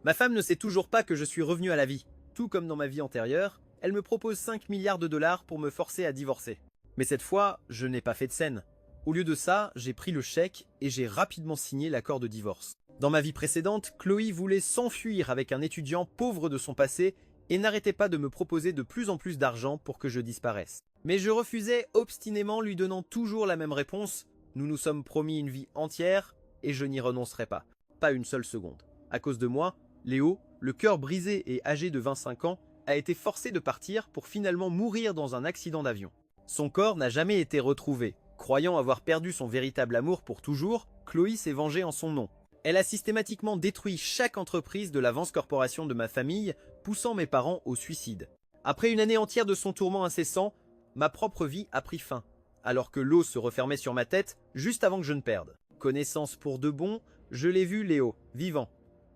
Ma femme ne sait toujours pas que je suis revenu à la vie. Tout comme dans ma vie antérieure, elle me propose 5 milliards de dollars pour me forcer à divorcer. Mais cette fois, je n'ai pas fait de scène. Au lieu de ça, j'ai pris le chèque et j'ai rapidement signé l'accord de divorce. Dans ma vie précédente, Chloé voulait s'enfuir avec un étudiant pauvre de son passé et n'arrêtait pas de me proposer de plus en plus d'argent pour que je disparaisse. Mais je refusais obstinément, lui donnant toujours la même réponse: nous nous sommes promis une vie entière et je n'y renoncerai pas. Pas une seule seconde. À cause de moi, Léo, le cœur brisé et âgé de 25 ans, a été forcé de partir pour finalement mourir dans un accident d'avion. Son corps n'a jamais été retrouvé. Croyant avoir perdu son véritable amour pour toujours, Chloé s'est vengée en son nom. Elle a systématiquement détruit chaque entreprise de la Vance Corporation de ma famille, poussant mes parents au suicide. Après une année entière de son tourment incessant, ma propre vie a pris fin, alors que l'eau se refermait sur ma tête juste avant que je ne perde. Connaissance pour de bon, je l'ai vu Léo, vivant.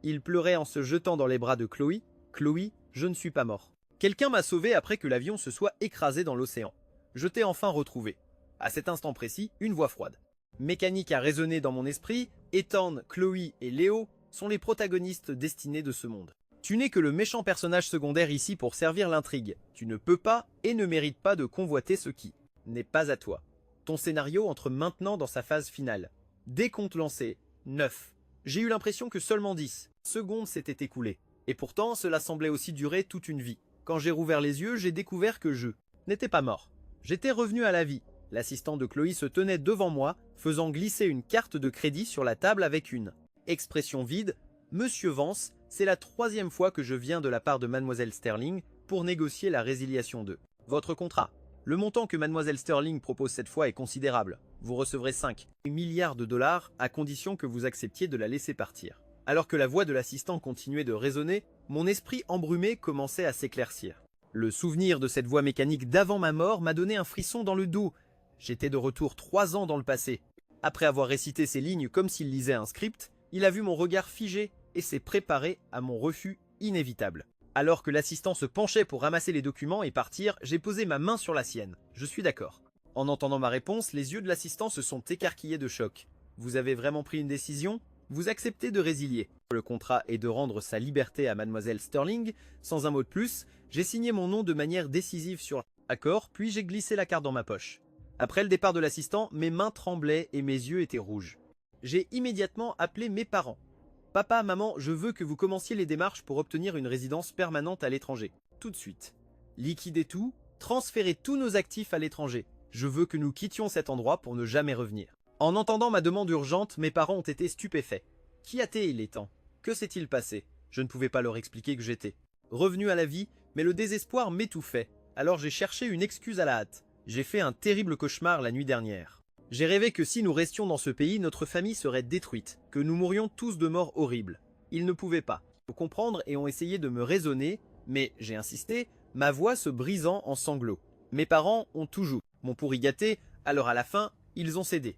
Il pleurait en se jetant dans les bras de Chloé. Chloé, je ne suis pas mort. Quelqu'un m'a sauvé après que l'avion se soit écrasé dans l'océan. Je t'ai enfin retrouvé. À cet instant précis, une voix froide. Mécanique a résonné dans mon esprit. Ethan, Chloé et Léo sont les protagonistes destinés de ce monde. Tu n'es que le méchant personnage secondaire ici pour servir l'intrigue. Tu ne peux pas et ne mérites pas de convoiter ce qui n'est pas à toi. Ton scénario entre maintenant dans sa phase finale. Décompte lancé, 9. J'ai eu l'impression que seulement 10 secondes s'étaient écoulées. Et pourtant, cela semblait aussi durer toute une vie. Quand j'ai rouvert les yeux, j'ai découvert que je n'étais pas mort. J'étais revenu à la vie. L'assistant de Chloé se tenait devant moi, faisant glisser une carte de crédit sur la table avec une expression vide. Monsieur Vance, c'est la 3e fois que je viens de la part de Mademoiselle Sterling pour négocier la résiliation de votre contrat. Le montant que Mademoiselle Sterling propose cette fois est considérable. Vous recevrez 5 milliards de dollars à condition que vous acceptiez de la laisser partir. Alors que la voix de l'assistant continuait de résonner, mon esprit embrumé commençait à s'éclaircir. Le souvenir de cette voix mécanique d'avant ma mort m'a donné un frisson dans le dos. J'étais de retour 3 ans dans le passé. Après avoir récité ces lignes comme s'il lisait un script, il a vu mon regard figé et s'est préparé à mon refus inévitable. Alors que l'assistant se penchait pour ramasser les documents et partir, j'ai posé ma main sur la sienne. Je suis d'accord. En entendant ma réponse, les yeux de l'assistant se sont écarquillés de choc. Vous avez vraiment pris une décision? Vous acceptez de résilier le contrat et de rendre sa liberté à Mademoiselle Sterling. Sans un mot de plus, j'ai signé mon nom de manière décisive sur l'accord, puis j'ai glissé la carte dans ma poche. Après le départ de l'assistant, mes mains tremblaient et mes yeux étaient rouges. J'ai immédiatement appelé mes parents. Papa, maman, je veux que vous commenciez les démarches pour obtenir une résidence permanente à l'étranger. Tout de suite. Liquidez tout, transférez tous nos actifs à l'étranger. Je veux que nous quittions cet endroit pour ne jamais revenir. En entendant ma demande urgente, mes parents ont été stupéfaits. Qu'y a-t-il, Ethan? Que s'est-il passé? Je ne pouvais pas leur expliquer que j'étais revenu à la vie, mais le désespoir m'étouffait. Alors j'ai cherché une excuse à la hâte. J'ai fait un terrible cauchemar la nuit dernière. J'ai rêvé que si nous restions dans ce pays, notre famille serait détruite, que nous mourions tous de mort horrible. Ils ne pouvaient pas me comprendre et ont essayé de me raisonner, mais j'ai insisté, ma voix se brisant en sanglots. Mes parents ont tout joué, m'ont pourri gâté, alors à la fin, ils ont cédé.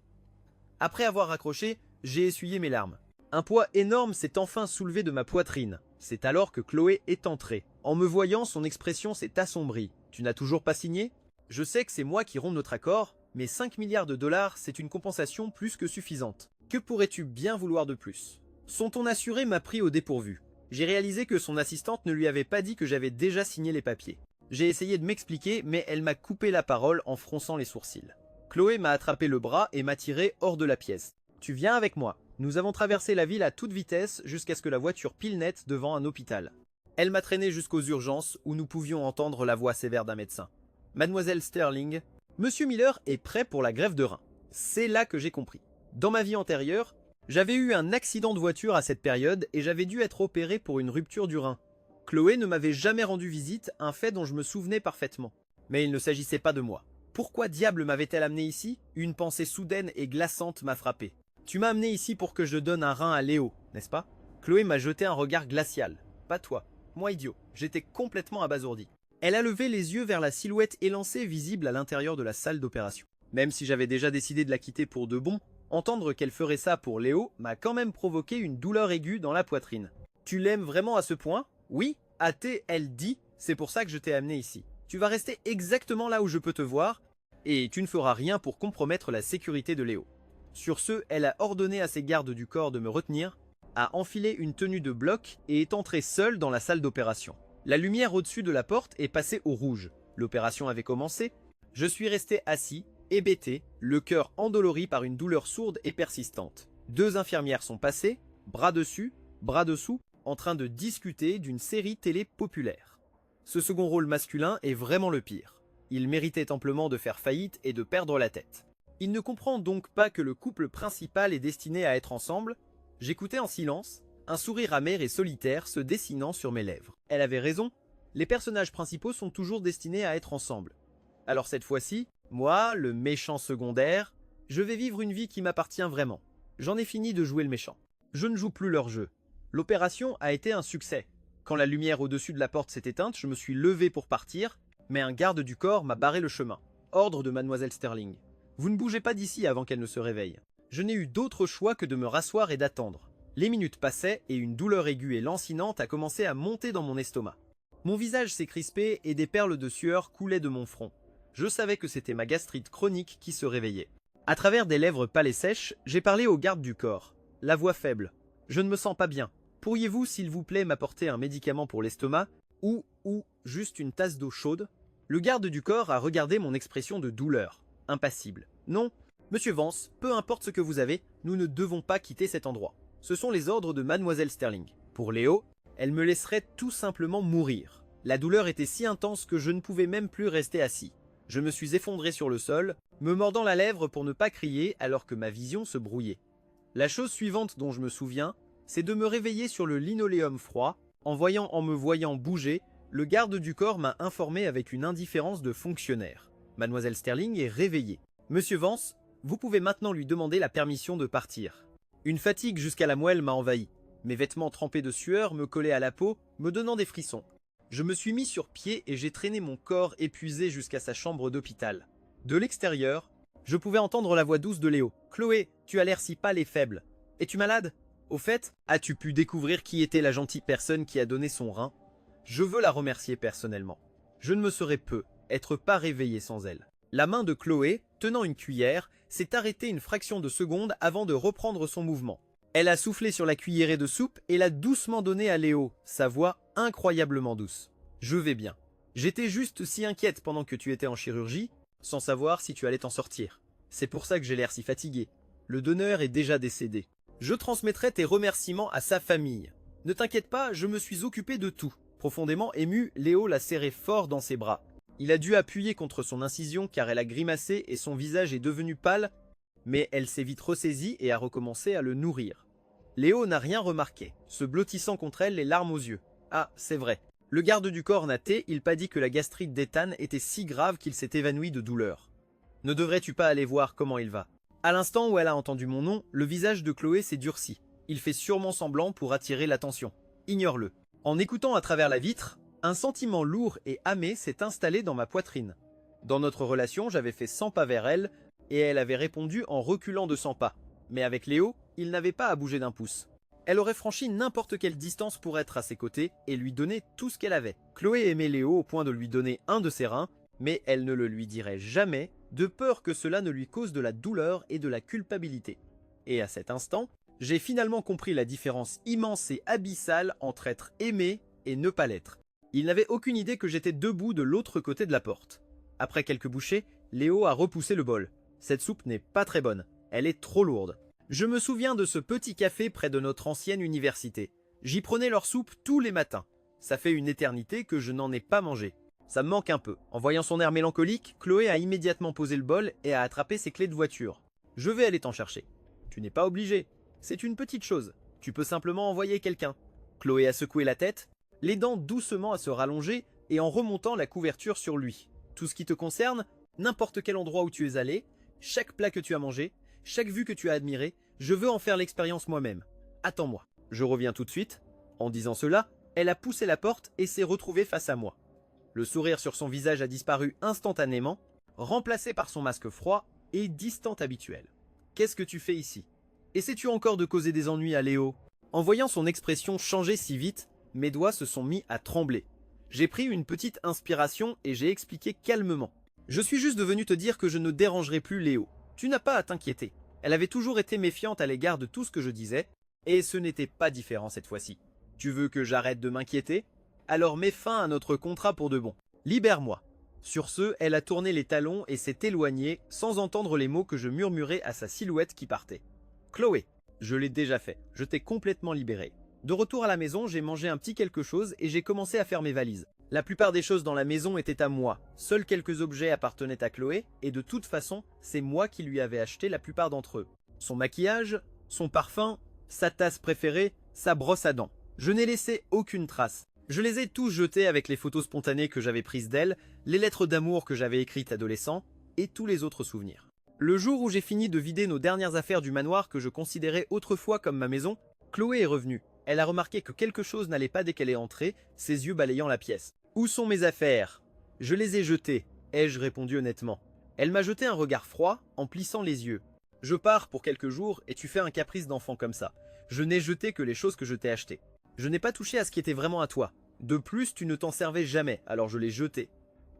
Après avoir raccroché, j'ai essuyé mes larmes. Un poids énorme s'est enfin soulevé de ma poitrine. C'est alors que Chloé est entrée. En me voyant, son expression s'est assombrie. Tu n'as toujours pas signé? Je sais que c'est moi qui romps notre accord, mais 5 milliards de dollars, c'est une compensation plus que suffisante. Que pourrais-tu bien vouloir de plus? Son ton assuré m'a pris au dépourvu. J'ai réalisé que son assistante ne lui avait pas dit que j'avais déjà signé les papiers. J'ai essayé de m'expliquer, mais elle m'a coupé la parole en fronçant les sourcils. Chloé m'a attrapé le bras et m'a tiré hors de la pièce. Tu viens avec moi. Nous avons traversé la ville à toute vitesse jusqu'à ce que la voiture pile net devant un hôpital. Elle m'a traîné jusqu'aux urgences où nous pouvions entendre la voix sévère d'un médecin. Mademoiselle Sterling, Monsieur Miller est prêt pour la greffe de rein. C'est là que j'ai compris. Dans ma vie antérieure, j'avais eu un accident de voiture à cette période et j'avais dû être opéré pour une rupture du rein. Chloé ne m'avait jamais rendu visite, un fait dont je me souvenais parfaitement. Mais il ne s'agissait pas de moi. Pourquoi diable m'avait-elle amené ici? Une pensée soudaine et glaçante m'a frappé. Tu m'as amené ici pour que je donne un rein à Léo, n'est-ce pas? Chloé m'a jeté un regard glacial. Pas toi. Moi idiot. J'étais complètement abasourdi. Elle a levé les yeux vers la silhouette élancée visible à l'intérieur de la salle d'opération. Même si j'avais déjà décidé de la quitter pour de bon, entendre qu'elle ferait ça pour Léo m'a quand même provoqué une douleur aiguë dans la poitrine. Tu l'aimes vraiment à ce point? Oui, a-t-elle dit, c'est pour ça que je t'ai amené ici. Tu vas rester exactement là où je peux te voir, et tu ne feras rien pour compromettre la sécurité de Léo. Sur ce, elle a ordonné à ses gardes du corps de me retenir. a enfilé une tenue de bloc et est entré seul dans la salle d'opération. La lumière au-dessus de la porte est passée au rouge. L'opération avait commencé. Je suis resté assis, hébété, le cœur endolori par une douleur sourde et persistante. 2 infirmières sont passées, bras dessus, bras dessous, en train de discuter d'une série télé populaire. Ce second rôle masculin est vraiment le pire. Il méritait amplement de faire faillite et de perdre la tête. Il ne comprend donc pas que le couple principal est destiné à être ensemble. J'écoutais en silence, un sourire amer et solitaire se dessinant sur mes lèvres. Elle avait raison, les personnages principaux sont toujours destinés à être ensemble. Alors cette fois-ci, moi, le méchant secondaire, je vais vivre une vie qui m'appartient vraiment. J'en ai fini de jouer le méchant. Je ne joue plus leur jeu. L'opération a été un succès. Quand la lumière au-dessus de la porte s'est éteinte, je me suis levé pour partir, mais un garde du corps m'a barré le chemin. Ordre de Mademoiselle Sterling. Vous ne bougez pas d'ici avant qu'elle ne se réveille. Je n'ai eu d'autre choix que de me rasseoir et d'attendre. Les minutes passaient et une douleur aiguë et lancinante a commencé à monter dans mon estomac. Mon visage s'est crispé et des perles de sueur coulaient de mon front. Je savais que c'était ma gastrite chronique qui se réveillait. À travers des lèvres pâles et sèches, j'ai parlé au garde du corps. La voix faible. Je ne me sens pas bien. Pourriez-vous, s'il vous plaît, m'apporter un médicament pour l'estomac ou juste une tasse d'eau chaude? Le garde du corps a regardé mon expression de douleur. Impassible. Non, Monsieur Vance, peu importe ce que vous avez, nous ne devons pas quitter cet endroit. Ce sont les ordres de Mademoiselle Sterling. Pour Léo, elle me laisserait tout simplement mourir. La douleur était si intense que je ne pouvais même plus rester assis. Je me suis effondré sur le sol, me mordant la lèvre pour ne pas crier alors que ma vision se brouillait. La chose suivante dont je me souviens, c'est de me réveiller sur le linoléum froid. En me voyant bouger, le garde du corps m'a informé avec une indifférence de fonctionnaire. Mademoiselle Sterling est réveillée. Monsieur Vance, vous pouvez maintenant lui demander la permission de partir. Une fatigue jusqu'à la moelle m'a envahi. Mes vêtements trempés de sueur me collaient à la peau, me donnant des frissons. Je me suis mis sur pied et j'ai traîné mon corps épuisé jusqu'à sa chambre d'hôpital. De l'extérieur, je pouvais entendre la voix douce de Léo. « Chloé, tu as l'air si pâle et faible. Es-tu malade? Au fait, as-tu pu découvrir qui était la gentille personne qui a donné son rein? Je veux la remercier personnellement. Je ne me serais être pas réveillé sans elle. » La main de Chloé, tenant une cuillère, s'est arrêtée une fraction de seconde avant de reprendre son mouvement. Elle a soufflé sur la cuillerée de soupe et l'a doucement donnée à Léo, sa voix incroyablement douce. « Je vais bien. J'étais juste si inquiète pendant que tu étais en chirurgie, sans savoir si tu allais t'en sortir. C'est pour ça que j'ai l'air si fatigué. Le donneur est déjà décédé. Je transmettrai tes remerciements à sa famille. Ne t'inquiète pas, je me suis occupé de tout. » Profondément ému, Léo l'a serré fort dans ses bras. Il a dû appuyer contre son incision car elle a grimacé et son visage est devenu pâle, mais elle s'est vite ressaisie et a recommencé à le nourrir. Léo n'a rien remarqué, se blottissant contre elle les larmes aux yeux. Ah, c'est vrai. Le garde du corps n'a il pas dit que la gastrite d'Ethan était si grave qu'il s'est évanoui de douleur. Ne devrais-tu pas aller voir comment il va? À l'instant où elle a entendu mon nom, le visage de Chloé s'est durci. Il fait sûrement semblant pour attirer l'attention. Ignore-le. En écoutant à travers la vitre, un sentiment lourd et amé s'est installé dans ma poitrine. Dans notre relation, j'avais fait 100 pas vers elle, et elle avait répondu en reculant de 100 pas. Mais avec Léo, il n'avait pas à bouger d'un pouce. Elle aurait franchi n'importe quelle distance pour être à ses côtés et lui donner tout ce qu'elle avait. Chloé aimait Léo au point de lui donner un de ses reins, mais elle ne le lui dirait jamais, de peur que cela ne lui cause de la douleur et de la culpabilité. Et à cet instant, j'ai finalement compris la différence immense et abyssale entre être aimé et ne pas l'être. Il n'avait aucune idée que j'étais debout de l'autre côté de la porte. Après quelques bouchées, Léo a repoussé le bol. Cette soupe n'est pas très bonne, elle est trop lourde. Je me souviens de ce petit café près de notre ancienne université. J'y prenais leur soupe tous les matins. Ça fait une éternité que je n'en ai pas mangé. Ça me manque un peu. En voyant son air mélancolique, Chloé a immédiatement posé le bol et a attrapé ses clés de voiture. Je vais aller t'en chercher. Tu n'es pas obligé. C'est une petite chose. Tu peux simplement envoyer quelqu'un. Chloé a secoué la tête, l'aidant doucement à se rallonger et en remontant la couverture sur lui. Tout ce qui te concerne, n'importe quel endroit où tu es allé, chaque plat que tu as mangé, chaque vue que tu as admirée, je veux en faire l'expérience moi-même. Attends-moi. Je reviens tout de suite. En disant cela, elle a poussé la porte et s'est retrouvée face à moi. Le sourire sur son visage a disparu instantanément, remplacé par son masque froid et distant habituel. Qu'est-ce que tu fais ici? Essaies-tu encore de causer des ennuis à Léo? En voyant son expression changer si vite, mes doigts se sont mis à trembler. J'ai pris une petite inspiration et j'ai expliqué calmement. Je suis juste devenu te dire que je ne dérangerai plus Léo. Tu n'as pas à t'inquiéter. Elle avait toujours été méfiante à l'égard de tout ce que je disais. Et ce n'était pas différent cette fois-ci. Tu veux que j'arrête de m'inquiéter? Alors mets fin à notre contrat pour de bon. Libère-moi. Sur ce, elle a tourné les talons et s'est éloignée sans entendre les mots que je murmurais à sa silhouette qui partait. Chloé, je l'ai déjà fait, je t'ai complètement libérée. De retour à la maison, j'ai mangé un petit quelque chose et j'ai commencé à faire mes valises. La plupart des choses dans la maison étaient à moi, seuls quelques objets appartenaient à Chloé et de toute façon, c'est moi qui lui avais acheté la plupart d'entre eux. Son maquillage, son parfum, sa tasse préférée, sa brosse à dents. Je n'ai laissé aucune trace. Je les ai tous jetés avec les photos spontanées que j'avais prises d'elle, les lettres d'amour que j'avais écrites adolescent et tous les autres souvenirs. Le jour où j'ai fini de vider nos dernières affaires du manoir que je considérais autrefois comme ma maison, Chloé est revenue. Elle a remarqué que quelque chose n'allait pas dès qu'elle est entrée, ses yeux balayant la pièce. « Où sont mes affaires ?»« Je les ai jetées, ai-je répondu honnêtement. Elle m'a jeté un regard froid en plissant les yeux. « Je pars pour quelques jours et tu fais un caprice d'enfant comme ça. Je n'ai jeté que les choses que je t'ai achetées. Je n'ai pas touché à ce qui était vraiment à toi. De plus, tu ne t'en servais jamais, alors je l'ai jeté. »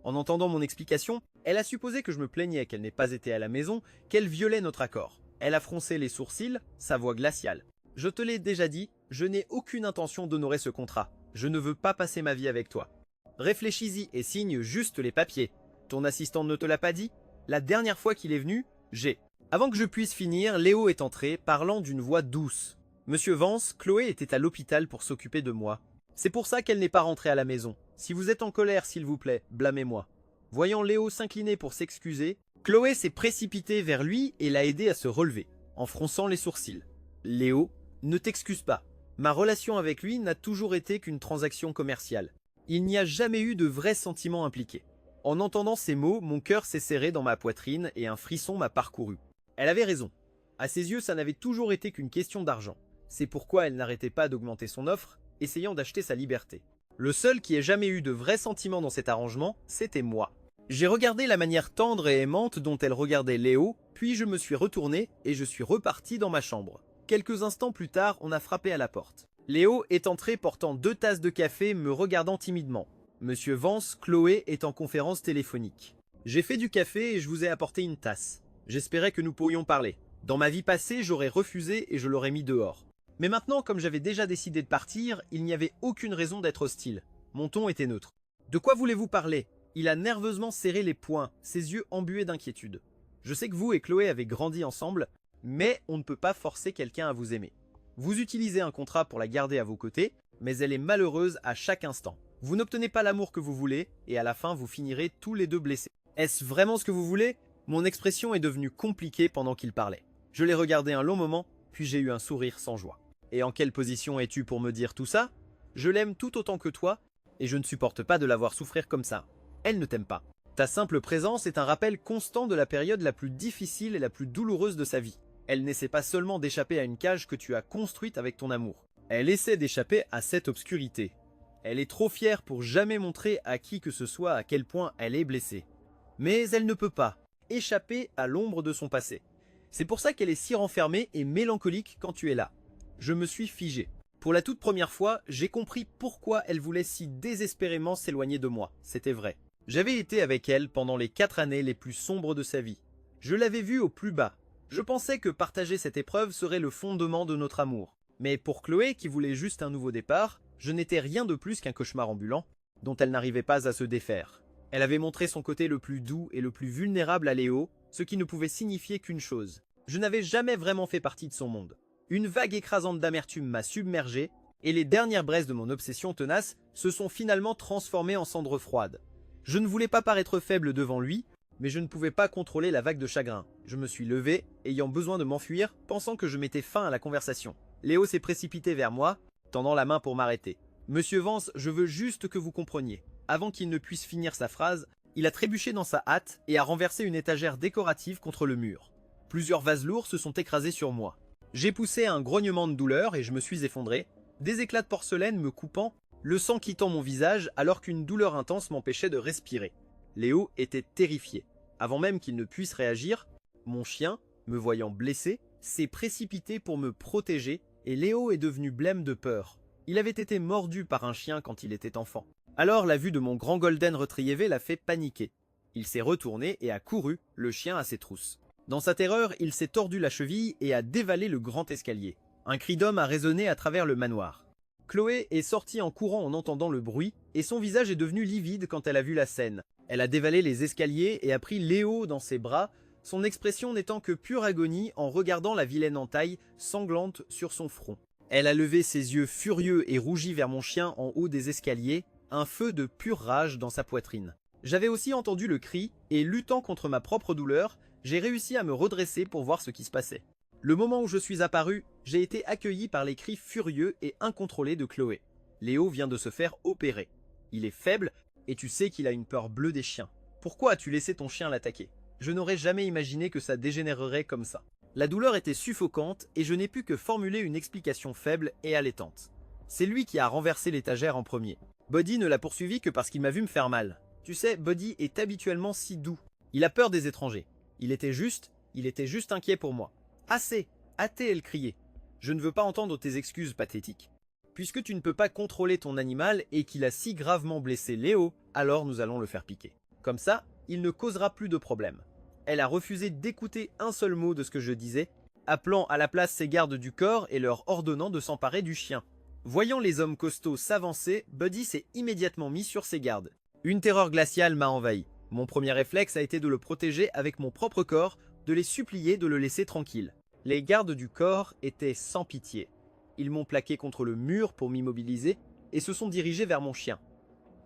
En entendant mon explication, elle a supposé que je me plaignais qu'elle n'ait pas été à la maison, qu'elle violait notre accord. Elle a froncé les sourcils, sa voix glaciale. « Je te l'ai déjà dit, je n'ai aucune intention d'honorer ce contrat. Je ne veux pas passer ma vie avec toi. Réfléchis-y et signe juste les papiers. Ton assistant ne te l'a pas dit? La dernière fois qu'il est venu, j'ai. » Avant que je puisse finir, Léo est entré, parlant d'une voix douce. « Monsieur Vance, Chloé était à l'hôpital pour s'occuper de moi. C'est pour ça qu'elle n'est pas rentrée à la maison. Si vous êtes en colère, s'il vous plaît, blâmez-moi. » Voyant Léo s'incliner pour s'excuser, Chloé s'est précipitée vers lui et l'a aidé à se relever, en fronçant les sourcils. « Léo, ne t'excuse pas. Ma relation avec lui n'a toujours été qu'une transaction commerciale. Il n'y a jamais eu de vrais sentiments impliqués. » En entendant ces mots, mon cœur s'est serré dans ma poitrine et un frisson m'a parcouru. Elle avait raison. À ses yeux, ça n'avait toujours été qu'une question d'argent. C'est pourquoi elle n'arrêtait pas d'augmenter son offre, essayant d'acheter sa liberté. Le seul qui ait jamais eu de vrais sentiments dans cet arrangement, c'était moi. J'ai regardé la manière tendre et aimante dont elle regardait Léo, puis je me suis retourné et je suis reparti dans ma chambre. Quelques instants plus tard, on a frappé à la porte. Léo est entré portant 2 tasses de café, me regardant timidement. Monsieur Vance, Chloé est en conférence téléphonique. J'ai fait du café et je vous ai apporté une tasse. J'espérais que nous pourrions parler. Dans ma vie passée, j'aurais refusé et je l'aurais mis dehors. Mais maintenant, comme j'avais déjà décidé de partir, il n'y avait aucune raison d'être hostile. Mon ton était neutre. « De quoi voulez-vous parler ?» Il a nerveusement serré les poings, ses yeux embués d'inquiétude. « Je sais que vous et Chloé avez grandi ensemble, mais on ne peut pas forcer quelqu'un à vous aimer. Vous utilisez un contrat pour la garder à vos côtés, mais elle est malheureuse à chaque instant. Vous n'obtenez pas l'amour que vous voulez, et à la fin vous finirez tous les deux blessés. Est-ce vraiment ce que vous voulez ?» Mon expression est devenue compliquée pendant qu'il parlait. Je l'ai regardé un long moment, puis j'ai eu un sourire sans joie. « Et en quelle position es-tu pour me dire tout ça? Je l'aime tout autant que toi, et je ne supporte pas de la voir souffrir comme ça. Elle ne t'aime pas. Ta simple présence est un rappel constant de la période la plus difficile et la plus douloureuse de sa vie. Elle n'essaie pas seulement d'échapper à une cage que tu as construite avec ton amour. Elle essaie d'échapper à cette obscurité. Elle est trop fière pour jamais montrer à qui que ce soit à quel point elle est blessée. Mais elle ne peut pas échapper à l'ombre de son passé. C'est pour ça qu'elle est si renfermée et mélancolique quand tu es là. Je me suis figé. Pour la toute première fois, j'ai compris pourquoi elle voulait si désespérément s'éloigner de moi. C'était vrai. J'avais été avec elle pendant les 4 années les plus sombres de sa vie. Je l'avais vue au plus bas. Je pensais que partager cette épreuve serait le fondement de notre amour. Mais pour Chloé, qui voulait juste un nouveau départ, je n'étais rien de plus qu'un cauchemar ambulant, dont elle n'arrivait pas à se défaire. Elle avait montré son côté le plus doux et le plus vulnérable à Léo, ce qui ne pouvait signifier qu'une chose. Je n'avais jamais vraiment fait partie de son monde. Une vague écrasante d'amertume m'a submergé, et les dernières braises de mon obsession tenace se sont finalement transformées en cendres froides. Je ne voulais pas paraître faible devant lui, mais je ne pouvais pas contrôler la vague de chagrin. Je me suis levé, ayant besoin de m'enfuir, pensant que je mettais fin à la conversation. Léo s'est précipité vers moi, tendant la main pour m'arrêter. « Monsieur Vance, je veux juste que vous compreniez. » Avant qu'il ne puisse finir sa phrase, il a trébuché dans sa hâte et a renversé une étagère décorative contre le mur. Plusieurs vases lourds se sont écrasés sur moi. J'ai poussé un grognement de douleur et je me suis effondré, des éclats de porcelaine me coupant, le sang quittant mon visage alors qu'une douleur intense m'empêchait de respirer. Léo était terrifié. Avant même qu'il ne puisse réagir, mon chien, me voyant blessé, s'est précipité pour me protéger et Léo est devenu blême de peur. Il avait été mordu par un chien quand il était enfant. Alors la vue de mon grand golden retrievé l'a fait paniquer. Il s'est retourné et a couru, le chien à ses trousses. Dans sa terreur, il s'est tordu la cheville et a dévalé le grand escalier. Un cri d'homme a résonné à travers le manoir. Chloé est sortie en courant en entendant le bruit, et son visage est devenu livide quand elle a vu la scène. Elle a dévalé les escaliers et a pris Léo dans ses bras, son expression n'étant que pure agonie en regardant la vilaine entaille sanglante sur son front. Elle a levé ses yeux furieux et rougi vers mon chien en haut des escaliers, un feu de pure rage dans sa poitrine. J'avais aussi entendu le cri, et luttant contre ma propre douleur, j'ai réussi à me redresser pour voir ce qui se passait. Le moment où je suis apparu, j'ai été accueilli par les cris furieux et incontrôlés de Chloé. Léo vient de se faire opérer. Il est faible, et tu sais qu'il a une peur bleue des chiens. Pourquoi as-tu laissé ton chien l'attaquer? Je n'aurais jamais imaginé que ça dégénérerait comme ça. La douleur était suffocante, et je n'ai pu que formuler une explication faible et allaitante. C'est lui qui a renversé l'étagère en premier. Buddy ne l'a poursuivi que parce qu'il m'a vu me faire mal. Tu sais, Buddy est habituellement si doux. Il a peur des étrangers. Il était juste inquiet pour moi. Assez, hâtez, elle criait. Je ne veux pas entendre tes excuses pathétiques. Puisque tu ne peux pas contrôler ton animal et qu'il a si gravement blessé Léo, alors nous allons le faire piquer. Comme ça, il ne causera plus de problème. Elle a refusé d'écouter un seul mot de ce que je disais, appelant à la place ses gardes du corps et leur ordonnant de s'emparer du chien. Voyant les hommes costauds s'avancer, Buddy s'est immédiatement mis sur ses gardes. Une terreur glaciale m'a envahi. Mon premier réflexe a été de le protéger avec mon propre corps, de les supplier de le laisser tranquille. Les gardes du corps étaient sans pitié. Ils m'ont plaqué contre le mur pour m'immobiliser et se sont dirigés vers mon chien.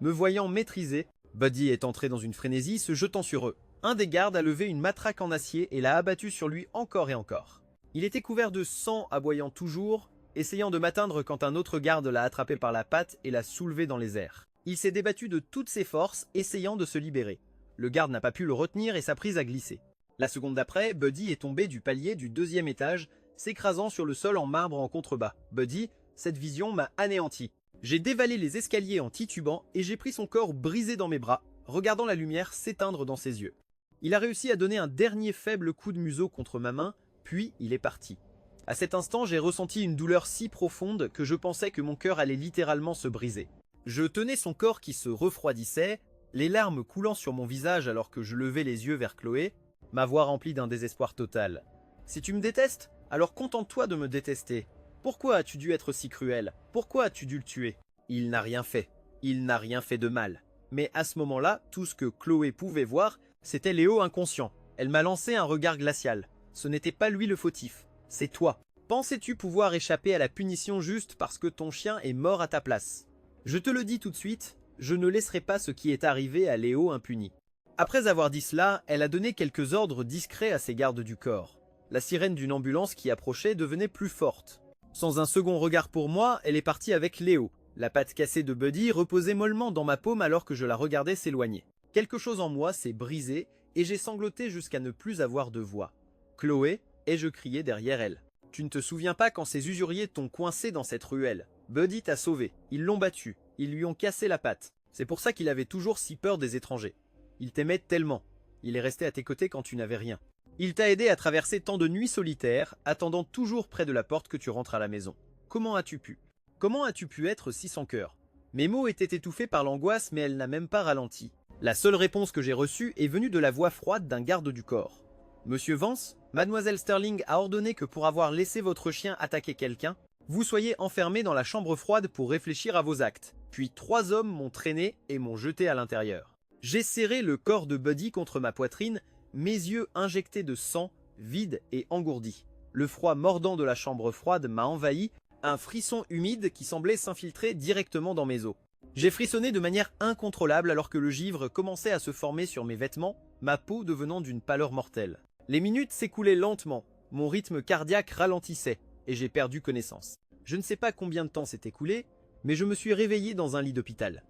Me voyant maîtrisé, Buddy est entré dans une frénésie, se jetant sur eux. Un des gardes a levé une matraque en acier et l'a abattu sur lui encore et encore. Il était couvert de sang, aboyant toujours, essayant de m'atteindre quand un autre garde l'a attrapé par la patte et l'a soulevé dans les airs. Il s'est débattu de toutes ses forces, essayant de se libérer. Le garde n'a pas pu le retenir et sa prise a glissé. La seconde d'après, Buddy est tombé du palier du 2e étage, s'écrasant sur le sol en marbre en contrebas. Buddy, cette vision m'a anéanti. J'ai dévalé les escaliers en titubant et j'ai pris son corps brisé dans mes bras, regardant la lumière s'éteindre dans ses yeux. Il a réussi à donner un dernier faible coup de museau contre ma main, puis il est parti. À cet instant, j'ai ressenti une douleur si profonde que je pensais que mon cœur allait littéralement se briser. Je tenais son corps qui se refroidissait, les larmes coulant sur mon visage alors que je levais les yeux vers Chloé, ma voix remplie d'un désespoir total. Si tu me détestes, alors contente-toi de me détester. Pourquoi as-tu dû être si cruel? Pourquoi as-tu dû le tuer? Il n'a rien fait. Il n'a rien fait de mal. Mais à ce moment-là, tout ce que Chloé pouvait voir, c'était Léo inconscient. Elle m'a lancé un regard glacial. Ce n'était pas lui le fautif, c'est toi. Pensais-tu pouvoir échapper à la punition juste parce que ton chien est mort à ta place? Je te le dis tout de suite, je ne laisserai pas ce qui est arrivé à Léo impuni. Après avoir dit cela, elle a donné quelques ordres discrets à ses gardes du corps. La sirène d'une ambulance qui approchait devenait plus forte. Sans un second regard pour moi, elle est partie avec Léo. La patte cassée de Buddy reposait mollement dans ma paume alors que je la regardais s'éloigner. Quelque chose en moi s'est brisé et j'ai sangloté jusqu'à ne plus avoir de voix. Chloé, ai-je crié derrière elle. Tu ne te souviens pas quand ces usuriers t'ont coincé dans cette ruelle? Buddy t'a sauvé, ils l'ont battu, ils lui ont cassé la patte. C'est pour ça qu'il avait toujours si peur des étrangers. Il t'aimait tellement. Il est resté à tes côtés quand tu n'avais rien. Il t'a aidé à traverser tant de nuits solitaires, attendant toujours près de la porte que tu rentres à la maison. Comment as-tu pu? Comment as-tu pu être si sans cœur? Mes mots étaient étouffés par l'angoisse, mais elle n'a même pas ralenti. La seule réponse que j'ai reçue est venue de la voix froide d'un garde du corps. Monsieur Vance, Mademoiselle Sterling a ordonné que pour avoir laissé votre chien attaquer quelqu'un, vous soyez enfermé dans la chambre froide pour réfléchir à vos actes. Puis 3 hommes m'ont traîné et m'ont jeté à l'intérieur. J'ai serré le corps de Buddy contre ma poitrine, mes yeux injectés de sang, vides et engourdis. Le froid mordant de la chambre froide m'a envahi, un frisson humide qui semblait s'infiltrer directement dans mes os. J'ai frissonné de manière incontrôlable alors que le givre commençait à se former sur mes vêtements, ma peau devenant d'une pâleur mortelle. Les minutes s'écoulaient lentement, mon rythme cardiaque ralentissait, et j'ai perdu connaissance. Je ne sais pas combien de temps s'est écoulé, mais je me suis réveillé dans un lit d'hôpital.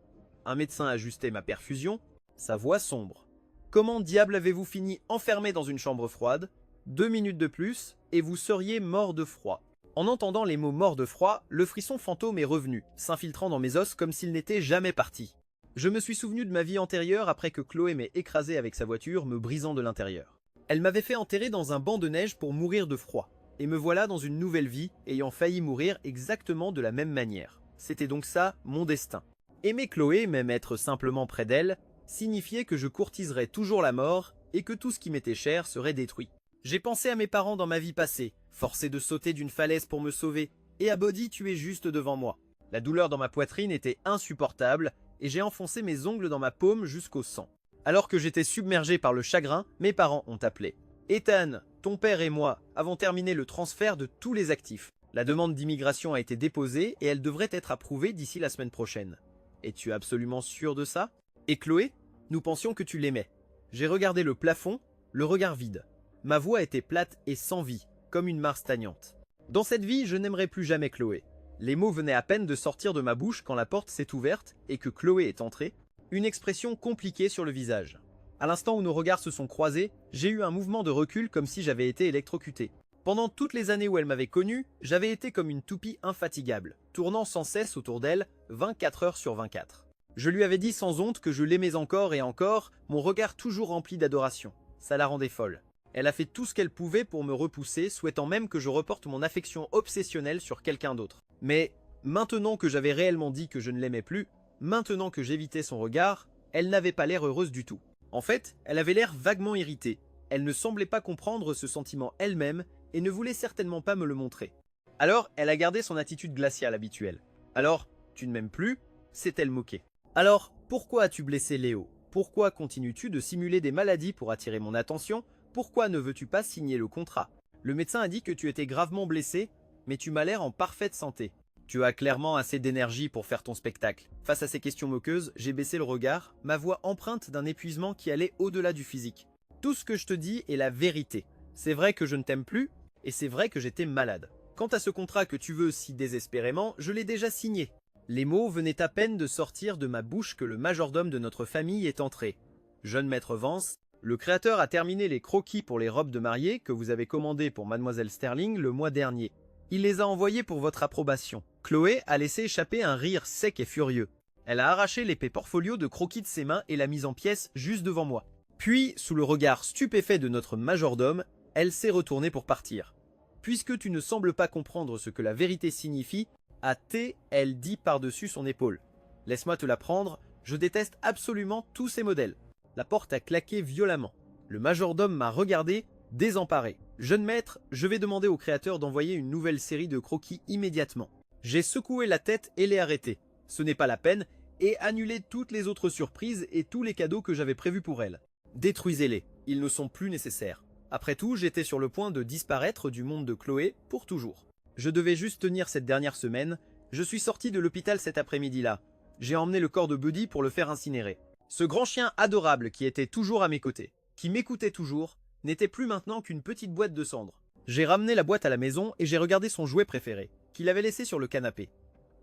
Un médecin ajustait ma perfusion, sa voix sombre. Comment diable avez-vous fini enfermé dans une chambre froide? 2 minutes de plus, et vous seriez mort de froid. En entendant les mots mort de froid, le frisson fantôme est revenu, s'infiltrant dans mes os comme s'il n'était jamais parti. Je me suis souvenu de ma vie antérieure après que Chloé m'ait écrasé avec sa voiture, me brisant de l'intérieur. Elle m'avait fait enterrer dans un banc de neige pour mourir de froid. Et me voilà dans une nouvelle vie, ayant failli mourir exactement de la même manière. C'était donc ça, mon destin. Aimer Chloé, même être simplement près d'elle, signifiait que je courtiserais toujours la mort et que tout ce qui m'était cher serait détruit. J'ai pensé à mes parents dans ma vie passée, forcé de sauter d'une falaise pour me sauver, et à Body, tu es juste devant moi. La douleur dans ma poitrine était insupportable, et j'ai enfoncé mes ongles dans ma paume jusqu'au sang. Alors que j'étais submergé par le chagrin, mes parents ont appelé. Ethan, ton père et moi avons terminé le transfert de tous les actifs. La demande d'immigration a été déposée et elle devrait être approuvée d'ici la semaine prochaine. Es-tu absolument sûr de ça? Et Chloé? Nous pensions que tu l'aimais. J'ai regardé le plafond, le regard vide. Ma voix était plate et sans vie, comme une mare stagnante. Dans cette vie, je n'aimerai plus jamais Chloé. Les mots venaient à peine de sortir de ma bouche quand la porte s'est ouverte et que Chloé est entrée, une expression compliquée sur le visage. À l'instant où nos regards se sont croisés, j'ai eu un mouvement de recul comme si j'avais été électrocuté. Pendant toutes les années où elle m'avait connu, j'avais été comme une toupie infatigable, tournant sans cesse autour d'elle, 24 heures sur 24. Je lui avais dit sans honte que je l'aimais encore et encore, mon regard toujours rempli d'adoration. Ça la rendait folle. Elle a fait tout ce qu'elle pouvait pour me repousser, souhaitant même que je reporte mon affection obsessionnelle sur quelqu'un d'autre. Mais maintenant que j'avais réellement dit que je ne l'aimais plus, maintenant que j'évitais son regard, elle n'avait pas l'air heureuse du tout. En fait, elle avait l'air vaguement irritée. Elle ne semblait pas comprendre ce sentiment elle-même et ne voulait certainement pas me le montrer. Alors, elle a gardé son attitude glaciale habituelle. Alors, tu ne m'aimes plus? S'est-elle moquée. Alors, pourquoi as-tu blessé Léo? Pourquoi continues-tu de simuler des maladies pour attirer mon attention? Pourquoi ne veux-tu pas signer le contrat? Le médecin a dit que tu étais gravement blessé, mais tu m'as l'air en parfaite santé. Tu as clairement assez d'énergie pour faire ton spectacle. Face à ces questions moqueuses, j'ai baissé le regard, ma voix empreinte d'un épuisement qui allait au-delà du physique. Tout ce que je te dis est la vérité. C'est vrai que je ne t'aime plus, et c'est vrai que j'étais malade. Quant à ce contrat que tu veux si désespérément, je l'ai déjà signé. Les mots venaient à peine de sortir de ma bouche que le majordome de notre famille est entré. Jeune maître Vance, le créateur a terminé les croquis pour les robes de mariée que vous avez commandées pour Mademoiselle Sterling le mois dernier. Il les a envoyés pour votre approbation. Chloé a laissé échapper un rire sec et furieux. Elle a arraché l'épais portfolio de croquis de ses mains et l'a mise en pièces juste devant moi. Puis, sous le regard stupéfait de notre majordome, elle s'est retournée pour partir. Puisque tu ne sembles pas comprendre ce que la vérité signifie, a-t elle dit par-dessus son épaule. Laisse-moi te la prendre, je déteste absolument tous ces modèles. La porte a claqué violemment. Le majordome m'a regardé, désemparé. Jeune maître, je vais demander au créateur d'envoyer une nouvelle série de croquis immédiatement. J'ai secoué la tête et l'ai arrêté. Ce n'est pas la peine, et annulé toutes les autres surprises et tous les cadeaux que j'avais prévus pour elle. Détruisez-les, ils ne sont plus nécessaires. Après tout, j'étais sur le point de disparaître du monde de Chloé pour toujours. Je devais juste tenir cette dernière semaine. Je suis sorti de l'hôpital cet après-midi-là. J'ai emmené le corps de Buddy pour le faire incinérer. Ce grand chien adorable qui était toujours à mes côtés, qui m'écoutait toujours, n'était plus maintenant qu'une petite boîte de cendres. J'ai ramené la boîte à la maison et j'ai regardé son jouet préféré, qu'il avait laissé sur le canapé.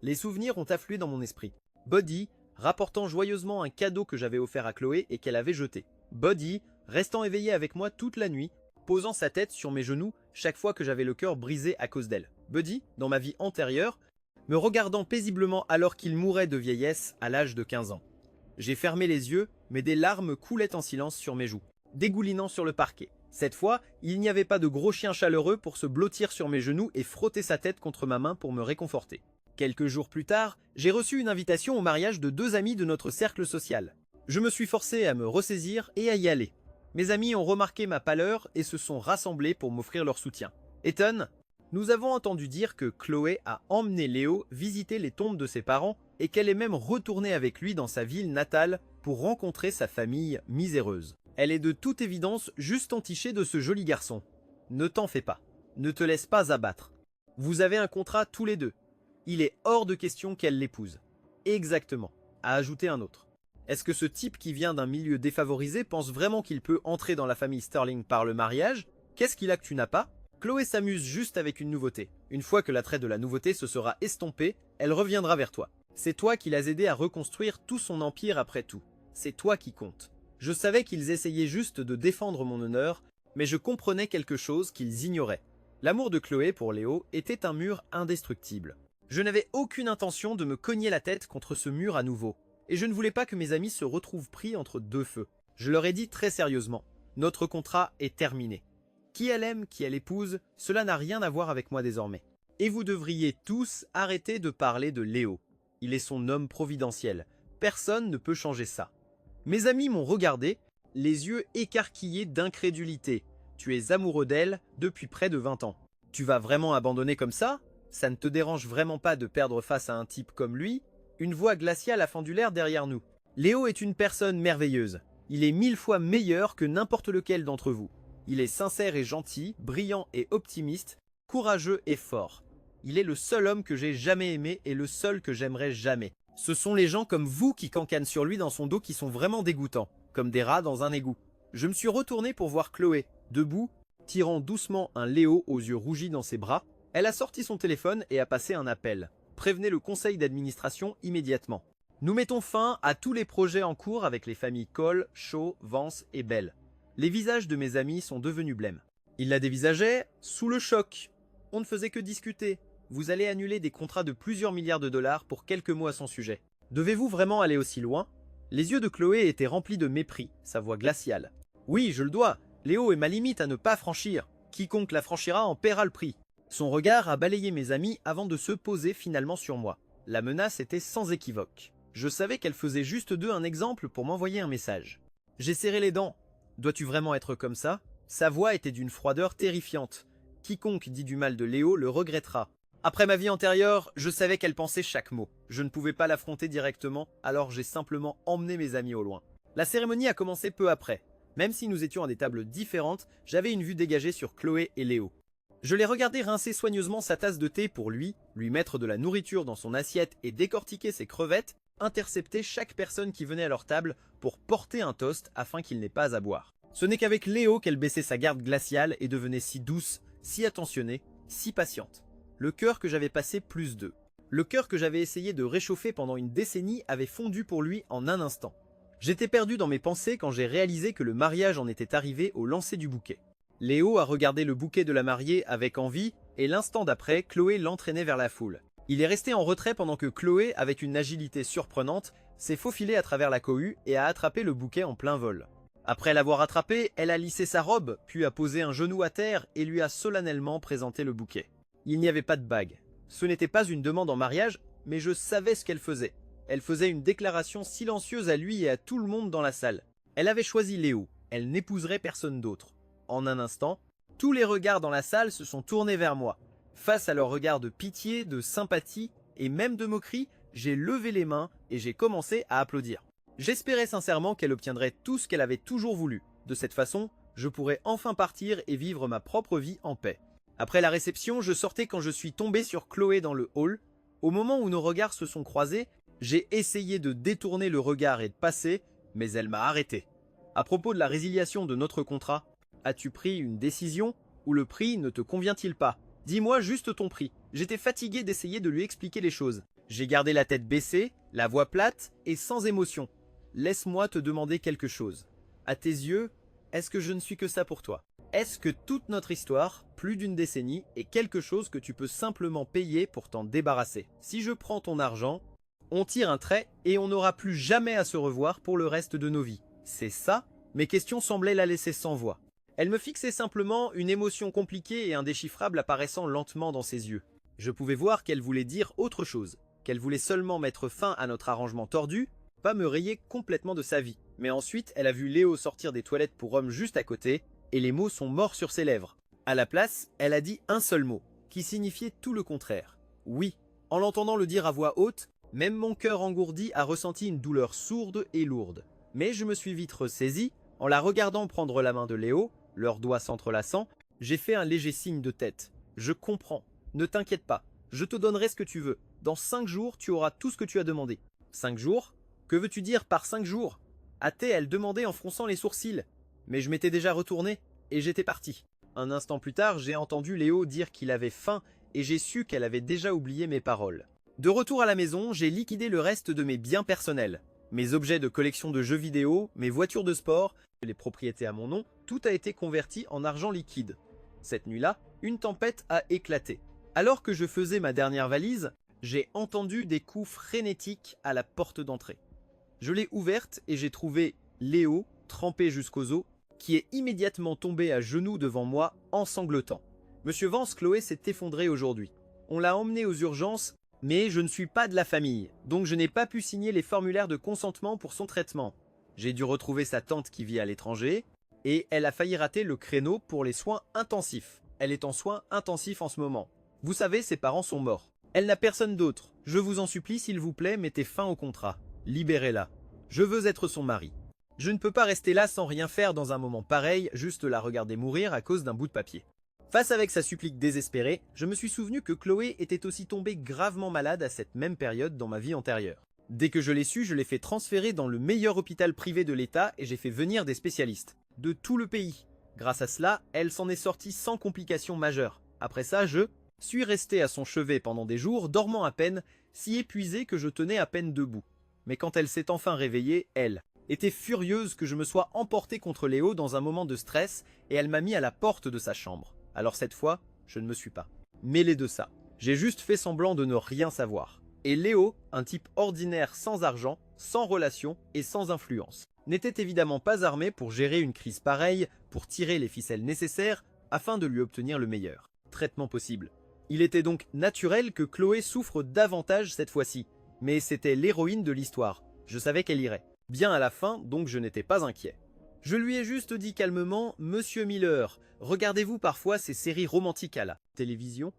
Les souvenirs ont afflué dans mon esprit. Buddy, rapportant joyeusement un cadeau que j'avais offert à Chloé et qu'elle avait jeté. Buddy, restant éveillé avec moi toute la nuit, posant sa tête sur mes genoux chaque fois que j'avais le cœur brisé à cause d'elle. Buddy, dans ma vie antérieure, me regardant paisiblement alors qu'il mourait de vieillesse à l'âge de 15 ans. J'ai fermé les yeux, mais des larmes coulaient en silence sur mes joues, dégoulinant sur le parquet. Cette fois, il n'y avait pas de gros chien chaleureux pour se blottir sur mes genoux et frotter sa tête contre ma main pour me réconforter. Quelques jours plus tard, j'ai reçu une invitation au mariage de 2 amis de notre cercle social. Je me suis forcé à me ressaisir et à y aller. Mes amis ont remarqué ma pâleur et se sont rassemblés pour m'offrir leur soutien. Ethan, nous avons entendu dire que Chloé a emmené Léo visiter les tombes de ses parents et qu'elle est même retournée avec lui dans sa ville natale pour rencontrer sa famille miséreuse. Elle est de toute évidence juste entichée de ce joli garçon. Ne t'en fais pas. Ne te laisse pas abattre. Vous avez un contrat tous les deux. Il est hors de question qu'elle l'épouse. Exactement, a ajouté un autre. Est-ce que ce type qui vient d'un milieu défavorisé pense vraiment qu'il peut entrer dans la famille Sterling par le mariage? Qu'est-ce qu'il a que tu n'as pas? Chloé s'amuse juste avec une nouveauté. Une fois que l'attrait de la nouveauté se sera estompé, elle reviendra vers toi. C'est toi qui l'as aidé à reconstruire tout son empire après tout. C'est toi qui compte. Je savais qu'ils essayaient juste de défendre mon honneur, mais je comprenais quelque chose qu'ils ignoraient. L'amour de Chloé pour Léo était un mur indestructible. Je n'avais aucune intention de me cogner la tête contre ce mur à nouveau, et je ne voulais pas que mes amis se retrouvent pris entre deux feux. Je leur ai dit très sérieusement, notre contrat est terminé. Qui elle aime, qui elle épouse, cela n'a rien à voir avec moi désormais. Et vous devriez tous arrêter de parler de Léo. Il est son homme providentiel. Personne ne peut changer ça. Mes amis m'ont regardé, les yeux écarquillés d'incrédulité. Tu es amoureux d'elle depuis près de 20 ans. Tu vas vraiment abandonner comme ça? Ça ne te dérange vraiment pas de perdre face à un type comme lui? Une voix glaciale a fendu l'air derrière nous. Léo est une personne merveilleuse. Il est 1000 fois meilleur que n'importe lequel d'entre vous. Il est sincère et gentil, brillant et optimiste, courageux et fort. Il est le seul homme que j'ai jamais aimé et le seul que j'aimerais jamais. Ce sont les gens comme vous qui cancanent sur lui dans son dos qui sont vraiment dégoûtants, comme des rats dans un égout. Je me suis retourné pour voir Chloé, debout, tirant doucement un Léo aux yeux rougis dans ses bras. Elle a sorti son téléphone et a passé un appel. Prévenez le conseil d'administration immédiatement. Nous mettons fin à tous les projets en cours avec les familles Cole, Shaw, Vance et Bell. Les visages de mes amis sont devenus blêmes. Ils la dévisageaient sous le choc. On ne faisait que discuter. Vous allez annuler des contrats de plusieurs milliards de dollars pour quelques mots à son sujet. Devez-vous vraiment aller aussi loin? Les yeux de Chloé étaient remplis de mépris, sa voix glaciale. Oui, je le dois. Léo est ma limite à ne pas franchir. Quiconque la franchira en paiera le prix. Son regard a balayé mes amis avant de se poser finalement sur moi. La menace était sans équivoque. Je savais qu'elle faisait juste d'eux un exemple pour m'envoyer un message. J'ai serré les dents. Dois-tu vraiment être comme ça? Sa voix était d'une froideur terrifiante. Quiconque dit du mal de Léo le regrettera. Après ma vie antérieure, je savais qu'elle pensait chaque mot. Je ne pouvais pas l'affronter directement, alors j'ai simplement emmené mes amis au loin. La cérémonie a commencé peu après. Même si nous étions à des tables différentes, j'avais une vue dégagée sur Chloé et Léo. Je les regardais rincer soigneusement sa tasse de thé pour lui mettre de la nourriture dans son assiette et décortiquer ses crevettes, intercepter chaque personne qui venait à leur table pour porter un toast afin qu'il n'ait pas à boire. Ce n'est qu'avec Léo qu'elle baissait sa garde glaciale et devenait si douce, si attentionnée, si patiente. Le cœur que j'avais passé plus 2. Le cœur que j'avais essayé de réchauffer pendant une décennie avait fondu pour lui en un instant. J'étais perdu dans mes pensées quand j'ai réalisé que le mariage en était arrivé au lancer du bouquet. Léo a regardé le bouquet de la mariée avec envie et l'instant d'après, Chloé l'entraînait vers la foule. Il est resté en retrait pendant que Chloé, avec une agilité surprenante, s'est faufilée à travers la cohue et a attrapé le bouquet en plein vol. Après l'avoir attrapé, elle a lissé sa robe, puis a posé un genou à terre et lui a solennellement présenté le bouquet. Il n'y avait pas de bague. Ce n'était pas une demande en mariage, mais je savais ce qu'elle faisait. Elle faisait une déclaration silencieuse à lui et à tout le monde dans la salle. Elle avait choisi Léo. Elle n'épouserait personne d'autre. En un instant, tous les regards dans la salle se sont tournés vers moi. Face à leurs regards de pitié, de sympathie et même de moquerie, j'ai levé les mains et j'ai commencé à applaudir. J'espérais sincèrement qu'elle obtiendrait tout ce qu'elle avait toujours voulu. De cette façon, je pourrais enfin partir et vivre ma propre vie en paix. Après la réception, je sortais quand je suis tombé sur Chloé dans le hall. Au moment où nos regards se sont croisés, j'ai essayé de détourner le regard et de passer, mais elle m'a arrêté. À propos de la résiliation de notre contrat, as-tu pris une décision ou le prix ne te convient-il pas? Dis-moi juste ton prix. J'étais fatigué d'essayer de lui expliquer les choses. J'ai gardé la tête baissée, la voix plate et sans émotion. Laisse-moi te demander quelque chose. À tes yeux, est-ce que je ne suis que ça pour toi? Est-ce que toute notre histoire, plus d'une décennie, est quelque chose que tu peux simplement payer pour t'en débarrasser? Si je prends ton argent, on tire un trait et on n'aura plus jamais à se revoir pour le reste de nos vies. C'est ça? Mes questions semblaient la laisser sans voix. Elle me fixait simplement, une émotion compliquée et indéchiffrable apparaissant lentement dans ses yeux. Je pouvais voir qu'elle voulait dire autre chose, qu'elle voulait seulement mettre fin à notre arrangement tordu, pas me rayer complètement de sa vie. Mais ensuite, elle a vu Léo sortir des toilettes pour hommes juste à côté, et les mots sont morts sur ses lèvres. À la place, elle a dit un seul mot, qui signifiait tout le contraire. Oui. En l'entendant le dire à voix haute, même mon cœur engourdi a ressenti une douleur sourde et lourde. Mais je me suis vite ressaisi, en la regardant prendre la main de Léo, leurs doigts s'entrelaçant, j'ai fait un léger signe de tête. Je comprends. Ne t'inquiète pas. Je te donnerai ce que tu veux. Dans 5 jours, tu auras tout ce que tu as demandé. 5 jours? Que veux-tu dire par 5 jours? A-t-elle demandé en fronçant les sourcils. Mais je m'étais déjà retourné, et j'étais parti. Un instant plus tard, j'ai entendu Léo dire qu'il avait faim, et j'ai su qu'elle avait déjà oublié mes paroles. De retour à la maison, j'ai liquidé le reste de mes biens personnels. Mes objets de collection de jeux vidéo, mes voitures de sport, les propriétés à mon nom, tout a été converti en argent liquide. Cette nuit-là, une tempête a éclaté. Alors que je faisais ma dernière valise, j'ai entendu des coups frénétiques à la porte d'entrée. Je l'ai ouverte et j'ai trouvé Léo, trempé jusqu'aux os, qui est immédiatement tombé à genoux devant moi en sanglotant. Monsieur Vance, Chloé s'est effondré aujourd'hui. On l'a emmené aux urgences, mais je ne suis pas de la famille, donc je n'ai pas pu signer les formulaires de consentement pour son traitement. J'ai dû retrouver sa tante qui vit à l'étranger, et elle a failli rater le créneau pour les soins intensifs. Elle est en soins intensifs en ce moment. Vous savez, ses parents sont morts. Elle n'a personne d'autre. Je vous en supplie, s'il vous plaît, mettez fin au contrat. Libérez-la. Je veux être son mari. Je ne peux pas rester là sans rien faire dans un moment pareil, juste la regarder mourir à cause d'un bout de papier. Face avec sa supplique désespérée, je me suis souvenu que Chloé était aussi tombée gravement malade à cette même période dans ma vie antérieure. Dès que je l'ai su, je l'ai fait transférer dans le meilleur hôpital privé de l'État et j'ai fait venir des spécialistes. De tout le pays. Grâce à cela, elle s'en est sortie sans complications majeures. Après ça, je suis resté à son chevet pendant des jours, dormant à peine, si épuisé que je tenais à peine debout. Mais quand elle s'est enfin réveillée, elle était furieuse que je me sois emporté contre Léo dans un moment de stress et elle m'a mis à la porte de sa chambre. Alors cette fois, je ne me suis pas mêlé de ça. J'ai juste fait semblant de ne rien savoir. Et Léo, un type ordinaire sans argent, sans relation et sans influence, n'était évidemment pas armé pour gérer une crise pareille, pour tirer les ficelles nécessaires afin de lui obtenir le meilleur traitement possible. Il était donc naturel que Chloé souffre davantage cette fois-ci, mais c'était l'héroïne de l'histoire. Je savais qu'elle irait bien à la fin, donc je n'étais pas inquiet. Je lui ai juste dit calmement « Monsieur Miller, regardez-vous parfois ces séries romantiques à la télévision?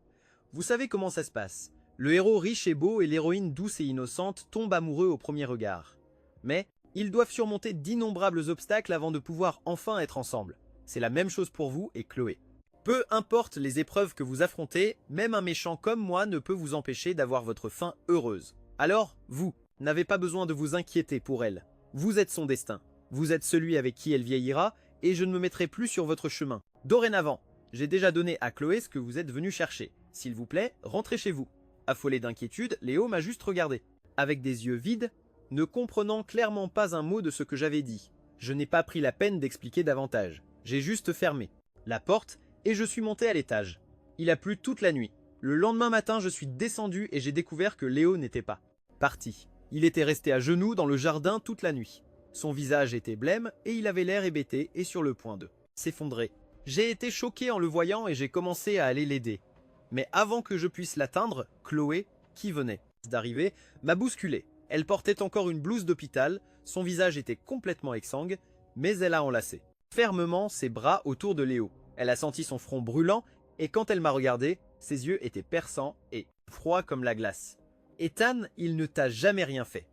Vous savez comment ça se passe. Le héros riche et beau et l'héroïne douce et innocente tombent amoureux au premier regard. Mais ils doivent surmonter d'innombrables obstacles avant de pouvoir enfin être ensemble. C'est la même chose pour vous et Chloé. Peu importe les épreuves que vous affrontez, même un méchant comme moi ne peut vous empêcher d'avoir votre fin heureuse. Alors, vous n'avez pas besoin de vous inquiéter pour elle. Vous êtes son destin. Vous êtes celui avec qui elle vieillira et je ne me mettrai plus sur votre chemin. Dorénavant, j'ai déjà donné à Chloé ce que vous êtes venu chercher. S'il vous plaît, rentrez chez vous. Affolé d'inquiétude, Léo m'a juste regardé, avec des yeux vides, ne comprenant clairement pas un mot de ce que j'avais dit. Je n'ai pas pris la peine d'expliquer davantage. J'ai juste fermé la porte et je suis monté à l'étage. Il a plu toute la nuit. Le lendemain matin, je suis descendu et j'ai découvert que Léo n'était pas parti. Il était resté à genoux dans le jardin toute la nuit. Son visage était blême et il avait l'air hébété et sur le point de s'effondrer. J'ai été choqué en le voyant et j'ai commencé à aller l'aider. Mais avant que je puisse l'atteindre, Chloé, qui venait d'arriver, m'a bousculé. Elle portait encore une blouse d'hôpital, son visage était complètement exsangue, mais elle a enlacé fermement ses bras autour de Léo. Elle a senti son front brûlant et quand elle m'a regardé, ses yeux étaient perçants et froids comme la glace. « Ethan, il ne t'a jamais rien fait.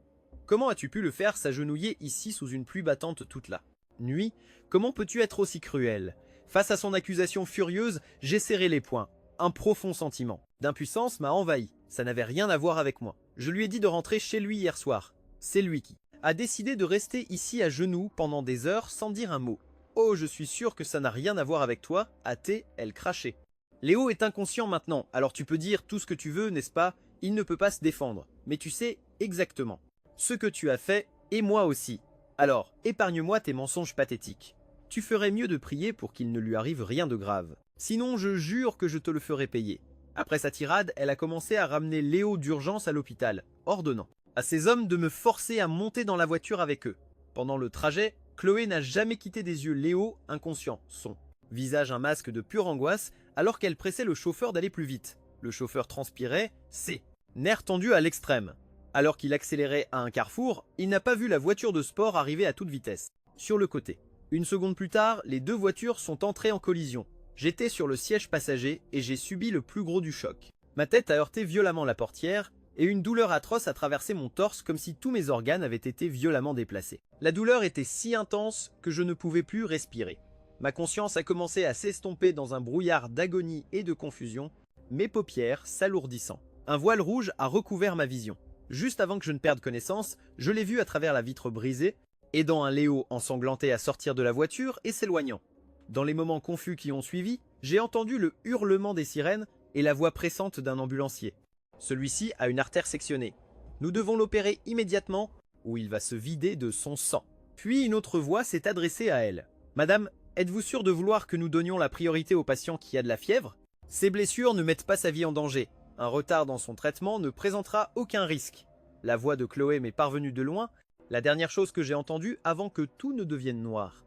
Comment as-tu pu le faire s'agenouiller ici sous une pluie battante toute la nuit? Comment peux-tu être aussi cruel ?» Face à son accusation furieuse, j'ai serré les poings. Un profond sentiment d'impuissance m'a envahi. Ça n'avait rien à voir avec moi. Je lui ai dit de rentrer chez lui hier soir. C'est lui qui a décidé de rester ici à genoux pendant des heures sans dire un mot. Oh, je suis sûr que ça n'a rien à voir avec toi, hâtée, elle crachait. Léo est inconscient maintenant, alors tu peux dire tout ce que tu veux, n'est-ce pas? Il ne peut pas se défendre. Mais tu sais exactement ce que tu as fait, et moi aussi. Alors, épargne-moi tes mensonges pathétiques. Tu ferais mieux de prier pour qu'il ne lui arrive rien de grave. Sinon, je jure que je te le ferai payer. Après sa tirade, elle a commencé à ramener Léo d'urgence à l'hôpital, ordonnant à ses hommes de me forcer à monter dans la voiture avec eux. Pendant le trajet, Chloé n'a jamais quitté des yeux Léo, inconscient, son visage un masque de pure angoisse, alors qu'elle pressait le chauffeur d'aller plus vite. Le chauffeur transpirait, ses nerfs tendus à l'extrême. Alors qu'il accélérait à un carrefour, il n'a pas vu la voiture de sport arriver à toute vitesse, sur le côté. Une seconde plus tard, les deux voitures sont entrées en collision. J'étais sur le siège passager et j'ai subi le plus gros du choc. Ma tête a heurté violemment la portière et une douleur atroce a traversé mon torse comme si tous mes organes avaient été violemment déplacés. La douleur était si intense que je ne pouvais plus respirer. Ma conscience a commencé à s'estomper dans un brouillard d'agonie et de confusion, mes paupières s'alourdissant. Un voile rouge a recouvert ma vision. Juste avant que je ne perde connaissance, je l'ai vu à travers la vitre brisée, aidant un Léo ensanglanté à sortir de la voiture et s'éloignant. Dans les moments confus qui ont suivi, j'ai entendu le hurlement des sirènes et la voix pressante d'un ambulancier. Celui-ci a une artère sectionnée. Nous devons l'opérer immédiatement ou il va se vider de son sang. Puis une autre voix s'est adressée à elle. « Madame, êtes-vous sûre de vouloir que nous donnions la priorité au patient qui a de la fièvre? Ces blessures ne mettent pas sa vie en danger. Un retard dans son traitement ne présentera aucun risque. » La voix de Chloé m'est parvenue de loin, la dernière chose que j'ai entendue avant que tout ne devienne noir.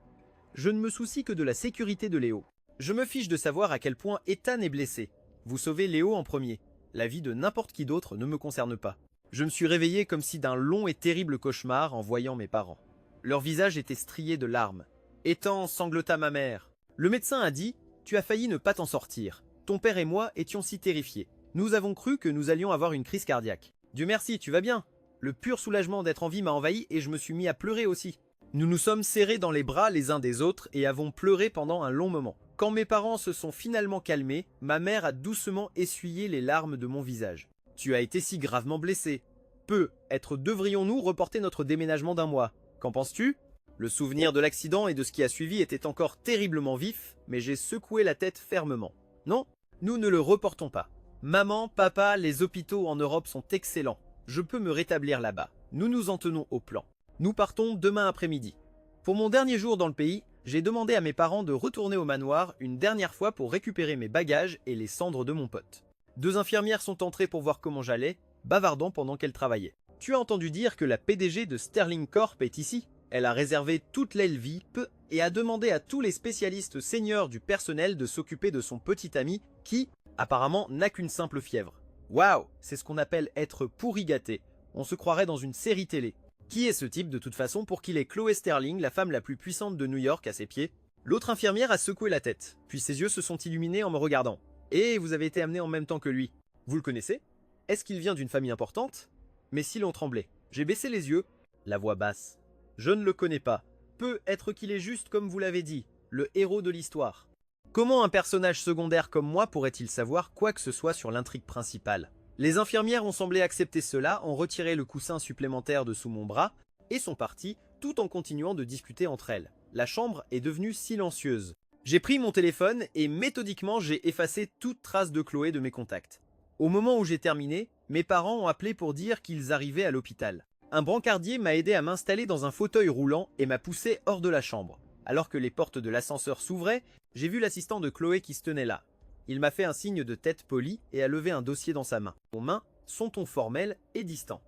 Je ne me soucie que de la sécurité de Léo. Je me fiche de savoir à quel point Ethan est blessé. Vous sauvez Léo en premier. La vie de n'importe qui d'autre ne me concerne pas. Je me suis réveillé comme si d'un long et terrible cauchemar en voyant mes parents. Leur visage était strié de larmes. Ethan sanglota ma mère. Le médecin a dit tu as failli ne pas t'en sortir. Ton père et moi étions si terrifiés. Nous avons cru que nous allions avoir une crise cardiaque. Dieu merci, tu vas bien. Le pur soulagement d'être en vie m'a envahi et je me suis mis à pleurer aussi. Nous nous sommes serrés dans les bras les uns des autres et avons pleuré pendant un long moment. Quand mes parents se sont finalement calmés, ma mère a doucement essuyé les larmes de mon visage. Tu as été si gravement blessé. Devrions-nous reporter notre déménagement d'un mois? Qu'en penses-tu? Le souvenir de l'accident et de ce qui a suivi était encore terriblement vif, mais j'ai secoué la tête fermement. Non, nous ne le reportons pas. Maman, papa, les hôpitaux en Europe sont excellents. Je peux me rétablir là-bas. Nous nous en tenons au plan. Nous partons demain après-midi. Pour mon dernier jour dans le pays, j'ai demandé à mes parents de retourner au manoir une dernière fois pour récupérer mes bagages et les cendres de mon pote. 2 infirmières sont entrées pour voir comment j'allais, bavardant pendant qu'elles travaillaient. Tu as entendu dire que la PDG de Sterling Corp est ici? Elle a réservé toute l'aile VIP et a demandé à tous les spécialistes seniors du personnel de s'occuper de son petit ami qui, apparemment, n'a qu'une simple fièvre. Waouh, c'est ce qu'on appelle être pourri gâté. On se croirait dans une série télé. Qui est ce type de toute façon pour qu'il ait Chloé Sterling, la femme la plus puissante de New York, à ses pieds? L'autre infirmière a secoué la tête, puis ses yeux se sont illuminés en me regardant. Et vous avez été amené en même temps que lui. Vous le connaissez? Est-ce qu'il vient d'une famille importante? Mes cils ont tremblé. J'ai baissé les yeux, la voix basse. Je ne le connais pas. Peut être qu'il est juste comme vous l'avez dit, le héros de l'histoire. Comment un personnage secondaire comme moi pourrait-il savoir quoi que ce soit sur l'intrigue principale? Les infirmières ont semblé accepter cela, ont retiré le coussin supplémentaire de sous mon bras et sont parties, tout en continuant de discuter entre elles. La chambre est devenue silencieuse. J'ai pris mon téléphone et méthodiquement j'ai effacé toute trace de Chloé de mes contacts. Au moment où j'ai terminé, mes parents ont appelé pour dire qu'ils arrivaient à l'hôpital. Un brancardier m'a aidé à m'installer dans un fauteuil roulant et m'a poussé hors de la chambre. Alors que les portes de l'ascenseur s'ouvraient, j'ai vu l'assistant de Chloé qui se tenait là. Il m'a fait un signe de tête poli et a levé un dossier dans sa main. Mon main, son ton formel et distant.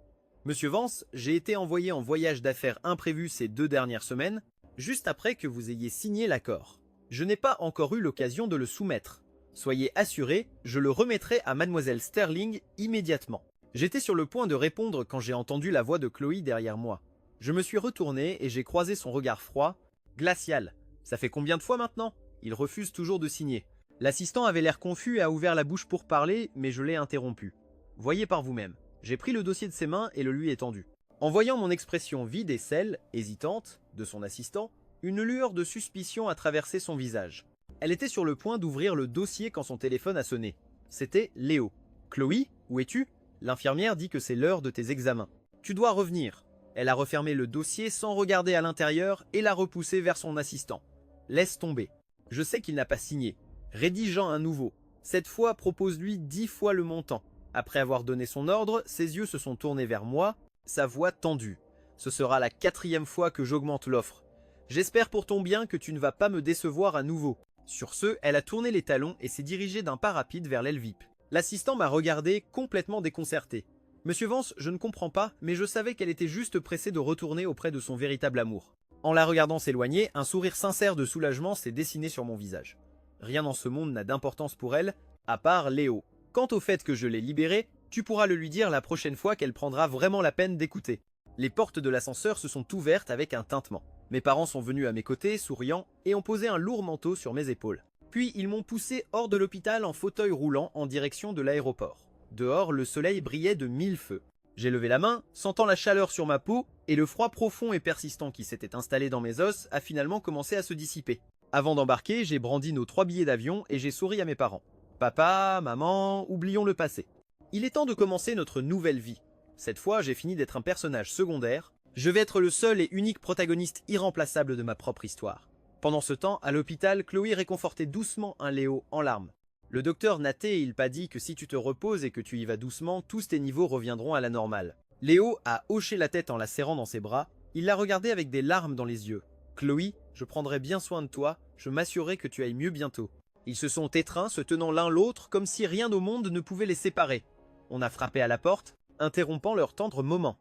Monsieur Vance, j'ai été envoyé en voyage d'affaires imprévu ces 2 dernières semaines, juste après que vous ayez signé l'accord. Je n'ai pas encore eu l'occasion de le soumettre. Soyez assurés, je le remettrai à mademoiselle Sterling immédiatement. J'étais sur le point de répondre quand j'ai entendu la voix de Chloé derrière moi. Je me suis retourné et j'ai croisé son regard froid, glacial. Ça fait combien de fois maintenant? Il refuse toujours de signer. L'assistant avait l'air confus et a ouvert la bouche pour parler, mais je l'ai interrompu. Voyez par vous-même. J'ai pris le dossier de ses mains et le lui ai tendu. En voyant mon expression vide et celle, hésitante, de son assistant, une lueur de suspicion a traversé son visage. Elle était sur le point d'ouvrir le dossier quand son téléphone a sonné. C'était Léo. « Chloé, où es-tu » L'infirmière dit que c'est l'heure de tes examens. « Tu dois revenir. » Elle a refermé le dossier sans regarder à l'intérieur et l'a repoussé vers son assistant. « Laisse tomber. Je sais qu'il n'a pas signé. Rédigeant un nouveau. Cette fois, propose-lui 10 fois le montant. » Après avoir donné son ordre, ses yeux se sont tournés vers moi, sa voix tendue. « Ce sera la 4e fois que j'augmente l'offre. J'espère pour ton bien que tu ne vas pas me décevoir à nouveau. » Sur ce, elle a tourné les talons et s'est dirigée d'un pas rapide vers l'aile VIP. L'assistant m'a regardé, complètement déconcerté. « Monsieur Vance, je ne comprends pas, mais je savais qu'elle était juste pressée de retourner auprès de son véritable amour. » En la regardant s'éloigner, un sourire sincère de soulagement s'est dessiné sur mon visage. Rien dans ce monde n'a d'importance pour elle, à part Léo. Quant au fait que je l'ai libérée, tu pourras le lui dire la prochaine fois qu'elle prendra vraiment la peine d'écouter. Les portes de l'ascenseur se sont ouvertes avec un tintement. Mes parents sont venus à mes côtés, souriant, et ont posé un lourd manteau sur mes épaules. Puis ils m'ont poussé hors de l'hôpital en fauteuil roulant en direction de l'aéroport. Dehors, le soleil brillait de 1000 feux. J'ai levé la main, sentant la chaleur sur ma peau, et le froid profond et persistant qui s'était installé dans mes os a finalement commencé à se dissiper. Avant d'embarquer, j'ai brandi nos 3 billets d'avion et j'ai souri à mes parents. Papa, maman, oublions le passé. Il est temps de commencer notre nouvelle vie. Cette fois, j'ai fini d'être un personnage secondaire. Je vais être le seul et unique protagoniste irremplaçable de ma propre histoire. Pendant ce temps, à l'hôpital, Chloé réconfortait doucement un Léo en larmes. Le docteur Naté, il m'a dit que si tu te reposes et que tu y vas doucement, tous tes niveaux reviendront à la normale. Léo a hoché la tête en la serrant dans ses bras. Il l'a regardée avec des larmes dans les yeux. Chloé, je prendrai bien soin de toi, je m'assurerai que tu ailles mieux bientôt. Ils se sont étreints, se tenant l'un l'autre, comme si rien au monde ne pouvait les séparer. On a frappé à la porte, interrompant leur tendre moment.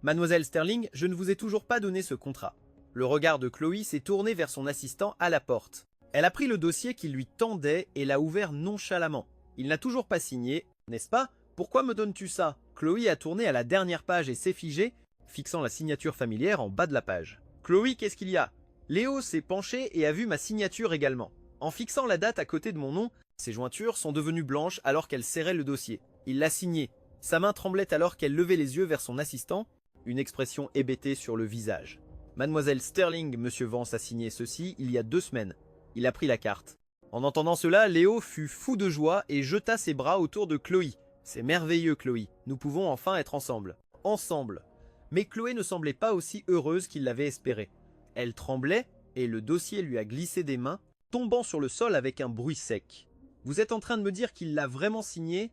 Mademoiselle Sterling, je ne vous ai toujours pas donné ce contrat. Le regard de Chloé s'est tourné vers son assistant à la porte. Elle a pris le dossier qu'il lui tendait et l'a ouvert nonchalamment. Il n'a toujours pas signé, n'est-ce pas? Pourquoi me donnes-tu ça? Chloé a tourné à la dernière page et s'est figée, fixant la signature familière en bas de la page. Chloé, qu'est-ce qu'il y a? Léo s'est penché et a vu ma signature également. En fixant la date à côté de mon nom, ses jointures sont devenues blanches alors qu'elle serrait le dossier. Il l'a signé. Sa main tremblait alors qu'elle levait les yeux vers son assistant, une expression hébétée sur le visage. Mademoiselle Sterling, Monsieur Vance a signé ceci il y a 2 semaines. Il a pris la carte. En entendant cela, Léo fut fou de joie et jeta ses bras autour de Chloé. C'est merveilleux, Chloé. Nous pouvons enfin être ensemble. Ensemble. Mais Chloé ne semblait pas aussi heureuse qu'il l'avait espéré. Elle tremblait et le dossier lui a glissé des mains, tombant sur le sol avec un bruit sec. Vous êtes en train de me dire qu'il l'a vraiment signé?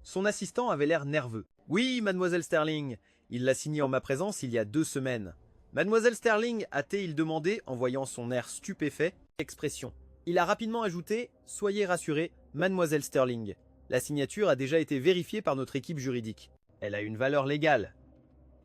Son assistant avait l'air nerveux. Oui, mademoiselle Sterling. Il l'a signé en ma présence il y a 2 semaines. Mademoiselle Sterling, a-t-il demandé en voyant son air stupéfait? Expression. Il a rapidement ajouté « Soyez rassurée, mademoiselle Sterling. La signature a déjà été vérifiée par notre équipe juridique. Elle a une valeur légale. »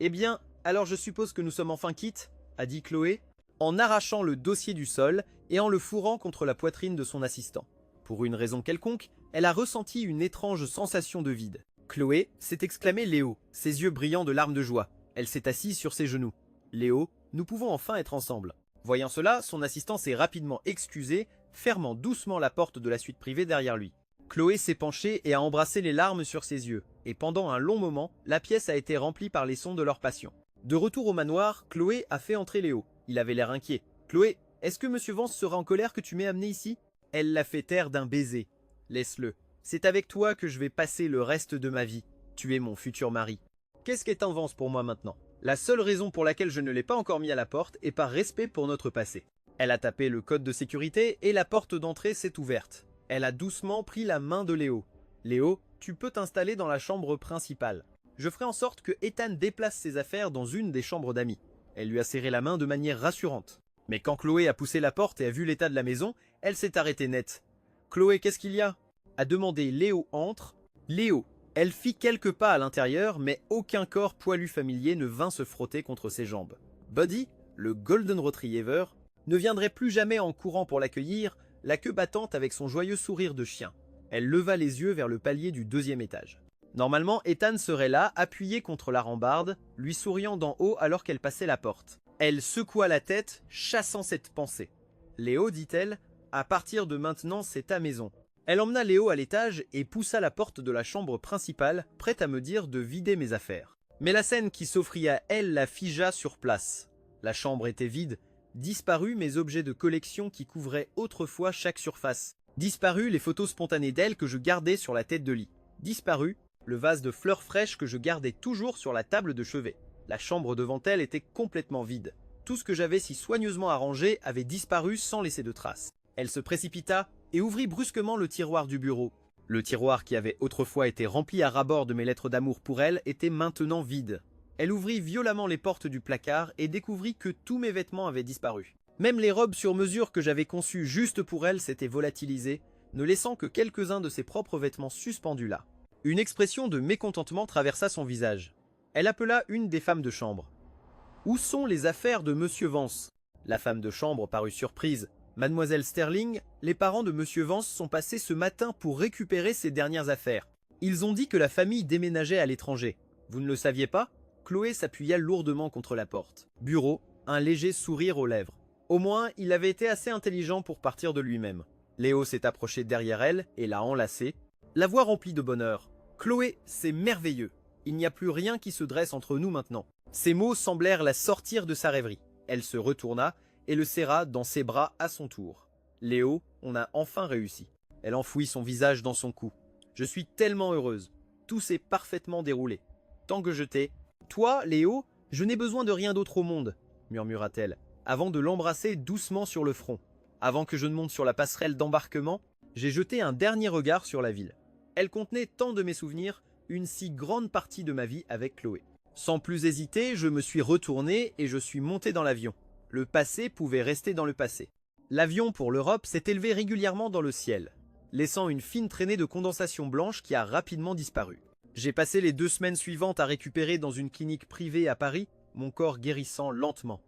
Eh bien, alors je suppose que nous sommes enfin quittes, a dit Chloé, en arrachant le dossier du sol et en le fourrant contre la poitrine de son assistant. Pour une raison quelconque, elle a ressenti une étrange sensation de vide. Chloé, s'est exclamé Léo, ses yeux brillants de larmes de joie. Elle s'est assise sur ses genoux. Léo, nous pouvons enfin être ensemble. Voyant cela, son assistant s'est rapidement excusé, fermant doucement la porte de la suite privée derrière lui. Chloé s'est penchée et a embrassé les larmes sur ses yeux, et pendant un long moment, la pièce a été remplie par les sons de leur passion. De retour au manoir, Chloé a fait entrer Léo. Il avait l'air inquiet. « Chloé, est-ce que Monsieur Vance sera en colère que tu m'aies amené ici ?» Elle l'a fait taire d'un baiser. « Laisse-le. C'est avec toi que je vais passer le reste de ma vie. Tu es mon futur mari. » Qu'est-ce qu'est un Vance pour moi maintenant? La seule raison pour laquelle je ne l'ai pas encore mis à la porte est par respect pour notre passé. Elle a tapé le code de sécurité et la porte d'entrée s'est ouverte. Elle a doucement pris la main de Léo. « Léo, tu peux t'installer dans la chambre principale. Je ferai en sorte que Ethan déplace ses affaires dans une des chambres d'amis. » Elle lui a serré la main de manière rassurante. Mais quand Chloé a poussé la porte et a vu l'état de la maison, elle s'est arrêtée net. « Chloé, qu'est-ce qu'il y a ?» a demandé Léo entre. Léo. Elle fit quelques pas à l'intérieur, mais aucun corps poilu familier ne vint se frotter contre ses jambes. Buddy, le Golden Retriever, ne viendrait plus jamais en courant pour l'accueillir, la queue battante avec son joyeux sourire de chien. Elle leva les yeux vers le palier du 2e étage. Normalement, Ethan serait là, appuyé contre la rambarde, lui souriant d'en haut alors qu'elle passait la porte. Elle secoua la tête, chassant cette pensée. « Léo, dit-elle, à partir de maintenant, c'est ta maison. » Elle emmena Léo à l'étage et poussa la porte de la chambre principale, prête à me dire de vider mes affaires. Mais la scène qui s'offrit à elle la figea sur place. La chambre était vide, disparus mes objets de collection qui couvraient autrefois chaque surface. Disparus les photos spontanées d'elle que je gardais sur la tête de lit. Disparu le vase de fleurs fraîches que je gardais toujours sur la table de chevet. La chambre devant elle était complètement vide. Tout ce que j'avais si soigneusement arrangé avait disparu sans laisser de traces. Elle se précipita et ouvrit brusquement le tiroir du bureau. Le tiroir qui avait autrefois été rempli à ras-bord de mes lettres d'amour pour elle était maintenant vide. Elle ouvrit violemment les portes du placard et découvrit que tous mes vêtements avaient disparu. Même les robes sur mesure que j'avais conçues juste pour elle s'étaient volatilisées, ne laissant que quelques-uns de ses propres vêtements suspendus là. Une expression de mécontentement traversa son visage. Elle appela une des femmes de chambre. « Où sont les affaires de Monsieur Vance ?» La femme de chambre parut surprise. « Mademoiselle Sterling, les parents de Monsieur Vance sont passés ce matin pour récupérer ses dernières affaires. Ils ont dit que la famille déménageait à l'étranger. Vous ne le saviez pas ?» Chloé s'appuya lourdement contre la porte. Bureau, un léger sourire aux lèvres. Au moins, il avait été assez intelligent pour partir de lui-même. Léo s'est approché derrière elle et l'a enlacée. La voix remplie de bonheur. « Chloé, c'est merveilleux. Il n'y a plus rien qui se dresse entre nous maintenant. » Ces mots semblèrent la sortir de sa rêverie. Elle se retourna et le serra dans ses bras à son tour. « Léo, on a enfin réussi. » Elle enfouit son visage dans son cou. « Je suis tellement heureuse. Tout s'est parfaitement déroulé. Tant que je t'ai... »« Toi, Léo, je n'ai besoin de rien d'autre au monde, » murmura-t-elle, avant de l'embrasser doucement sur le front. Avant que je ne monte sur la passerelle d'embarquement, j'ai jeté un dernier regard sur la ville. Elle contenait tant de mes souvenirs, une si grande partie de ma vie avec Chloé. Sans plus hésiter, je me suis retourné et je suis monté dans l'avion. Le passé pouvait rester dans le passé. L'avion pour l'Europe s'est élevé régulièrement dans le ciel, laissant une fine traînée de condensation blanche qui a rapidement disparu. J'ai passé les 2 semaines suivantes à récupérer dans une clinique privée à Paris, mon corps guérissant lentement.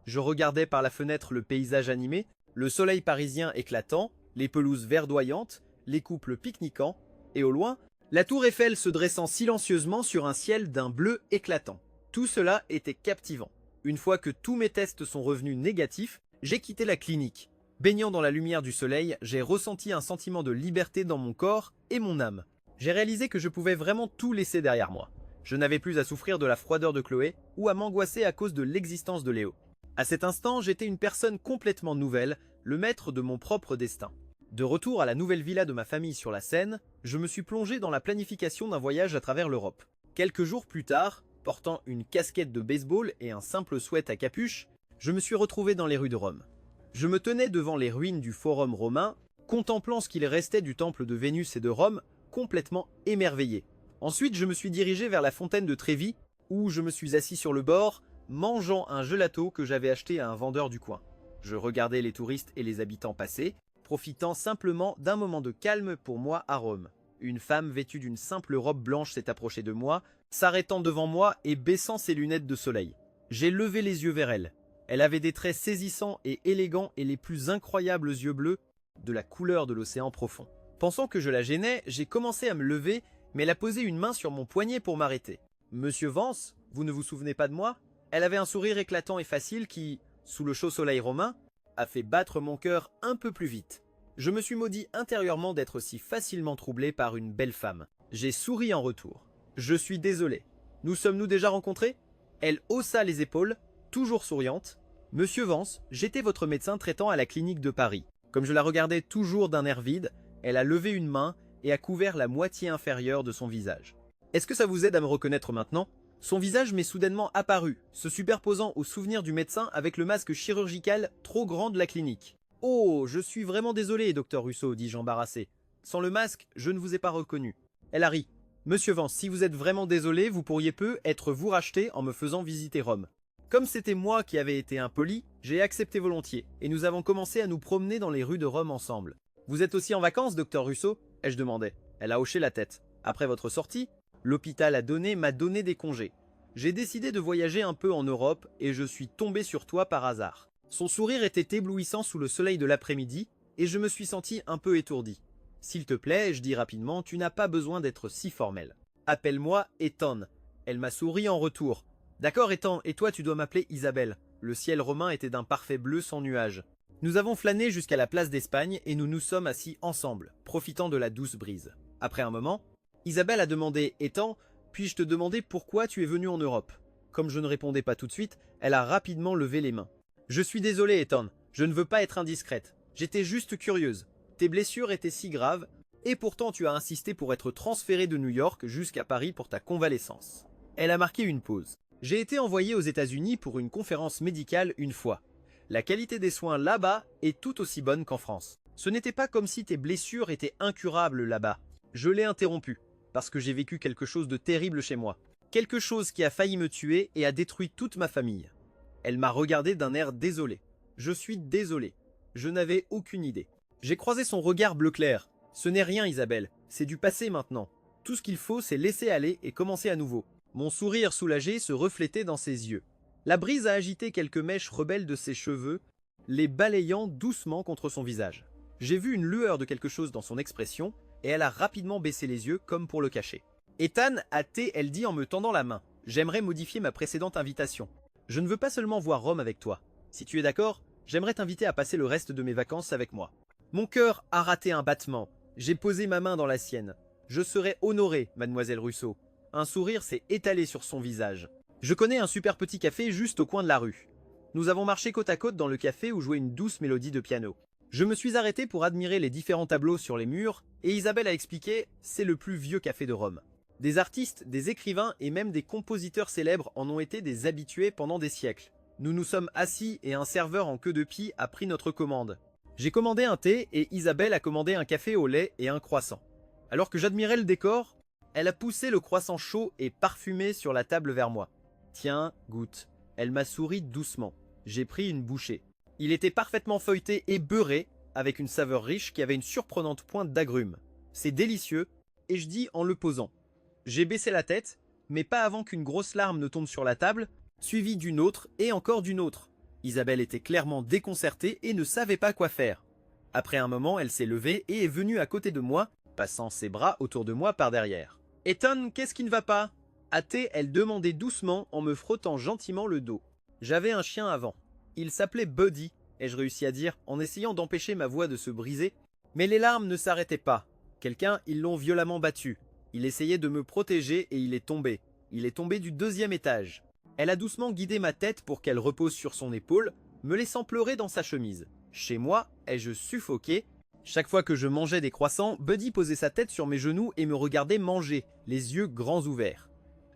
Je regardais par la fenêtre le paysage animé, le soleil parisien éclatant, les pelouses verdoyantes, les couples pique-niquant, et au loin, la tour Eiffel se dressant silencieusement sur un ciel d'un bleu éclatant. Tout cela était captivant. Une fois que tous mes tests sont revenus négatifs, j'ai quitté la clinique. Baignant dans la lumière du soleil, j'ai ressenti un sentiment de liberté dans mon corps et mon âme. J'ai réalisé que je pouvais vraiment tout laisser derrière moi. Je n'avais plus à souffrir de la froideur de Chloé ou à m'angoisser à cause de l'existence de Léo. À cet instant, j'étais une personne complètement nouvelle, le maître de mon propre destin. De retour à la nouvelle villa de ma famille sur la Seine, je me suis plongé dans la planification d'un voyage à travers l'Europe. Quelques jours plus tard, portant une casquette de baseball et un simple sweat à capuche, je me suis retrouvé dans les rues de Rome. Je me tenais devant les ruines du Forum romain, contemplant ce qu'il restait du temple de Vénus et de Rome, complètement émerveillé. Ensuite, je me suis dirigé vers la fontaine de Trévi, où je me suis assis sur le bord, mangeant un gelato que j'avais acheté à un vendeur du coin. Je regardais les touristes et les habitants passer, profitant simplement d'un moment de calme pour moi à Rome. Une femme vêtue d'une simple robe blanche s'est approchée de moi, s'arrêtant devant moi et baissant ses lunettes de soleil. J'ai levé les yeux vers elle. Elle avait des traits saisissants et élégants et les plus incroyables yeux bleus, de la couleur de l'océan profond. Pensant que je la gênais, j'ai commencé à me lever, mais elle a posé une main sur mon poignet pour m'arrêter. « Monsieur Vance, vous ne vous souvenez pas de moi ?» Elle avait un sourire éclatant et facile qui, sous le chaud soleil romain, a fait battre mon cœur un peu plus vite. Je me suis maudit intérieurement d'être si facilement troublé par une belle femme. J'ai souri en retour. « Je suis désolé. Nous sommes-nous déjà rencontrés ?» Elle haussa les épaules, toujours souriante. « Monsieur Vance, j'étais votre médecin traitant à la clinique de Paris. » Comme je la regardais toujours d'un air vide, elle a levé une main et a couvert la moitié inférieure de son visage. « Est-ce que ça vous aide à me reconnaître maintenant ?» Son visage m'est soudainement apparu, se superposant au souvenir du médecin avec le masque chirurgical trop grand de la clinique. « Oh, je suis vraiment désolé, docteur Russo, dis-je embarrassé. Sans le masque, je ne vous ai pas reconnu. » Elle a ri. « Monsieur Vance, si vous êtes vraiment désolé, vous pourriez peu être vous racheté en me faisant visiter Rome. » Comme c'était moi qui avais été impoli, j'ai accepté volontiers, et nous avons commencé à nous promener dans les rues de Rome ensemble. « Vous êtes aussi en vacances, docteur Russo ?» ai-je demandé. Elle a hoché la tête. « Après votre sortie, l'hôpital m'a donné des congés. J'ai décidé de voyager un peu en Europe, et je suis tombé sur toi par hasard. » Son sourire était éblouissant sous le soleil de l'après-midi, et je me suis senti un peu étourdi. « S'il te plaît, je dis rapidement, tu n'as pas besoin d'être si formel. Appelle-moi Ethan. » Elle m'a souri en retour. « D'accord Ethan, et toi tu dois m'appeler Isabelle. » Le ciel romain était d'un parfait bleu sans nuages. Nous avons flâné jusqu'à la place d'Espagne et nous nous sommes assis ensemble, profitant de la douce brise. Après un moment, Isabelle a demandé « Ethan, puis-je te demander pourquoi tu es venu en Europe ?» Comme je ne répondais pas tout de suite, elle a rapidement levé les mains. « Je suis désolé Ethan, je ne veux pas être indiscrète. J'étais juste curieuse. Tes blessures étaient si graves, et pourtant tu as insisté pour être transféré de New York jusqu'à Paris pour ta convalescence. » Elle a marqué une pause. J'ai été envoyé aux États-Unis pour une conférence médicale une fois. La qualité des soins là-bas est tout aussi bonne qu'en France. Ce n'était pas comme si tes blessures étaient incurables là-bas. Je l'ai interrompu, parce que j'ai vécu quelque chose de terrible chez moi. Quelque chose qui a failli me tuer et a détruit toute ma famille. Elle m'a regardé d'un air désolé. Je suis désolé. Je n'avais aucune idée. J'ai croisé son regard bleu clair. Ce n'est rien Isabelle, c'est du passé maintenant. Tout ce qu'il faut c'est laisser aller et commencer à nouveau. Mon sourire soulagé se reflétait dans ses yeux. La brise a agité quelques mèches rebelles de ses cheveux, les balayant doucement contre son visage. J'ai vu une lueur de quelque chose dans son expression, et elle a rapidement baissé les yeux comme pour le cacher. « Ethan, elle dit en me tendant la main. J'aimerais modifier ma précédente invitation. Je ne veux pas seulement voir Rome avec toi. Si tu es d'accord, j'aimerais t'inviter à passer le reste de mes vacances avec moi. » Mon cœur a raté un battement. J'ai posé ma main dans la sienne. « Je serais honoré, mademoiselle Russo. » Un sourire s'est étalé sur son visage. Je connais un super petit café juste au coin de la rue. Nous avons marché côte à côte dans le café où jouait une douce mélodie de piano. Je me suis arrêté pour admirer les différents tableaux sur les murs et Isabelle a expliqué « c'est le plus vieux café de Rome ». Des artistes, des écrivains et même des compositeurs célèbres en ont été des habitués pendant des siècles. Nous nous sommes assis et un serveur en queue de pie a pris notre commande. J'ai commandé un thé et Isabelle a commandé un café au lait et un croissant. Alors que j'admirais le décor, elle a poussé le croissant chaud et parfumé sur la table vers moi. « Tiens, goûte. » Elle m'a souri doucement. J'ai pris une bouchée. Il était parfaitement feuilleté et beurré, avec une saveur riche qui avait une surprenante pointe d'agrumes. C'est délicieux, et je dis en le posant. J'ai baissé la tête, mais pas avant qu'une grosse larme ne tombe sur la table, suivie d'une autre et encore d'une autre. Isabelle était clairement déconcertée et ne savait pas quoi faire. Après un moment, elle s'est levée et est venue à côté de moi, passant ses bras autour de moi par derrière. « Ethan, qu'est-ce qui ne va pas ?» Elle demandait doucement en me frottant gentiment le dos. J'avais un chien avant. Il s'appelait Buddy. ai-je réussi à dire en essayant d'empêcher ma voix de se briser. Mais les larmes ne s'arrêtaient pas. Quelqu'un, ils l'ont violemment battu. Il essayait de me protéger et il est tombé. Il est tombé du 2e étage. Elle a doucement guidé ma tête pour qu'elle repose sur son épaule, me laissant pleurer dans sa chemise. Chez moi, ai-je suffoqué. Chaque fois que je mangeais des croissants, Buddy posait sa tête sur mes genoux et me regardait manger, les yeux grands ouverts.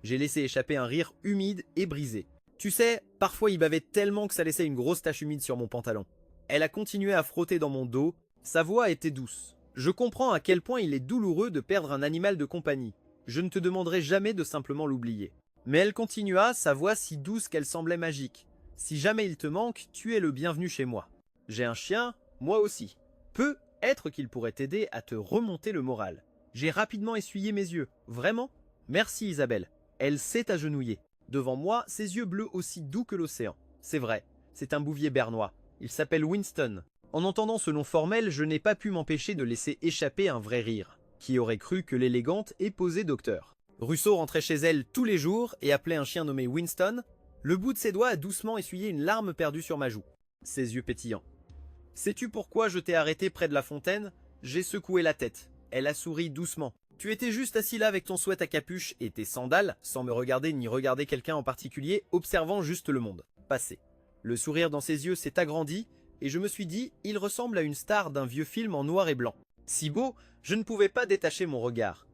J'ai laissé échapper un rire humide et brisé. Tu sais, parfois il bavait tellement que ça laissait une grosse tache humide sur mon pantalon. Elle a continué à frotter dans mon dos, sa voix était douce. Je comprends à quel point il est douloureux de perdre un animal de compagnie. Je ne te demanderai jamais de simplement l'oublier. Mais elle continua, sa voix si douce qu'elle semblait magique. Si jamais il te manque, tu es le bienvenu chez moi. J'ai un chien, moi aussi. Peut-être qu'il pourrait t'aider à te remonter le moral. J'ai rapidement essuyé mes yeux. Vraiment? Merci Isabelle. Elle s'est agenouillée. Devant moi, ses yeux bleus aussi doux que l'océan. C'est vrai, c'est un bouvier bernois. Il s'appelle Winston. En entendant ce nom formel, je n'ai pas pu m'empêcher de laisser échapper un vrai rire. Qui aurait cru que l'élégante ait posé docteur? Rousseau rentrait chez elle tous les jours et appelait un chien nommé Winston. Le bout de ses doigts a doucement essuyé une larme perdue sur ma joue. Ses yeux pétillants. Sais-tu pourquoi je t'ai arrêté près de la fontaine? J'ai secoué la tête. Elle a souri doucement. Tu étais juste assis là avec ton sweat à capuche et tes sandales, sans me regarder ni regarder quelqu'un en particulier, observant juste le monde. Passé. Le sourire dans ses yeux s'est agrandi, et je me suis dit, il ressemble à une star d'un vieux film en noir et blanc. Si beau, je ne pouvais pas détacher mon regard.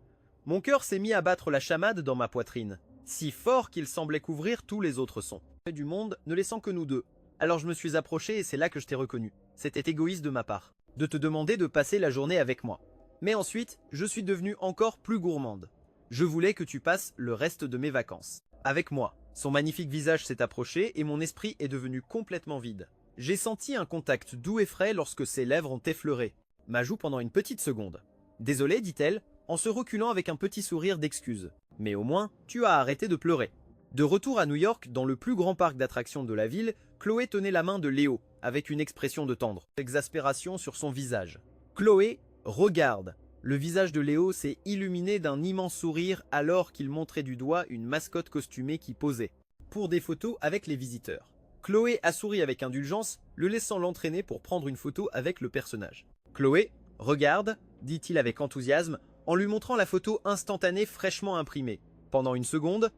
Mon cœur s'est mis à battre la chamade dans ma poitrine, si fort qu'il semblait couvrir tous les autres sons. Du monde, ne laissant que nous deux. Alors je me suis approché et c'est là que je t'ai reconnu. C'était égoïste de ma part, de te demander de passer la journée avec moi. Mais ensuite, je suis devenue encore plus gourmande. Je voulais que tu passes le reste de mes vacances avec moi. Son magnifique visage s'est approché et mon esprit est devenu complètement vide. J'ai senti un contact doux et frais lorsque ses lèvres ont effleuré ma joue pendant une petite seconde. Désolée, dit-elle, en se reculant avec un petit sourire d'excuse. Mais au moins, tu as arrêté de pleurer. De retour à New York, dans le plus grand parc d'attractions de la ville, Chloé tenait la main de Léo, avec une expression de tendre exaspération sur son visage. Chloé, regarde. Le visage de Léo s'est illuminé d'un immense sourire alors qu'il montrait du doigt une mascotte costumée qui posait pour des photos avec les visiteurs. Chloé a souri avec indulgence, le laissant l'entraîner pour prendre une photo avec le personnage. Chloé, regarde, dit-il avec enthousiasme, en lui montrant la photo instantanée fraîchement imprimée. Pendant une seconde,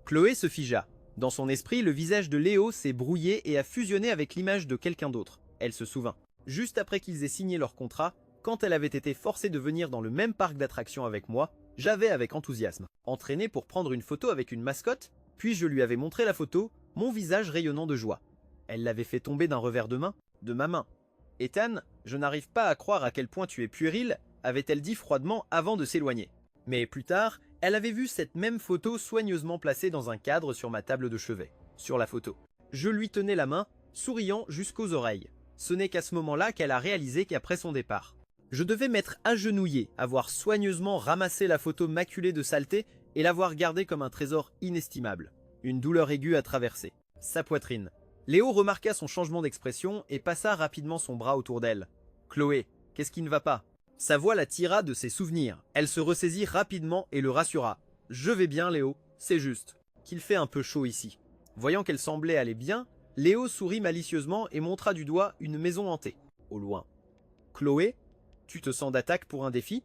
Chloé se figea. Dans son esprit, le visage de Léo s'est brouillé et a fusionné avec l'image de quelqu'un d'autre. Elle se souvint. Juste après qu'ils aient signé leur contrat, quand elle avait été forcée de venir dans le même parc d'attractions avec moi, j'avais avec enthousiasme entraîné pour prendre une photo avec une mascotte, puis je lui avais montré la photo, mon visage rayonnant de joie. Elle l'avait fait tomber d'un revers de ma main. Ethan, je n'arrive pas à croire à quel point tu es puéril, avait-elle dit froidement avant de s'éloigner. Mais plus tard, elle avait vu cette même photo soigneusement placée dans un cadre sur ma table de chevet. Sur la photo, je lui tenais la main, souriant jusqu'aux oreilles. Ce n'est qu'à ce moment-là qu'elle a réalisé qu'après son départ, je devais m'être agenouillé, avoir soigneusement ramassé la photo maculée de saleté et l'avoir gardée comme un trésor inestimable. Une douleur aiguë a traversé sa poitrine. Léo remarqua son changement d'expression et passa rapidement son bras autour d'elle. « Chloé, qu'est-ce qui ne va pas ?» Sa voix la tira de ses souvenirs. Elle se ressaisit rapidement et le rassura. « Je vais bien, Léo, c'est juste qu'il fait un peu chaud ici. » Voyant qu'elle semblait aller bien, Léo sourit malicieusement et montra du doigt une maison hantée, au loin. « Chloé, tu te sens d'attaque pour un défi ?»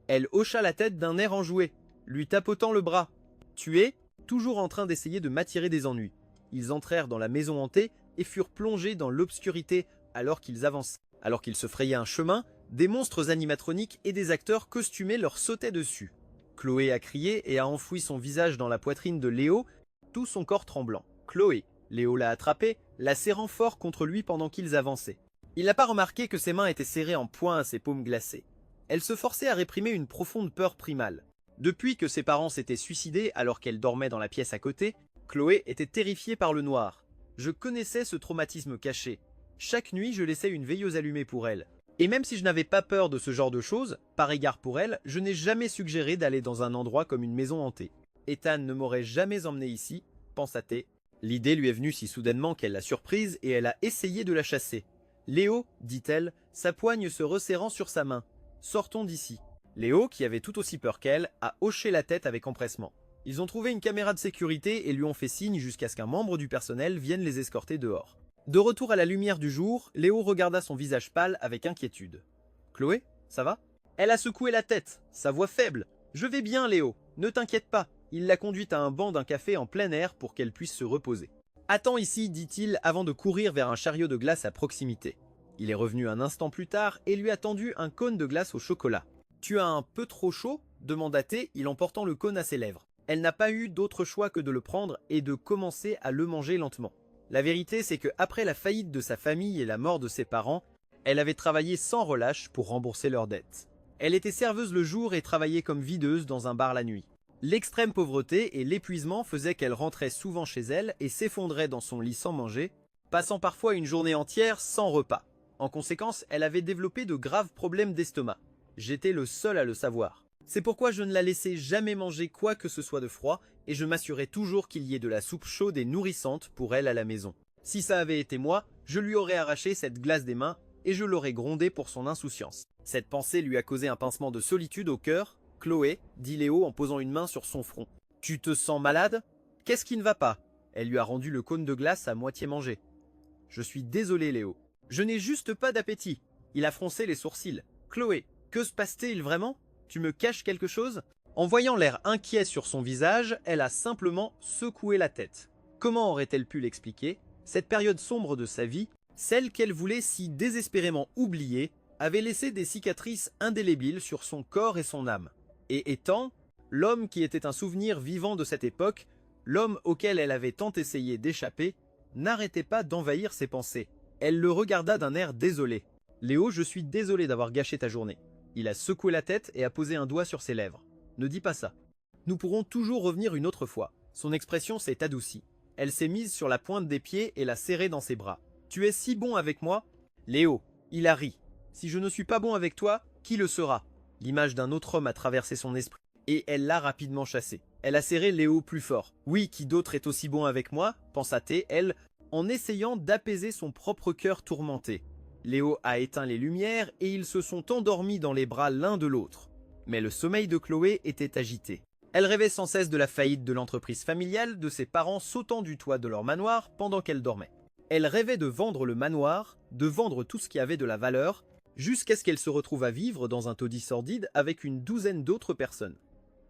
Elle hocha la tête d'un air enjoué, lui tapotant le bras. « Tu es toujours en train d'essayer de m'attirer des ennuis. » Ils entrèrent dans la maison hantée et furent plongés dans l'obscurité alors qu'ils avançaient. Alors qu'ils se frayaient un chemin, des monstres animatroniques et des acteurs costumés leur sautaient dessus. Chloé a crié et a enfoui son visage dans la poitrine de Léo, tout son corps tremblant. Chloé, Léo l'a attrapé, la serrant fort contre lui pendant qu'ils avançaient. Il n'a pas remarqué que ses mains étaient serrées en poing à ses paumes glacées. Elle se forçait à réprimer une profonde peur primale. Depuis que ses parents s'étaient suicidés alors qu'elle dormait dans la pièce à côté, Chloé était terrifiée par le noir. Je connaissais ce traumatisme caché. Chaque nuit, je laissais une veilleuse allumée pour elle. Et même si je n'avais pas peur de ce genre de choses, par égard pour elle, je n'ai jamais suggéré d'aller dans un endroit comme une maison hantée. Ethan ne m'aurait jamais emmené ici, pensa-t-elle. L'idée lui est venue si soudainement qu'elle l'a surprise et elle a essayé de la chasser. Léo, dit-elle, sa poigne se resserrant sur sa main. Sortons d'ici. Léo, qui avait tout aussi peur qu'elle, a hoché la tête avec empressement. Ils ont trouvé une caméra de sécurité et lui ont fait signe jusqu'à ce qu'un membre du personnel vienne les escorter dehors. De retour à la lumière du jour, Léo regarda son visage pâle avec inquiétude. « Chloé, ça va ?» Elle a secoué la tête, sa voix faible. « Je vais bien, Léo, ne t'inquiète pas. » Il l'a conduite à un banc d'un café en plein air pour qu'elle puisse se reposer. « Attends ici, dit-il avant de courir vers un chariot de glace à proximité. Il est revenu un instant plus tard et lui a tendu un cône de glace au chocolat. « Tu as un peu trop chaud ?» demanda-t-il, il en portant le cône à ses lèvres. Elle n'a pas eu d'autre choix que de le prendre et de commencer à le manger lentement. La vérité, c'est que après la faillite de sa famille et la mort de ses parents, elle avait travaillé sans relâche pour rembourser leurs dettes. Elle était serveuse le jour et travaillait comme videuse dans un bar la nuit. L'extrême pauvreté et l'épuisement faisaient qu'elle rentrait souvent chez elle et s'effondrait dans son lit sans manger, passant parfois une journée entière sans repas. En conséquence, elle avait développé de graves problèmes d'estomac. J'étais le seul à le savoir. C'est pourquoi je ne la laissais jamais manger quoi que ce soit de froid et je m'assurais toujours qu'il y ait de la soupe chaude et nourrissante pour elle à la maison. Si ça avait été moi, je lui aurais arraché cette glace des mains et je l'aurais grondée pour son insouciance. Cette pensée lui a causé un pincement de solitude au cœur. « Chloé, » dit Léo en posant une main sur son front. « Tu te sens malade ? Qu'est-ce qui ne va pas ?» Elle lui a rendu le cône de glace à moitié mangé. « Je suis désolé, Léo. Je n'ai juste pas d'appétit. » Il a froncé les sourcils. « Chloé, que se passe-t-il vraiment ? Tu me caches quelque chose ?» En voyant l'air inquiet sur son visage, elle a simplement secoué la tête. Comment aurait-elle pu l'expliquer ? Cette période sombre de sa vie, celle qu'elle voulait si désespérément oublier, avait laissé des cicatrices indélébiles sur son corps et son âme. Et étant l'homme qui était un souvenir vivant de cette époque, l'homme auquel elle avait tant essayé d'échapper, n'arrêtait pas d'envahir ses pensées. Elle le regarda d'un air désolé. « Léo, je suis désolé d'avoir gâché ta journée. » Il a secoué la tête et a posé un doigt sur ses lèvres. « Ne dis pas ça. Nous pourrons toujours revenir une autre fois. » Son expression s'est adoucie. Elle s'est mise sur la pointe des pieds et l'a serré dans ses bras. « Tu es si bon avec moi ?» Léo, il a ri. « Si je ne suis pas bon avec toi, qui le sera ?» L'image d'un autre homme a traversé son esprit et elle l'a rapidement chassé. Elle a serré Léo plus fort. « Oui, qui d'autre est aussi bon avec moi ?» pensa-t-elle, elle, en essayant d'apaiser son propre cœur tourmenté. Léo a éteint les lumières et ils se sont endormis dans les bras l'un de l'autre. Mais le sommeil de Chloé était agité. Elle rêvait sans cesse de la faillite de l'entreprise familiale, de ses parents sautant du toit de leur manoir pendant qu'elle dormait. Elle rêvait de vendre le manoir, de vendre tout ce qui avait de la valeur, jusqu'à ce qu'elle se retrouve à vivre dans un taudis sordide avec une douzaine d'autres personnes.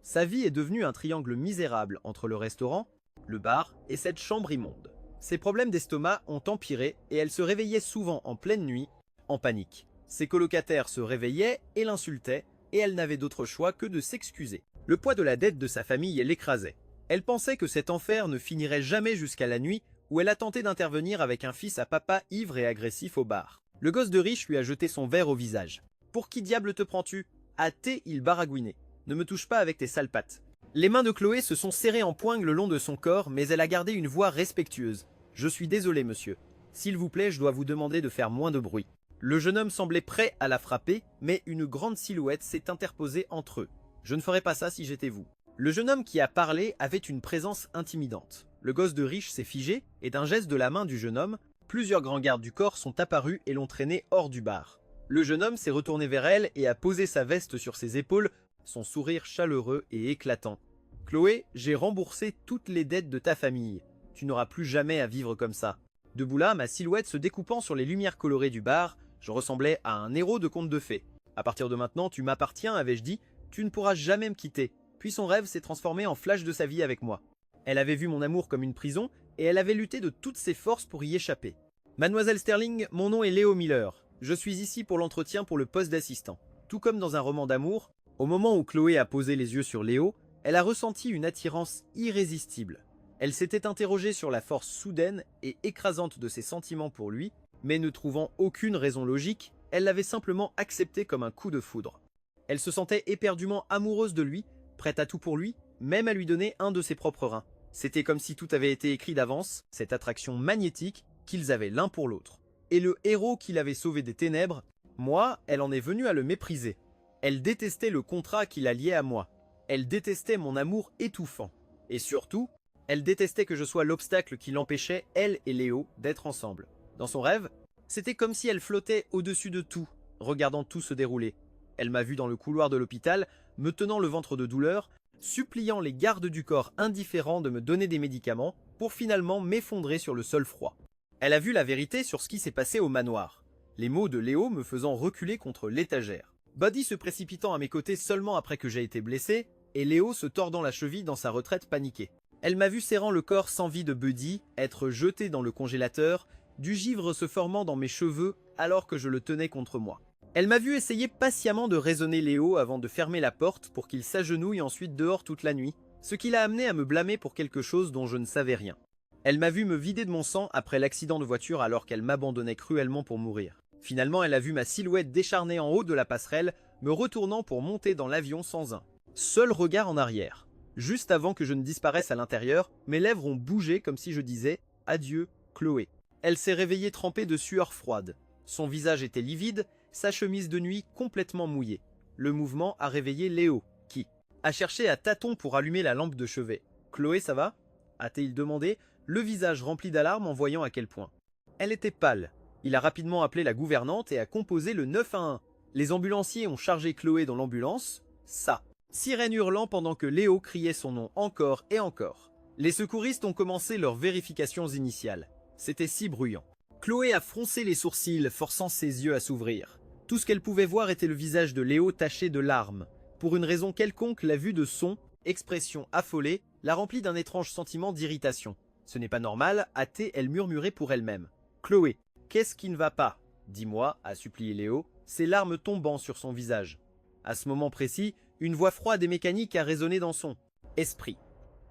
Sa vie est devenue un triangle misérable entre le restaurant, le bar et cette chambre immonde. Ses problèmes d'estomac ont empiré et elle se réveillait souvent en pleine nuit, en panique. Ses colocataires se réveillaient et l'insultaient, et elle n'avait d'autre choix que de s'excuser. Le poids de la dette de sa famille l'écrasait. Elle pensait que cet enfer ne finirait jamais jusqu'à la nuit où elle a tenté d'intervenir avec un fils à papa ivre et agressif au bar. Le gosse de riche lui a jeté son verre au visage. « Pour qui diable te prends-tu » À thé, il baragouinait. « Ne me touche pas avec tes sales pattes. » Les mains de Chloé se sont serrées en poing le long de son corps, mais elle a gardé une voix respectueuse. « Je suis désolé, monsieur. S'il vous plaît, je dois vous demander de faire moins de bruit. » Le jeune homme semblait prêt à la frapper, mais une grande silhouette s'est interposée entre eux. « Je ne ferais pas ça si j'étais vous. » Le jeune homme qui a parlé avait une présence intimidante. Le gosse de riche s'est figé, et d'un geste de la main du jeune homme, plusieurs grands gardes du corps sont apparus et l'ont traîné hors du bar. Le jeune homme s'est retourné vers elle et a posé sa veste sur ses épaules, son sourire chaleureux et éclatant. « Chloé, j'ai remboursé toutes les dettes de ta famille. Tu n'auras plus jamais à vivre comme ça. » Debout là, ma silhouette se découpant sur les lumières colorées du bar, je ressemblais à un héros de conte de fées. « À partir de maintenant, tu m'appartiens, avais-je dit. Tu ne pourras jamais me quitter. » Puis son rêve s'est transformé en flash de sa vie avec moi. Elle avait vu mon amour comme une prison, et elle avait lutté de toutes ses forces pour y échapper. « Mademoiselle Sterling, mon nom est Léo Miller. Je suis ici pour l'entretien pour le poste d'assistant. » Tout comme dans un roman d'amour, au moment où Chloé a posé les yeux sur Léo, elle a ressenti une attirance irrésistible. Elle s'était interrogée sur la force soudaine et écrasante de ses sentiments pour lui, mais ne trouvant aucune raison logique, elle l'avait simplement accepté comme un coup de foudre. Elle se sentait éperdument amoureuse de lui, prête à tout pour lui, même à lui donner un de ses propres reins. C'était comme si tout avait été écrit d'avance, cette attraction magnétique qu'ils avaient l'un pour l'autre. Et le héros qui l'avait sauvé des ténèbres, moi, elle en est venue à le mépriser. Elle détestait le contrat qui la liait à moi. Elle détestait mon amour étouffant. Et surtout, elle détestait que je sois l'obstacle qui l'empêchait, elle et Léo, d'être ensemble. Dans son rêve, c'était comme si elle flottait au-dessus de tout, regardant tout se dérouler. Elle m'a vu dans le couloir de l'hôpital, me tenant le ventre de douleur, suppliant les gardes du corps indifférents de me donner des médicaments pour finalement m'effondrer sur le sol froid. Elle a vu la vérité sur ce qui s'est passé au manoir, les mots de Léo me faisant reculer contre l'étagère. Buddy se précipitant à mes côtés seulement après que j'ai été blessé, et Léo se tordant la cheville dans sa retraite paniquée. Elle m'a vu serrant le corps sans vie de Buddy, être jeté dans le congélateur, du givre se formant dans mes cheveux alors que je le tenais contre moi. Elle m'a vu essayer patiemment de raisonner Léo avant de fermer la porte pour qu'il s'agenouille ensuite dehors toute la nuit, ce qui l'a amené à me blâmer pour quelque chose dont je ne savais rien. Elle m'a vu me vider de mon sang après l'accident de voiture alors qu'elle m'abandonnait cruellement pour mourir. Finalement, elle a vu ma silhouette décharnée en haut de la passerelle, me retournant pour monter dans l'avion sans un seul regard en arrière. Juste avant que je ne disparaisse à l'intérieur, mes lèvres ont bougé comme si je disais « Adieu, Chloé ». Elle s'est réveillée trempée de sueur froide. Son visage était livide, sa chemise de nuit complètement mouillée. Le mouvement a réveillé Léo, qui a cherché à tâtons pour allumer la lampe de chevet. « Chloé, ça va ?» a-t-il demandé, le visage rempli d'alarme en voyant à quel point. Elle était pâle. Il a rapidement appelé la gouvernante et a composé le 911. Les ambulanciers ont chargé Chloé dans l'ambulance. Ça. Sirène hurlant pendant que Léo criait son nom encore et encore. Les secouristes ont commencé leurs vérifications initiales. C'était si bruyant. Chloé a froncé les sourcils, forçant ses yeux à s'ouvrir. Tout ce qu'elle pouvait voir était le visage de Léo taché de larmes. Pour une raison quelconque, la vue de son, expression affolée, l'a remplie d'un étrange sentiment d'irritation. Ce n'est pas normal, hâtée, elle murmurait pour elle-même. « Chloé, qu'est-ce qui ne va pas ? Dis-moi, » a supplié Léo, ses larmes tombant sur son visage. À ce moment précis, une voix froide et mécanique a résonné dans son esprit.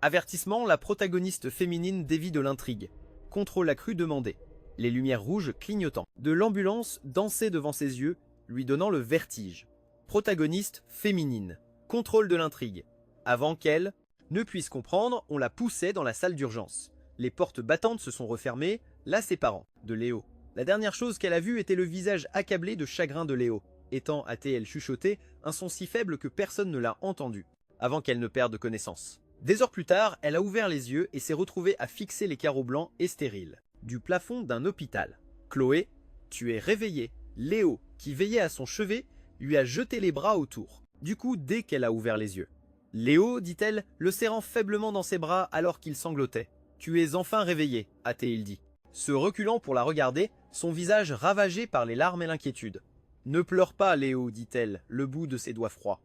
Avertissement, la protagoniste féminine dévie de l'intrigue. Contrôle accru demandé. Les lumières rouges clignotant de l'ambulance dansaient devant ses yeux, lui donnant le vertige. Protagoniste féminine. Contrôle de l'intrigue. Avant qu'elle ne puisse comprendre, on la poussait dans la salle d'urgence. Les portes battantes se sont refermées, la séparant de Léo. La dernière chose qu'elle a vue était le visage accablé de chagrin de Léo, étant, a-t-elle chuchoté, un son si faible que personne ne l'a entendu, avant qu'elle ne perde connaissance. Des heures plus tard, elle a ouvert les yeux et s'est retrouvée à fixer les carreaux blancs et stériles du plafond d'un hôpital. « Chloé, tu es réveillée. » Léo, qui veillait à son chevet, lui a jeté les bras autour. Du coup, dès qu'elle a ouvert les yeux. « Léo, dit-elle, le serrant faiblement dans ses bras alors qu'il sanglotait. Tu es enfin réveillé, a-t-il dit. Se reculant pour la regarder, son visage ravagé par les larmes et l'inquiétude. « Ne pleure pas, Léo, dit-elle, le bout de ses doigts froids,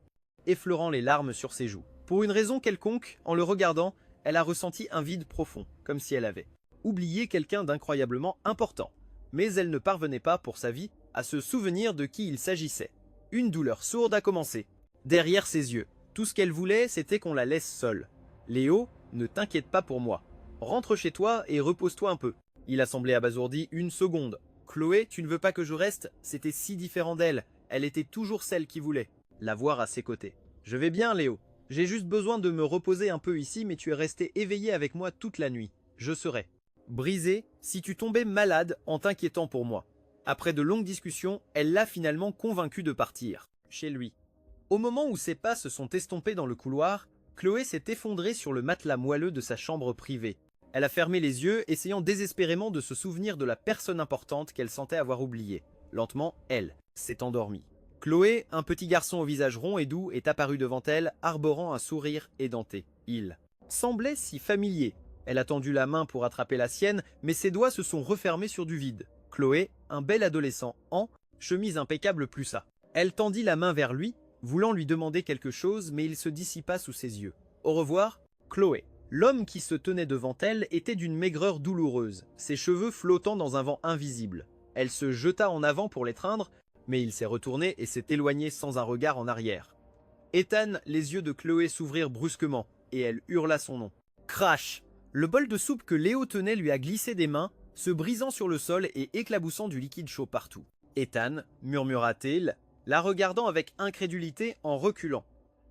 effleurant les larmes sur ses joues. Pour une raison quelconque, en le regardant, elle a ressenti un vide profond, comme si elle avait oublié quelqu'un d'incroyablement important. Mais elle ne parvenait pas, pour sa vie, à se souvenir de qui il s'agissait. Une douleur sourde a commencé. Derrière ses yeux, tout ce qu'elle voulait, c'était qu'on la laisse seule. « Léo, ne t'inquiète pas pour moi. Rentre chez toi et repose-toi un peu. » Il a semblé abasourdi une seconde. « Chloé, tu ne veux pas que je reste? C'était si différent d'elle. Elle était toujours celle qui voulait. » La voir à ses côtés. « Je vais bien, Léo. J'ai juste besoin de me reposer un peu ici, mais tu es resté éveillé avec moi toute la nuit. Je serai brisé si tu tombais malade en t'inquiétant pour moi. » Après de longues discussions, elle l'a finalement convaincu de partir, chez lui. Au moment où ses pas se sont estompés dans le couloir, Chloé s'est effondrée sur le matelas moelleux de sa chambre privée. Elle a fermé les yeux, essayant désespérément de se souvenir de la personne importante qu'elle sentait avoir oubliée. Lentement, elle s'est endormie. Chloé, un petit garçon au visage rond et doux, est apparu devant elle, arborant un sourire édenté. Il semblait si familier. Elle a tendu la main pour attraper la sienne, mais ses doigts se sont refermés sur du vide. Chloé, un bel adolescent en chemise impeccable plus ça. Elle tendit la main vers lui, voulant lui demander quelque chose, mais il se dissipa sous ses yeux. « Au revoir, Chloé. » L'homme qui se tenait devant elle était d'une maigreur douloureuse, ses cheveux flottant dans un vent invisible. Elle se jeta en avant pour l'étreindre, mais il s'est retourné et s'est éloigné sans un regard en arrière. Ethan, les yeux de Chloé s'ouvrirent brusquement, et elle hurla son nom. Crash! Le bol de soupe que Léo tenait lui a glissé des mains, se brisant sur le sol et éclaboussant du liquide chaud partout. Ethan, murmura-t-il, la regardant avec incrédulité en reculant.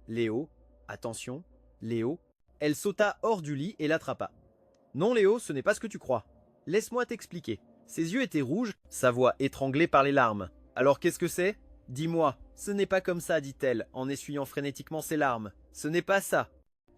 Léo, attention, Léo. Elle sauta hors du lit et l'attrapa. Non Léo, ce n'est pas ce que tu crois. Laisse-moi t'expliquer. Ses yeux étaient rouges, sa voix étranglée par les larmes. Alors qu'est-ce que c'est? Dis-moi. Ce n'est pas comme ça, dit-elle, en essuyant frénétiquement ses larmes. Ce n'est pas ça.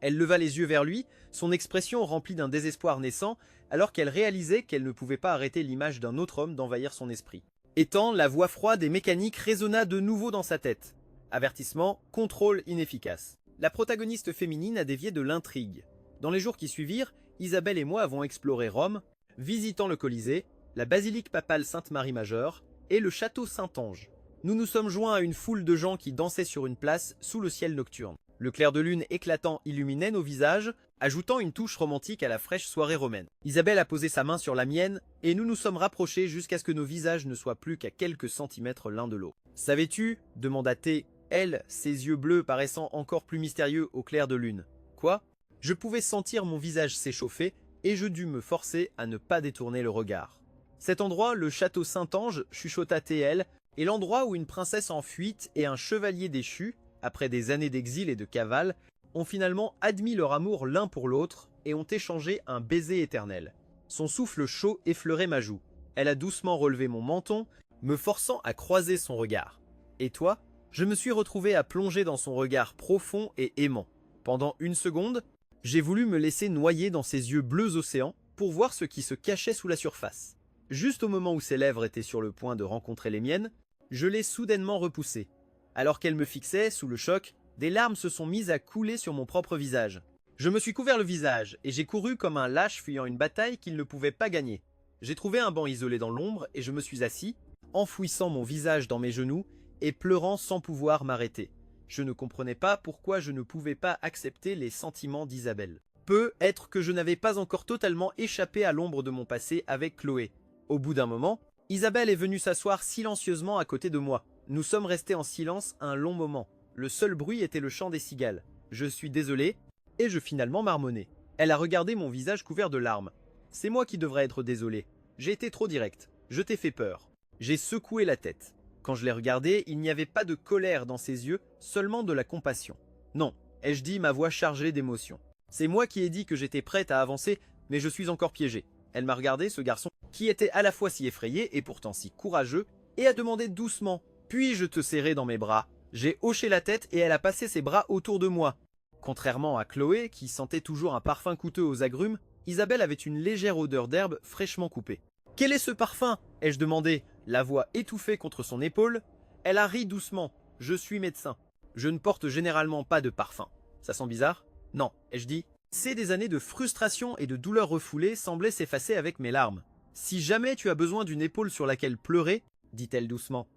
Elle leva les yeux vers lui, son expression remplie d'un désespoir naissant, alors qu'elle réalisait qu'elle ne pouvait pas arrêter l'image d'un autre homme d'envahir son esprit. Étant, la voix froide et mécanique résonna de nouveau dans sa tête. Avertissement, contrôle inefficace. La protagoniste féminine a dévié de l'intrigue. Dans les jours qui suivirent, Isabelle et moi avons exploré Rome, visitant le Colisée, la basilique papale Sainte-Marie-Majeure et le château Saint-Ange. Nous nous sommes joints à une foule de gens qui dansaient sur une place sous le ciel nocturne. Le clair de lune éclatant illuminait nos visages, ajoutant une touche romantique à la fraîche soirée romaine. Isabelle a posé sa main sur la mienne, et nous nous sommes rapprochés jusqu'à ce que nos visages ne soient plus qu'à quelques centimètres l'un de l'autre. « Savais-tu » demanda-t-elle, elle, ses yeux bleus paraissant encore plus mystérieux au clair de lune. « Quoi » Je pouvais sentir mon visage s'échauffer, et je dus me forcer à ne pas détourner le regard. Cet endroit, le château Saint-Ange, chuchota T.L., est l'endroit où une princesse en fuite et un chevalier déchu, après des années d'exil et de cavale, ont finalement admis leur amour l'un pour l'autre et ont échangé un baiser éternel. Son souffle chaud effleurait ma joue. Elle a doucement relevé mon menton, me forçant à croiser son regard. Et toi ? Je me suis retrouvé à plonger dans son regard profond et aimant. Pendant une seconde, j'ai voulu me laisser noyer dans ses yeux bleus océans pour voir ce qui se cachait sous la surface. Juste au moment où ses lèvres étaient sur le point de rencontrer les miennes, je l'ai soudainement repoussée. Alors qu'elle me fixait, sous le choc, des larmes se sont mises à couler sur mon propre visage. Je me suis couvert le visage et j'ai couru comme un lâche fuyant une bataille qu'il ne pouvait pas gagner. J'ai trouvé un banc isolé dans l'ombre et je me suis assis, enfouissant mon visage dans mes genoux et pleurant sans pouvoir m'arrêter. Je ne comprenais pas pourquoi je ne pouvais pas accepter les sentiments d'Isabelle. Peut être que je n'avais pas encore totalement échappé à l'ombre de mon passé avec Chloé. Au bout d'un moment, Isabelle est venue s'asseoir silencieusement à côté de moi. Nous sommes restés en silence un long moment. Le seul bruit était le chant des cigales. Je suis désolé, et je finalement marmonnai. Elle a regardé mon visage couvert de larmes. C'est moi qui devrais être désolé. J'ai été trop direct. Je t'ai fait peur. J'ai secoué la tête. Quand je l'ai regardée, il n'y avait pas de colère dans ses yeux, seulement de la compassion. Non, ai-je dit, ma voix chargée d'émotion. C'est moi qui ai dit que j'étais prête à avancer, mais je suis encore piégé. Elle m'a regardé, ce garçon, qui était à la fois si effrayé et pourtant si courageux, et a demandé doucement « Puis-je te serrer dans mes bras ?» J'ai hoché la tête et elle a passé ses bras autour de moi. Contrairement à Chloé, qui sentait toujours un parfum coûteux aux agrumes, Isabelle avait une légère odeur d'herbe fraîchement coupée. « Quel est ce parfum ?» ai-je demandé, la voix étouffée contre son épaule. Elle a ri doucement. « Je suis médecin. Je ne porte généralement pas de parfum. Ça sent bizarre ? Non, ai-je dit. C'est des années de frustration et de douleurs refoulées semblaient s'effacer avec mes larmes. Si jamais tu as besoin d'une épaule sur laquelle pleurer, dit-elle doucement,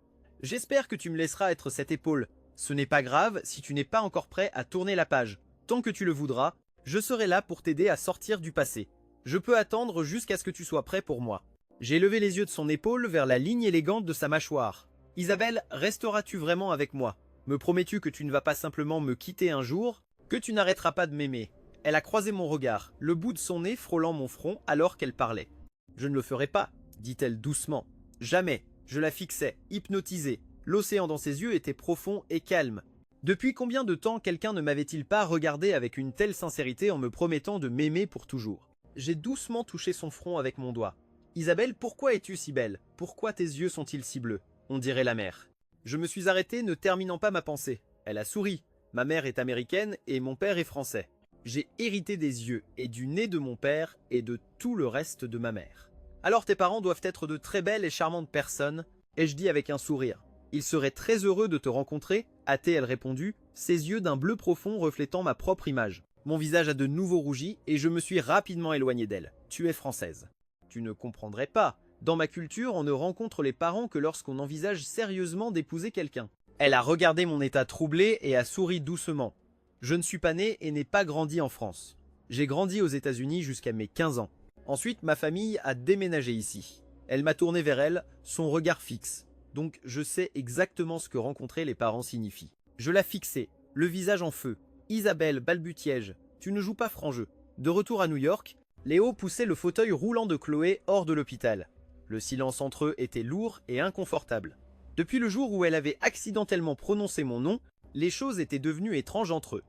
j'espère que tu me laisseras être cette épaule. Ce n'est pas grave si tu n'es pas encore prêt à tourner la page. Tant que tu le voudras, je serai là pour t'aider à sortir du passé. Je peux attendre jusqu'à ce que tu sois prêt pour moi. J'ai levé les yeux de son épaule vers la ligne élégante de sa mâchoire. Isabelle, resteras-tu vraiment avec moi? Me promets-tu que tu ne vas pas simplement me quitter un jour? Que tu n'arrêteras pas de m'aimer? Elle a croisé mon regard, le bout de son nez frôlant mon front alors qu'elle parlait. Je ne le ferai pas, dit-elle doucement. Jamais. Je la fixais, hypnotisée. L'océan dans ses yeux était profond et calme. Depuis combien de temps quelqu'un ne m'avait-il pas regardé avec une telle sincérité en me promettant de m'aimer pour toujours? J'ai doucement touché son front avec mon doigt. Isabelle, pourquoi es-tu si belle? Pourquoi tes yeux sont-ils si bleus? On dirait la mer. Je me suis arrêté, ne terminant pas ma pensée. Elle a souri. Ma mère est américaine et mon père est français. J'ai hérité des yeux et du nez de mon père et de tout le reste de ma mère. Alors tes parents doivent être de très belles et charmantes personnes, ai-je dit avec un sourire. Ils seraient très heureux de te rencontrer, a-t-elle répondu, ses yeux d'un bleu profond reflétant ma propre image. Mon visage a de nouveau rougi et je me suis rapidement éloigné d'elle. Tu es française. Tu ne comprendrais pas. Dans ma culture, on ne rencontre les parents que lorsqu'on envisage sérieusement d'épouser quelqu'un. Elle a regardé mon état troublé et a souri doucement. Je ne suis pas né et n'ai pas grandi en France. J'ai grandi aux États-Unis jusqu'à mes 15 ans. Ensuite, ma famille a déménagé ici. Elle m'a tourné vers elle, son regard fixe. Donc je sais exactement ce que rencontrer les parents signifie. Je la fixai, le visage en feu. Isabelle, balbutiai-je, tu ne joues pas franc jeu. De retour à New York, Léo poussait le fauteuil roulant de Chloé hors de l'hôpital. Le silence entre eux était lourd et inconfortable. Depuis le jour où elle avait accidentellement prononcé mon nom, les choses étaient devenues étranges entre eux.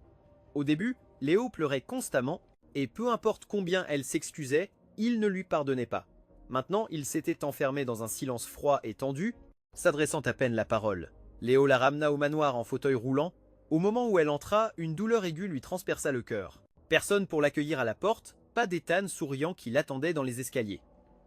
Au début, Léo pleurait constamment, et peu importe combien elle s'excusait, il ne lui pardonnait pas. Maintenant, il s'était enfermé dans un silence froid et tendu, s'adressant à peine la parole. Léo la ramena au manoir en fauteuil roulant. Au moment où elle entra, une douleur aiguë lui transperça le cœur. Personne pour l'accueillir à la porte, pas d'Ethan souriant qui l'attendait dans les escaliers.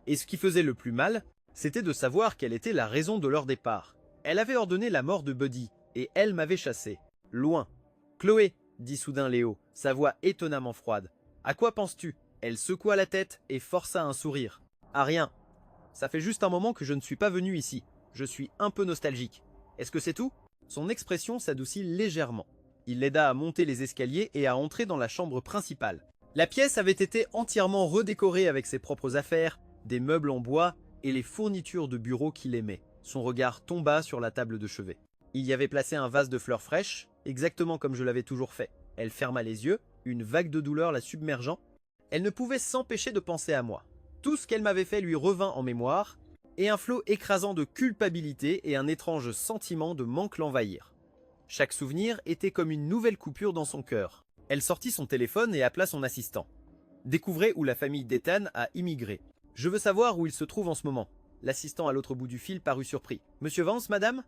Et ce qui faisait le plus mal, c'était de savoir quelle était la raison de leur départ. Elle avait ordonné la mort de Buddy, et elle m'avait chassé. Loin. « Chloé !» dit soudain Léo, sa voix étonnamment froide. « À quoi penses-tu » Elle secoua la tête et força un sourire. « À rien. » Ça fait juste un moment que je ne suis pas venu ici. Je suis un peu nostalgique. Est-ce que c'est tout? Son expression s'adoucit légèrement. Il l'aida à monter les escaliers et à entrer dans la chambre principale. La pièce avait été entièrement redécorée avec ses propres affaires, des meubles en bois et les fournitures de bureau qu'il aimait. Son regard tomba sur la table de chevet. Il y avait placé un vase de fleurs fraîches, exactement comme je l'avais toujours fait. Elle ferma les yeux, une vague de douleur la submergeant. Elle ne pouvait s'empêcher de penser à moi. Tout ce qu'elle m'avait fait lui revint en mémoire, et un flot écrasant de culpabilité et un étrange sentiment de manque l'envahirent. Chaque souvenir était comme une nouvelle coupure dans son cœur. Elle sortit son téléphone et appela son assistant. « Découvrez où la famille d'Ethan a immigré. Je veux savoir où il se trouve en ce moment. » L'assistant à l'autre bout du fil parut surpris. « Monsieur Vance, madame ?»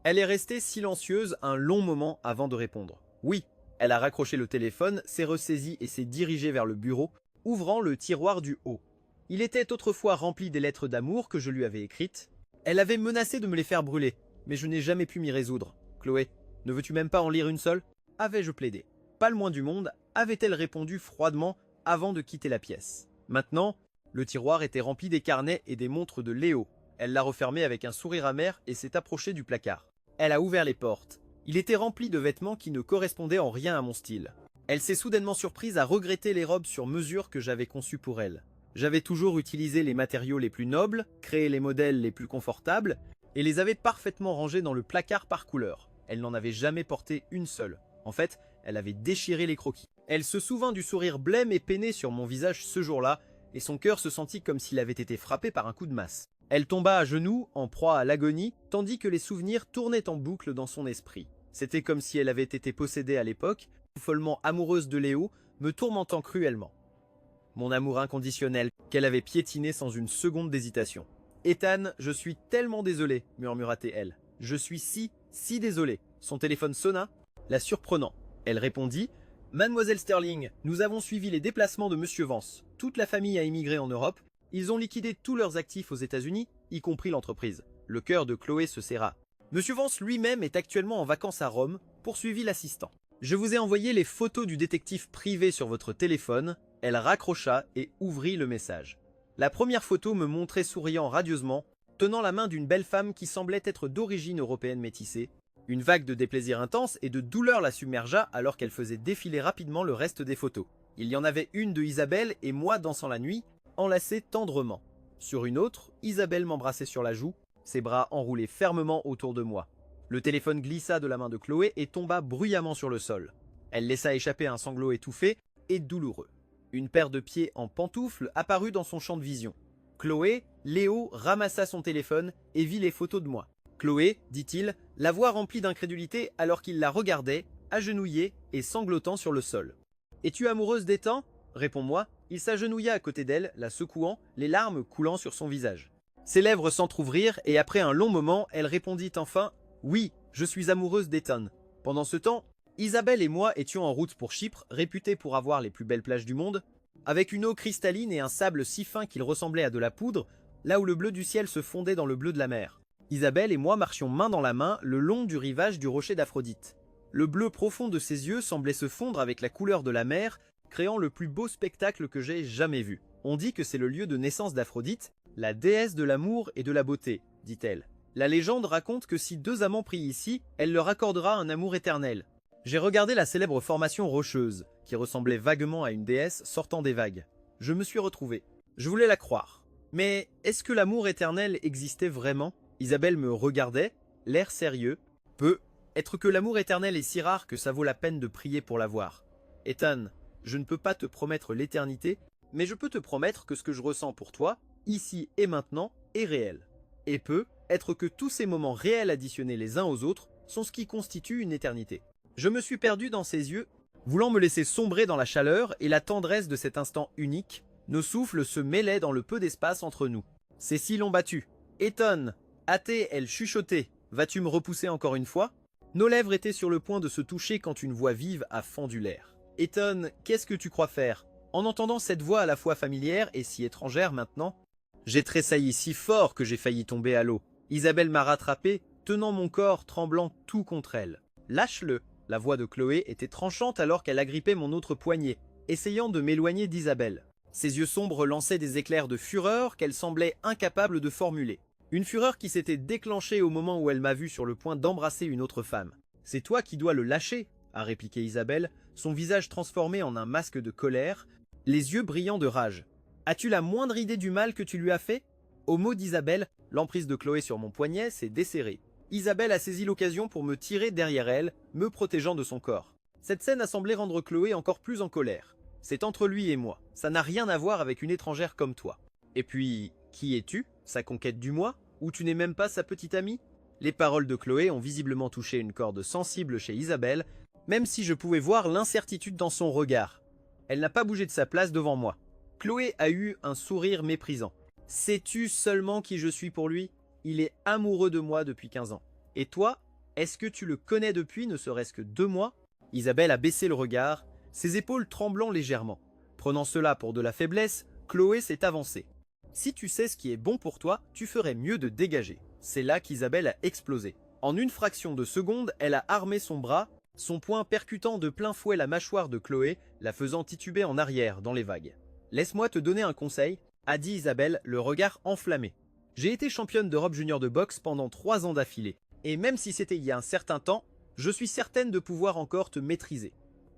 Elle est restée silencieuse un long moment avant de répondre. « Oui. » Elle a raccroché le téléphone, s'est ressaisie et s'est dirigée vers le bureau, ouvrant le tiroir du haut. Il était autrefois rempli des lettres d'amour que je lui avais écrites. Elle avait menacé de me les faire brûler, mais je n'ai jamais pu m'y résoudre. « Chloé, ne veux-tu même pas en lire une seule ?» avais-je plaidé. Pas le moins du monde, avait-elle répondu froidement avant de quitter la pièce. Maintenant, le tiroir était rempli des carnets et des montres de Léo. Elle l'a refermé avec un sourire amer et s'est approchée du placard. Elle a ouvert les portes. Il était rempli de vêtements qui ne correspondaient en rien à mon style. Elle s'est soudainement surprise à regretter les robes sur mesure que j'avais conçues pour elle. J'avais toujours utilisé les matériaux les plus nobles, créé les modèles les plus confortables, et les avais parfaitement rangés dans le placard par couleur. Elle n'en avait jamais porté une seule. En fait, elle avait déchiré les croquis. Elle se souvint du sourire blême et peiné sur mon visage ce jour-là, et son cœur se sentit comme s'il avait été frappé par un coup de masse. Elle tomba à genoux, en proie à l'agonie, tandis que les souvenirs tournaient en boucle dans son esprit. C'était comme si elle avait été possédée à l'époque, follement amoureuse de Léo, me tourmentant cruellement. Mon amour inconditionnel, qu'elle avait piétiné sans une seconde d'hésitation. « Ethan, je suis tellement désolée, murmura-t-elle. Je suis si désolée. » Son téléphone sonna, la surprenant. Elle répondit « Mademoiselle Sterling, nous avons suivi les déplacements de Monsieur Vance. Toute la famille a immigré en Europe. Ils ont liquidé tous leurs actifs aux États-Unis, y compris l'entreprise. » Le cœur de Chloé se serra. Monsieur Vance lui-même est actuellement en vacances à Rome, poursuivit l'assistant. Je vous ai envoyé les photos du détective privé sur votre téléphone. Elle raccrocha et ouvrit le message. La première photo me montrait souriant radieusement, tenant la main d'une belle femme qui semblait être d'origine européenne métissée. Une vague de déplaisir intense et de douleur la submergea alors qu'elle faisait défiler rapidement le reste des photos. Il y en avait une de Isabelle et moi dansant la nuit, enlacés tendrement. Sur une autre, Isabelle m'embrassait sur la joue, ses bras enroulés fermement autour de moi. Le téléphone glissa de la main de Chloé et tomba bruyamment sur le sol. Elle laissa échapper un sanglot étouffé et douloureux. Une paire de pieds en pantoufles apparut dans son champ de vision. Chloé, Léo ramassa son téléphone et vit les photos de moi. Chloé, dit-il, la voix remplie d'incrédulité alors qu'il la regardait, agenouillée et sanglotant sur le sol. « Es-tu amoureuse d'Ethan ?» Réponds-moi. Il s'agenouilla à côté d'elle, la secouant, les larmes coulant sur son visage. Ses lèvres s'entr'ouvrirent et après un long moment, elle répondit enfin « Oui, je suis amoureuse d'Ethan. » Pendant ce temps, Isabelle et moi étions en route pour Chypre, réputés pour avoir les plus belles plages du monde, avec une eau cristalline et un sable si fin qu'il ressemblait à de la poudre, là où le bleu du ciel se fondait dans le bleu de la mer. Isabelle et moi marchions main dans la main le long du rivage du rocher d'Aphrodite. Le bleu profond de ses yeux semblait se fondre avec la couleur de la mer, créant le plus beau spectacle que j'ai jamais vu. On dit que c'est le lieu de naissance d'Aphrodite, la déesse de l'amour et de la beauté, dit-elle. La légende raconte que si deux amants prient ici, elle leur accordera un amour éternel. J'ai regardé la célèbre formation rocheuse, qui ressemblait vaguement à une déesse sortant des vagues. Je me suis retrouvé. Je voulais la croire. Mais est-ce que l'amour éternel existait vraiment ? Isabelle me regardait, l'air sérieux. Peut être que l'amour éternel est si rare que ça vaut la peine de prier pour l'avoir. Ethan, je ne peux pas te promettre l'éternité, mais je peux te promettre que ce que je ressens pour toi, ici et maintenant, est réel. Et peut être que tous ces moments réels additionnés les uns aux autres sont ce qui constitue une éternité. Je me suis perdu dans ses yeux, voulant me laisser sombrer dans la chaleur et la tendresse de cet instant unique. Nos souffles se mêlaient dans le peu d'espace entre nous. Ses cils ont battu. Ethan, hâtée, elle chuchotait. Vas-tu me repousser encore une fois ? Nos lèvres étaient sur le point de se toucher quand une voix vive a fendu l'air. Ethan, qu'est-ce que tu crois faire ? En entendant cette voix à la fois familière et si étrangère maintenant, j'ai tressailli si fort que j'ai failli tomber à l'eau. Isabelle m'a rattrapé, tenant mon corps tremblant tout contre elle. Lâche-le. La voix de Chloé était tranchante alors qu'elle agrippait mon autre poignet, essayant de m'éloigner d'Isabelle. Ses yeux sombres lançaient des éclairs de fureur qu'elle semblait incapable de formuler. Une fureur qui s'était déclenchée au moment où elle m'a vu sur le point d'embrasser une autre femme. « C'est toi qui dois le lâcher », a répliqué Isabelle, son visage transformé en un masque de colère, les yeux brillants de rage. « As-tu la moindre idée du mal que tu lui as fait ?» Au mot d'Isabelle, l'emprise de Chloé sur mon poignet s'est desserrée. Isabelle a saisi l'occasion pour me tirer derrière elle, me protégeant de son corps. Cette scène a semblé rendre Chloé encore plus en colère. C'est entre lui et moi, ça n'a rien à voir avec une étrangère comme toi. Et puis, qui es-tu? Sa conquête du moi? Ou tu n'es même pas sa petite amie? Les paroles de Chloé ont visiblement touché une corde sensible chez Isabelle, même si je pouvais voir l'incertitude dans son regard. Elle n'a pas bougé de sa place devant moi. Chloé a eu un sourire méprisant. Sais-tu seulement qui je suis pour lui? Il est amoureux de moi depuis 15 ans. Et toi, est-ce que tu le connais depuis ne serait-ce que 2 mois? Isabelle a baissé le regard, ses épaules tremblant légèrement. Prenant cela pour de la faiblesse, Chloé s'est avancée. Si tu sais ce qui est bon pour toi, tu ferais mieux de dégager. C'est là qu'Isabelle a explosé. En une fraction de seconde, elle a armé son bras, son poing percutant de plein fouet la mâchoire de Chloé, la faisant tituber en arrière dans les vagues. « Laisse-moi te donner un conseil », a dit Isabelle, le regard enflammé. « J'ai été championne d'Europe junior de boxe pendant 3 ans d'affilée, et même si c'était il y a un certain temps, je suis certaine de pouvoir encore te maîtriser. »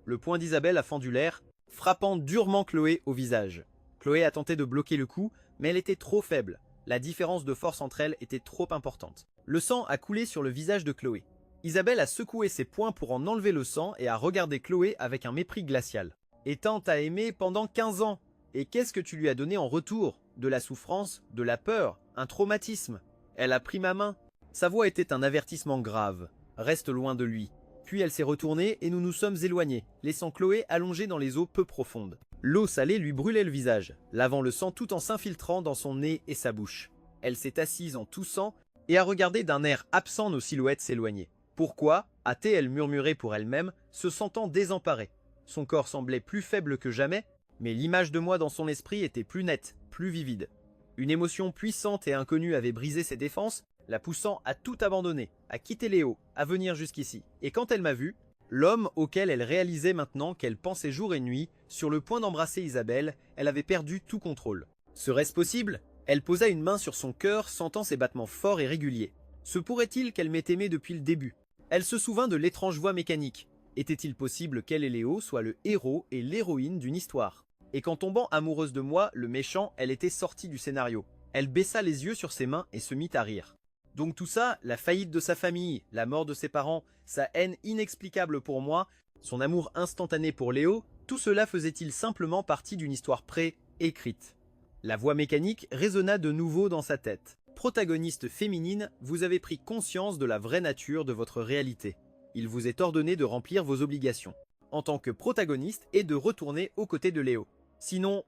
Le poing d'Isabelle a fendu l'air, frappant durement Chloé au visage. Chloé a tenté de bloquer le coup, mais elle était trop faible. La différence de force entre elles était trop importante. Le sang a coulé sur le visage de Chloé. Isabelle a secoué ses poings pour en enlever le sang et a regardé Chloé avec un mépris glacial. « Ethan t'a aimé pendant 15 ans. Et qu'est-ce que tu lui as donné en retour? De la souffrance, de la peur, un traumatisme. Elle a pris ma main. » Sa voix était un avertissement grave. « Reste loin de lui. » Puis elle s'est retournée et nous nous sommes éloignés, laissant Chloé allongée dans les eaux peu profondes. L'eau salée lui brûlait le visage, lavant le sang tout en s'infiltrant dans son nez et sa bouche. Elle s'est assise en toussant et a regardé d'un air absent nos silhouettes s'éloigner. Pourquoi a-t-elle murmuré pour elle-même, se sentant désemparée? Son corps semblait plus faible que jamais, mais l'image de moi dans son esprit était plus nette, plus vivide. Une émotion puissante et inconnue avait brisé ses défenses, la poussant à tout abandonner, à quitter Léo, à venir jusqu'ici. Et quand elle m'a vu, l'homme auquel elle réalisait maintenant qu'elle pensait jour et nuit, sur le point d'embrasser Isabelle, elle avait perdu tout contrôle. Serait-ce possible? Elle posa une main sur son cœur, sentant ses battements forts et réguliers. Se pourrait-il qu'elle m'ait aimé depuis le début? Elle se souvint de l'étrange voix mécanique. Était-il possible qu'elle et Léo soient le héros et l'héroïne d'une histoire? Et qu'en tombant amoureuse de moi, le méchant, elle était sortie du scénario. Elle baissa les yeux sur ses mains et se mit à rire. Donc tout ça, la faillite de sa famille, la mort de ses parents, sa haine inexplicable pour moi, son amour instantané pour Léo, tout cela faisait-il simplement partie d'une histoire pré-écrite? La voix mécanique résonna de nouveau dans sa tête. Protagoniste féminine, vous avez pris conscience de la vraie nature de votre réalité. Il vous est ordonné de remplir vos obligations, en tant que protagoniste, et de retourner aux côtés de Léo. Sinon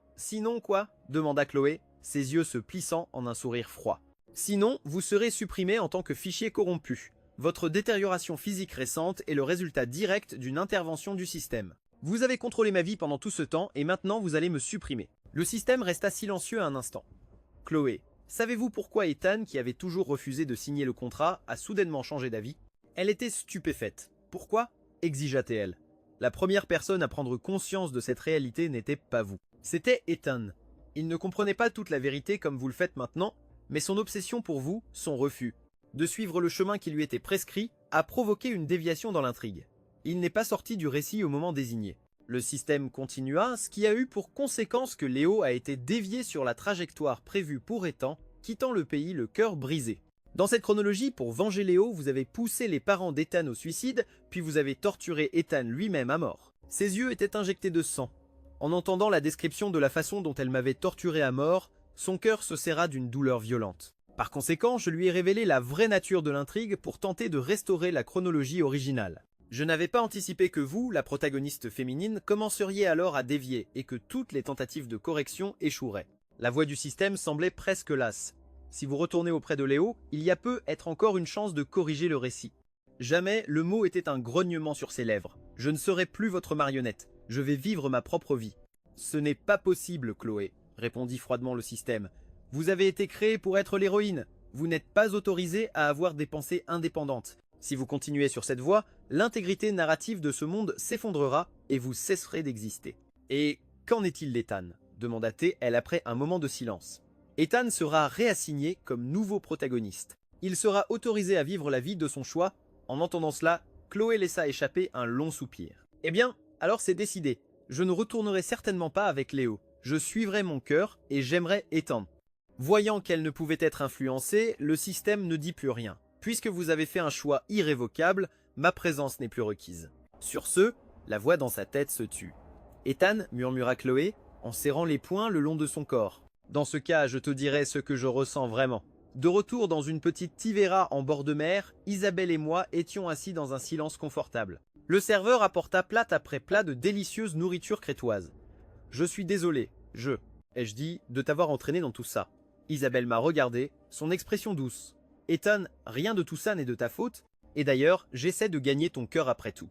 quoi? Demanda Chloé, ses yeux se plissant en un sourire froid. Sinon, vous serez supprimé en tant que fichier corrompu. Votre détérioration physique récente est le résultat direct d'une intervention du système. Vous avez contrôlé ma vie pendant tout ce temps et maintenant vous allez me supprimer. Le système resta silencieux un instant. Chloé, savez-vous pourquoi Ethan, qui avait toujours refusé de signer le contrat, a soudainement changé d'avis? Elle était stupéfaite. Pourquoi? Exigea-t-elle. La première personne à prendre conscience de cette réalité n'était pas vous. C'était Ethan. Il ne comprenait pas toute la vérité comme vous le faites maintenant, mais son obsession pour vous, son refus de suivre le chemin qui lui était prescrit, a provoqué une déviation dans l'intrigue. Il n'est pas sorti du récit au moment désigné. Le système continua, ce qui a eu pour conséquence que Léo a été dévié sur la trajectoire prévue pour Ethan, quittant le pays le cœur brisé. Dans cette chronologie, pour venger Léo, vous avez poussé les parents d'Ethan au suicide, puis vous avez torturé Ethan lui-même à mort. Ses yeux étaient injectés de sang. En entendant la description de la façon dont elle m'avait torturé à mort, son cœur se serra d'une douleur violente. Par conséquent, je lui ai révélé la vraie nature de l'intrigue pour tenter de restaurer la chronologie originale. Je n'avais pas anticipé que vous, la protagoniste féminine, commenceriez alors à dévier et que toutes les tentatives de correction échoueraient. La voix du système semblait presque lasse. Si vous retournez auprès de Léo, il y a peut être encore une chance de corriger le récit. Jamais le mot était un grognement sur ses lèvres. Je ne serai plus votre marionnette. Je vais vivre ma propre vie. Ce n'est pas possible, Chloé, répondit froidement le système. Vous avez été créée pour être l'héroïne. Vous n'êtes pas autorisée à avoir des pensées indépendantes. Si vous continuez sur cette voie, l'intégrité narrative de ce monde s'effondrera et vous cesserez d'exister. Et qu'en est-il d'Ethan? demanda-t-elle après un moment de silence. Ethan sera réassigné comme nouveau protagoniste. Il sera autorisé à vivre la vie de son choix. En entendant cela, Chloé laissa échapper un long soupir. Eh bien, alors c'est décidé. Je ne retournerai certainement pas avec Léo. Je suivrai mon cœur et j'aimerai Ethan. Voyant qu'elle ne pouvait être influencée, le système ne dit plus rien. Puisque vous avez fait un choix irrévocable, ma présence n'est plus requise. Sur ce, la voix dans sa tête se tut. Ethan, murmura Chloé, en serrant les poings le long de son corps. Dans ce cas, je te dirai ce que je ressens vraiment. De retour dans une petite Tivera en bord de mer, Isabelle et moi étions assis dans un silence confortable. Le serveur apporta plat après plat de délicieuse nourriture crétoise. Je suis désolé, ai-je dit, de t'avoir entraîné dans tout ça. Isabelle m'a regardé, son expression douce. Ethan, rien de tout ça n'est de ta faute, et d'ailleurs, j'essaie de gagner ton cœur après tout.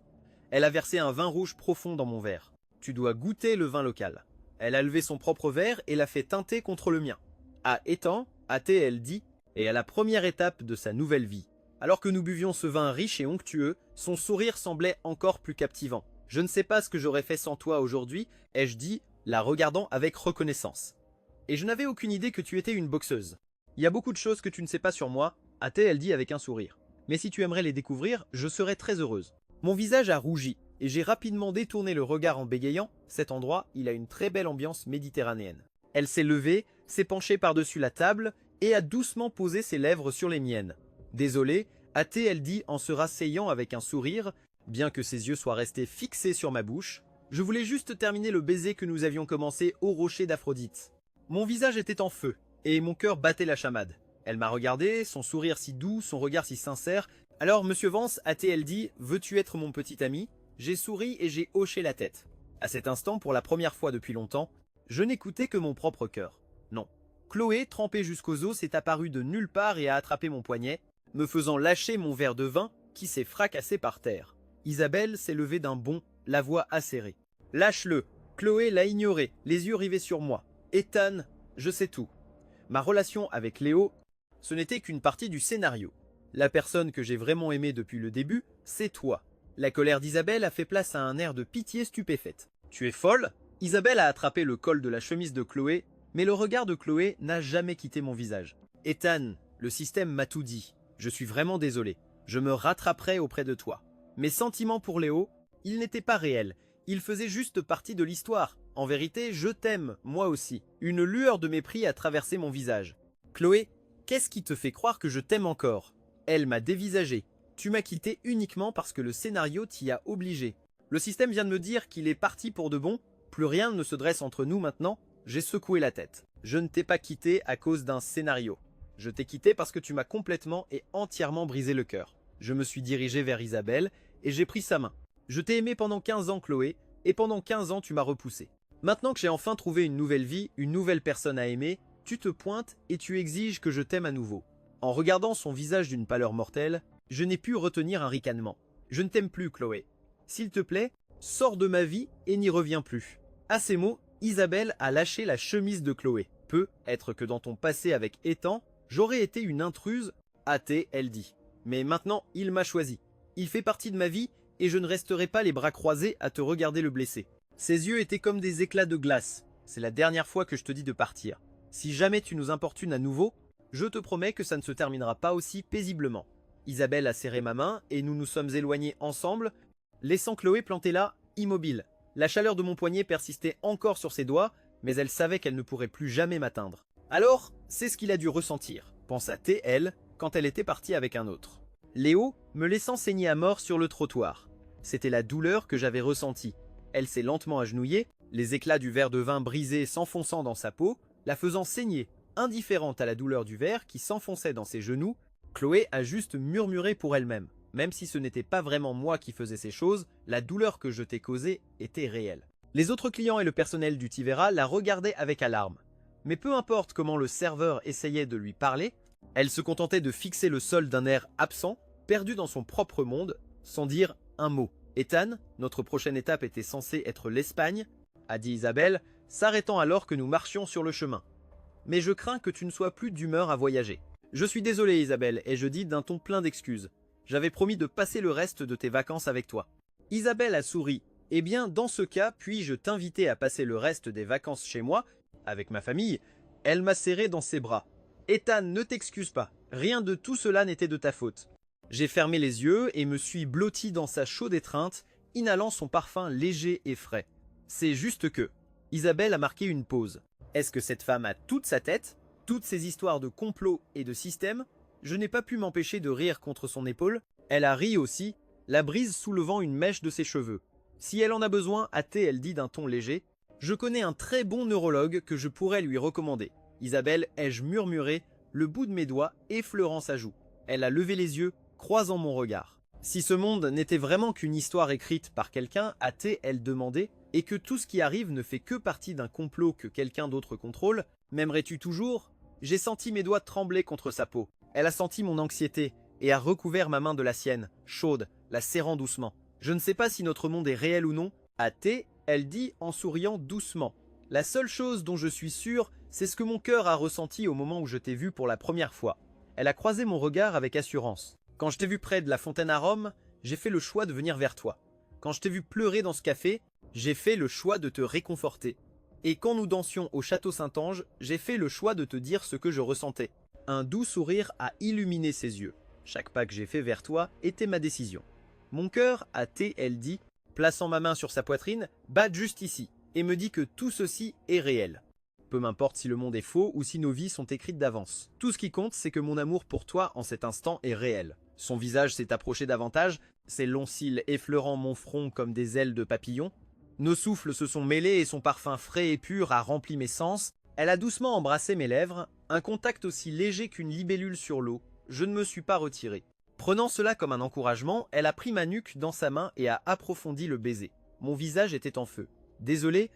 Elle a versé un vin rouge profond dans mon verre. Tu dois goûter le vin local. Elle a levé son propre verre et l'a fait teinter contre le mien. À Ethan, a-t-elle dit, et à la première étape de sa nouvelle vie. Alors que nous buvions ce vin riche et onctueux, son sourire semblait encore plus captivant. Je ne sais pas ce que j'aurais fait sans toi aujourd'hui, ai-je dit, la regardant avec reconnaissance. Et je n'avais aucune idée que tu étais une boxeuse. Il y a beaucoup de choses que tu ne sais pas sur moi, a-t-elle dit avec un sourire. Mais si tu aimerais les découvrir, je serais très heureuse. Mon visage a rougi, et j'ai rapidement détourné le regard en bégayant. Cet endroit, il a une très belle ambiance méditerranéenne. Elle s'est levée, s'est penchée par-dessus la table, et a doucement posé ses lèvres sur les miennes. Désolée, a-t-elle dit en se rasseyant avec un sourire, bien que ses yeux soient restés fixés sur ma bouche. Je voulais juste terminer le baiser que nous avions commencé au rocher d'Aphrodite. Mon visage était en feu, et mon cœur battait la chamade. Elle m'a regardé, son sourire si doux, son regard si sincère. Alors, monsieur Vance, a-t-elle dit, veux-tu être mon petit ami? J'ai souri et j'ai hoché la tête. À cet instant, pour la première fois depuis longtemps, je n'écoutais que mon propre cœur. Non. Chloé, trempée jusqu'aux os, s'est apparue de nulle part et a attrapé mon poignet, me faisant lâcher mon verre de vin qui s'est fracassé par terre. Isabelle s'est levée d'un bond, la voix acérée. Lâche-le. Chloé l'a ignoré, les yeux rivés sur moi. Ethan, je sais tout. Ma relation avec Léo, ce n'était qu'une partie du scénario. La personne que j'ai vraiment aimée depuis le début, c'est toi. La colère d'Isabelle a fait place à un air de pitié stupéfaite. Tu es folle? Isabelle a attrapé le col de la chemise de Chloé, mais le regard de Chloé n'a jamais quitté mon visage. Ethan, le système m'a tout dit. Je suis vraiment désolé. Je me rattraperai auprès de toi. Mes sentiments pour Léo, ils n'étaient pas réels. Ils faisaient juste partie de l'histoire. En vérité, je t'aime, moi aussi. Une lueur de mépris a traversé mon visage. Chloé, qu'est-ce qui te fait croire que je t'aime encore? Elle m'a dévisagé. Tu m'as quitté uniquement parce que le scénario t'y a obligé. Le système vient de me dire qu'il est parti pour de bon. Plus rien ne se dresse entre nous maintenant. J'ai secoué la tête. Je ne t'ai pas quitté à cause d'un scénario. Je t'ai quitté parce que tu m'as complètement et entièrement brisé le cœur. Je me suis dirigé vers Isabelle et j'ai pris sa main. Je t'ai aimé pendant 15 ans, Chloé, et pendant 15 ans tu m'as repoussé. Maintenant que j'ai enfin trouvé une nouvelle vie, une nouvelle personne à aimer, tu te pointes et tu exiges que je t'aime à nouveau. En regardant son visage d'une pâleur mortelle, je n'ai pu retenir un ricanement. Je ne t'aime plus, Chloé. S'il te plaît, sors de ma vie et n'y reviens plus. À ces mots, Isabelle a lâché la chemise de Chloé. Peut être que dans ton passé avec Ethan, j'aurais été une intruse, a-t-elle dit. Mais maintenant, il m'a choisi. Il fait partie de ma vie et je ne resterai pas les bras croisés à te regarder le blesser. Ses yeux étaient comme des éclats de glace. C'est la dernière fois que je te dis de partir. Si jamais tu nous importunes à nouveau, je te promets que ça ne se terminera pas aussi paisiblement. Isabelle a serré ma main et nous nous sommes éloignés ensemble, laissant Chloé plantée là, immobile. La chaleur de mon poignet persistait encore sur ses doigts, mais elle savait qu'elle ne pourrait plus jamais m'atteindre. Alors, c'est ce qu'il a dû ressentir, pensa-t-elle, quand elle était partie avec un autre. Léo, me laissant saigner à mort sur le trottoir. C'était la douleur que j'avais ressentie. Elle s'est lentement agenouillée, les éclats du verre de vin brisé s'enfonçant dans sa peau, la faisant saigner. Indifférente à la douleur du verre qui s'enfonçait dans ses genoux, Chloé a juste murmuré pour elle-même. Même si ce n'était pas vraiment moi qui faisais ces choses, la douleur que je t'ai causée était réelle. Les autres clients et le personnel du Tivera la regardaient avec alarme. Mais peu importe comment le serveur essayait de lui parler, elle se contentait de fixer le sol d'un air absent, perdu dans son propre monde, sans dire un mot. Ethan, notre prochaine étape était censée être l'Espagne, a dit Isabelle, s'arrêtant alors que nous marchions sur le chemin. Mais je crains que tu ne sois plus d'humeur à voyager. Je suis désolé Isabelle, ai-je dit d'un ton plein d'excuses. J'avais promis de passer le reste de tes vacances avec toi. Isabelle a souri, Eh bien, dans ce cas, puis-je t'inviter à passer le reste des vacances chez moi, avec ma famille? Elle m'a serré dans ses bras. Ethan, ne t'excuse pas. Rien de tout cela n'était de ta faute. J'ai fermé les yeux et me suis blotti dans sa chaude étreinte, inhalant son parfum léger et frais. C'est juste que... Isabelle a marqué une pause. Est-ce que cette femme a toute sa tête? Toutes ces histoires de complot et de système? Je n'ai pas pu m'empêcher de rire contre son épaule. Elle a ri aussi, la brise soulevant une mèche de ses cheveux. Si elle en a besoin, a-t-elle dit d'un ton léger, je connais un très bon neurologue que je pourrais lui recommander. Isabelle, ai-je murmuré, le bout de mes doigts effleurant sa joue. Elle a levé les yeux, croisant mon regard. Si ce monde n'était vraiment qu'une histoire écrite par quelqu'un, a-t-elle demandé, et que tout ce qui arrive ne fait que partie d'un complot que quelqu'un d'autre contrôle, m'aimerais-tu toujours? J'ai senti mes doigts trembler contre sa peau. Elle a senti mon anxiété, et a recouvert ma main de la sienne, chaude, la serrant doucement. Je ne sais pas si notre monde est réel ou non, elle dit en souriant doucement. La seule chose dont je suis sûr, c'est ce que mon cœur a ressenti au moment où je t'ai vu pour la première fois. Elle a croisé mon regard avec assurance. Quand je t'ai vu près de la fontaine à Rome, j'ai fait le choix de venir vers toi. Quand je t'ai vu pleurer dans ce café, j'ai fait le choix de te réconforter. Et quand nous dansions au château Saint-Ange, j'ai fait le choix de te dire ce que je ressentais. Un doux sourire a illuminé ses yeux. Chaque pas que j'ai fait vers toi était ma décision. Mon cœur, elle dit, plaçant ma main sur sa poitrine, bat juste ici, et me dit que tout ceci est réel. Peu m'importe si le monde est faux ou si nos vies sont écrites d'avance. Tout ce qui compte, c'est que mon amour pour toi en cet instant est réel. Son visage s'est approché davantage, ses longs cils effleurant mon front comme des ailes de papillon. Nos souffles se sont mêlés et son parfum frais et pur a rempli mes sens. Elle a doucement embrassé mes lèvres, un contact aussi léger qu'une libellule sur l'eau. Je ne me suis pas retiré. Prenant cela comme un encouragement, elle a pris ma nuque dans sa main et a approfondi le baiser. Mon visage était en feu. Désolé,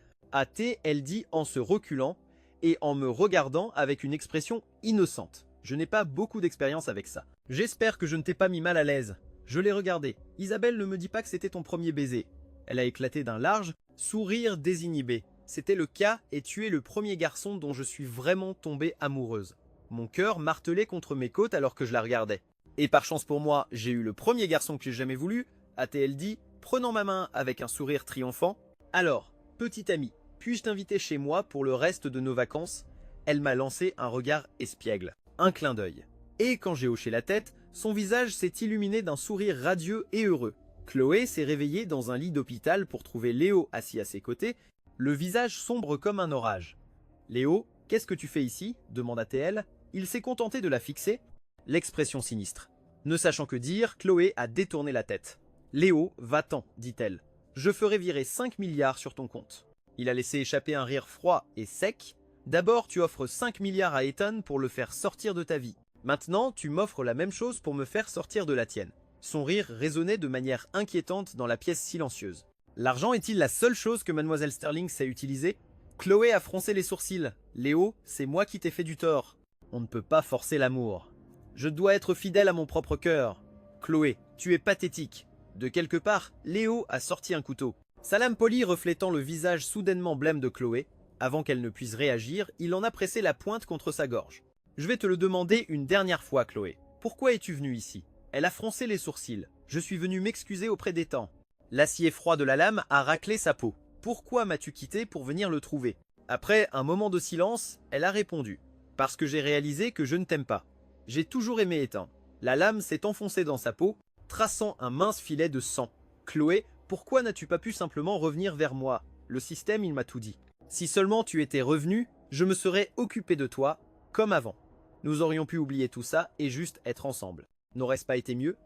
elle dit en se reculant et en me regardant avec une expression innocente. Je n'ai pas beaucoup d'expérience avec ça. J'espère que je ne t'ai pas mis mal à l'aise. Je l'ai regardé. Isabelle, ne me dis pas que c'était ton premier baiser. Elle a éclaté d'un large sourire désinhibé. C'était le cas et tu es le premier garçon dont je suis vraiment tombée amoureuse. Mon cœur martelait contre mes côtes alors que je la regardais. Et par chance pour moi, j'ai eu le premier garçon que j'ai jamais voulu, a-t-elle dit, prenant ma main avec un sourire triomphant. Alors, petite amie, puis-je t'inviter chez moi pour le reste de nos vacances? Elle m'a lancé un regard espiègle, un clin d'œil. Et quand j'ai hoché la tête, son visage s'est illuminé d'un sourire radieux et heureux. Chloé s'est réveillée dans un lit d'hôpital pour trouver Léo assis à ses côtés, le visage sombre comme un orage. « Léo, qu'est-ce que tu fais ici ?» demanda-t-elle. Il s'est contenté de la fixer. L'expression sinistre. Ne sachant que dire, Chloé a détourné la tête. « Léo, va-t'en, dit-elle. Je ferai virer 5 milliards sur ton compte. » Il a laissé échapper un rire froid et sec. « D'abord, tu offres 5 milliards à Ethan pour le faire sortir de ta vie. Maintenant, tu m'offres la même chose pour me faire sortir de la tienne. » Son rire résonnait de manière inquiétante dans la pièce silencieuse. L'argent est-il la seule chose que Mademoiselle Sterling sait utiliser? Chloé a froncé les sourcils. Léo, c'est moi qui t'ai fait du tort. On ne peut pas forcer l'amour. Je dois être fidèle à mon propre cœur. Chloé, tu es pathétique. De quelque part, Léo a sorti un couteau. Sa lame polie reflétant le visage soudainement blême de Chloé. Avant qu'elle ne puisse réagir, il en a pressé la pointe contre sa gorge. Je vais te le demander une dernière fois, Chloé. Pourquoi es-tu venue ici? Elle a froncé les sourcils. Je suis venu m'excuser auprès d'Ethan. L'acier froid de la lame a raclé sa peau. Pourquoi m'as-tu quitté pour venir le trouver? Après un moment de silence, elle a répondu. Parce que j'ai réalisé que je ne t'aime pas. J'ai toujours aimé Ethan. La lame s'est enfoncée dans sa peau, traçant un mince filet de sang. Chloé, pourquoi n'as-tu pas pu simplement revenir vers moi? Le système, il m'a tout dit. Si seulement tu étais revenu, je me serais occupé de toi, comme avant. Nous aurions pu oublier tout ça et juste être ensemble. N'aurait-ce pas été mieux?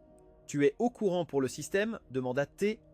Tu es au courant pour le système? Demanda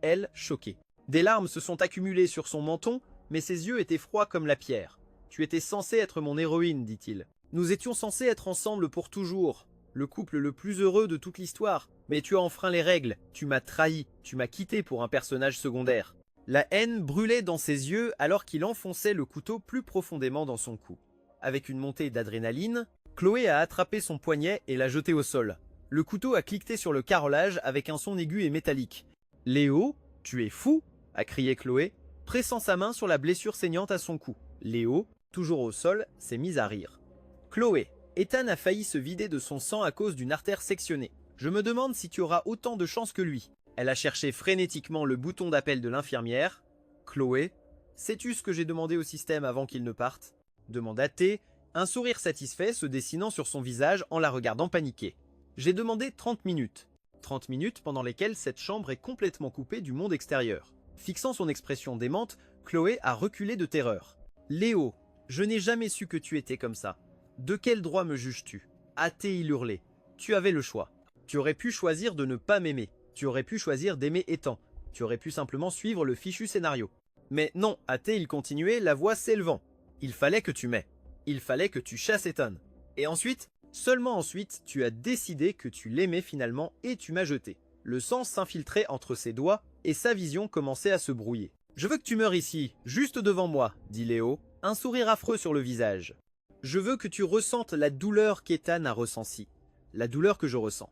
elle, choquée. Des larmes se sont accumulées sur son menton, mais ses yeux étaient froids comme la pierre. Tu étais censée être mon héroïne, dit-il. Nous étions censés être ensemble pour toujours. Le couple le plus heureux de toute l'histoire. Mais tu as enfreint les règles. Tu m'as trahi. Tu m'as quitté pour un personnage secondaire. La haine brûlait dans ses yeux alors qu'il enfonçait le couteau plus profondément dans son cou. Avec une montée d'adrénaline, Chloé a attrapé son poignet et l'a jeté au sol. Le couteau a cliqueté sur le carrelage avec un son aigu et métallique. « Léo, tu es fou !» a crié Chloé, pressant sa main sur la blessure saignante à son cou. Léo, toujours au sol, s'est mis à rire. « Chloé, Ethan a failli se vider de son sang à cause d'une artère sectionnée. Je me demande si tu auras autant de chance que lui. » Elle a cherché frénétiquement le bouton d'appel de l'infirmière. « Chloé, sais-tu ce que j'ai demandé au système avant qu'il ne parte ?» demanda T, un sourire satisfait se dessinant sur son visage en la regardant paniquer. « J'ai demandé 30 minutes. 30 minutes pendant lesquelles cette chambre est complètement coupée du monde extérieur. » Fixant son expression démente, Chloé a reculé de terreur. « Léo, je n'ai jamais su que tu étais comme ça. De quel droit me juges-tu » Athée il hurlait. « Tu avais le choix. Tu aurais pu choisir de ne pas m'aimer. Tu aurais pu choisir d'aimer Ethan. Tu aurais pu simplement suivre le fichu scénario. Mais non, Athée il continuait, la voix s'élevant. Il fallait que tu m'aies. Il fallait que tu chasses Ethan. Et ensuite, seulement ensuite, tu as décidé que tu l'aimais finalement et tu m'as jeté. » Le sang s'infiltrait entre ses doigts et sa vision commençait à se brouiller. « Je veux que tu meures ici, juste devant moi, » dit Léo, un sourire affreux sur le visage. « Je veux que tu ressentes la douleur qu'Ethan a ressentie. La douleur que je ressens.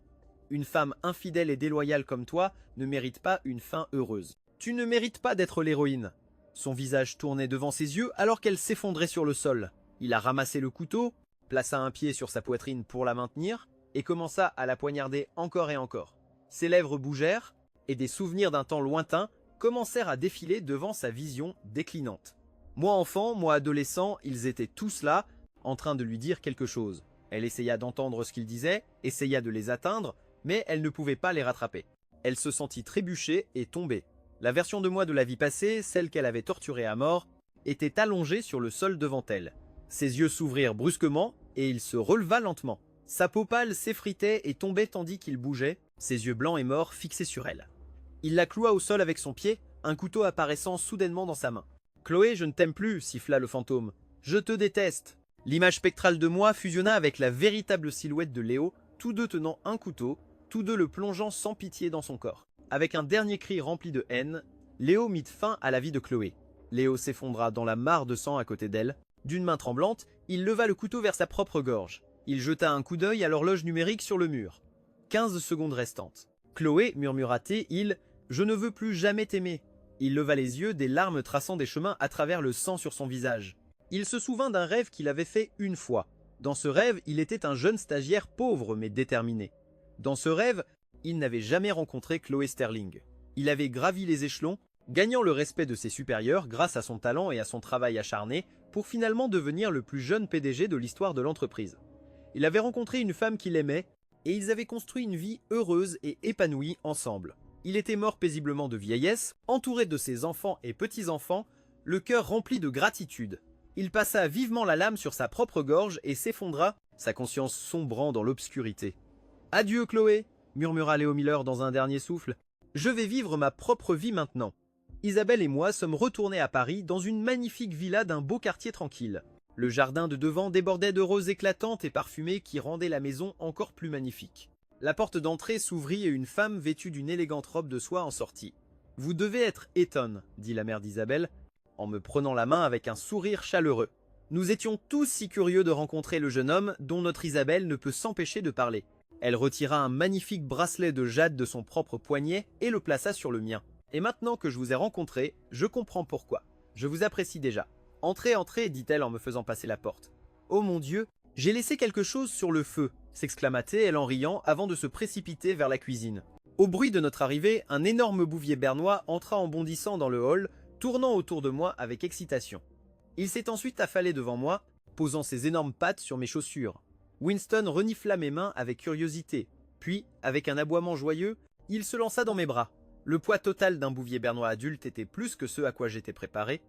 Une femme infidèle et déloyale comme toi ne mérite pas une fin heureuse. Tu ne mérites pas d'être l'héroïne. » Son visage tournait devant ses yeux alors qu'elle s'effondrait sur le sol. Il a ramassé le couteau, plaça un pied sur sa poitrine pour la maintenir et commença à la poignarder encore et encore. Ses lèvres bougèrent et des souvenirs d'un temps lointain commencèrent à défiler devant sa vision déclinante. Moi enfant, moi adolescent, ils étaient tous là, en train de lui dire quelque chose. Elle essaya d'entendre ce qu'ils disaient, essaya de les atteindre, mais elle ne pouvait pas les rattraper. Elle se sentit trébucher et tomber. La version de moi de la vie passée, celle qu'elle avait torturée à mort, était allongée sur le sol devant elle. Ses yeux s'ouvrirent brusquement et il se releva lentement. Sa peau pâle s'effritait et tombait tandis qu'il bougeait, ses yeux blancs et morts fixés sur elle. Il la cloua au sol avec son pied, un couteau apparaissant soudainement dans sa main. « Chloé, je ne t'aime plus » siffla le fantôme. « Je te déteste !» L'image spectrale de moi fusionna avec la véritable silhouette de Léo, tous deux tenant un couteau, tous deux le plongeant sans pitié dans son corps. Avec un dernier cri rempli de haine, Léo mit fin à la vie de Chloé. Léo s'effondra dans la mare de sang à côté d'elle. D'une main tremblante, il leva le couteau vers sa propre gorge. Il jeta un coup d'œil à l'horloge numérique sur le mur. 15 secondes restantes. « Chloé, murmura-t-il, je ne veux plus jamais t'aimer. » Il leva les yeux, des larmes traçant des chemins à travers le sang sur son visage. Il se souvint d'un rêve qu'il avait fait une fois. Dans ce rêve, il était un jeune stagiaire pauvre mais déterminé. Dans ce rêve, il n'avait jamais rencontré Chloé Sterling. Il avait gravi les échelons, gagnant le respect de ses supérieurs grâce à son talent et à son travail acharné, pour finalement devenir le plus jeune PDG de l'histoire de l'entreprise. Il avait rencontré une femme qu'il aimait, et ils avaient construit une vie heureuse et épanouie ensemble. Il était mort paisiblement de vieillesse, entouré de ses enfants et petits-enfants, le cœur rempli de gratitude. Il passa vivement la lame sur sa propre gorge et s'effondra, sa conscience sombrant dans l'obscurité. « Adieu Chloé !» murmura Léo Miller dans un dernier souffle. « Je vais vivre ma propre vie maintenant. » Isabelle et moi sommes retournés à Paris dans une magnifique villa d'un beau quartier tranquille. Le jardin de devant débordait de roses éclatantes et parfumées qui rendaient la maison encore plus magnifique. La porte d'entrée s'ouvrit et une femme vêtue d'une élégante robe de soie en sortit. « Vous devez être Ethan, » dit la mère d'Isabelle, en me prenant la main avec un sourire chaleureux. Nous étions tous si curieux de rencontrer le jeune homme dont notre Isabelle ne peut s'empêcher de parler. Elle retira un magnifique bracelet de jade de son propre poignet et le plaça sur le mien. Et maintenant que je vous ai rencontré, je comprends pourquoi. Je vous apprécie déjà. « Entrez, entrez, dit-elle en me faisant passer la porte. « Oh mon Dieu, j'ai laissé quelque chose sur le feu, s'exclama-t-elle en riant avant de se précipiter vers la cuisine. Au bruit de notre arrivée, un énorme bouvier bernois entra en bondissant dans le hall, tournant autour de moi avec excitation. Il s'est ensuite affalé devant moi, posant ses énormes pattes sur mes chaussures. Winston renifla mes mains avec curiosité, puis, avec un aboiement joyeux, il se lança dans mes bras. Le poids total d'un bouvier bernois adulte était plus que ce à quoi j'étais préparé,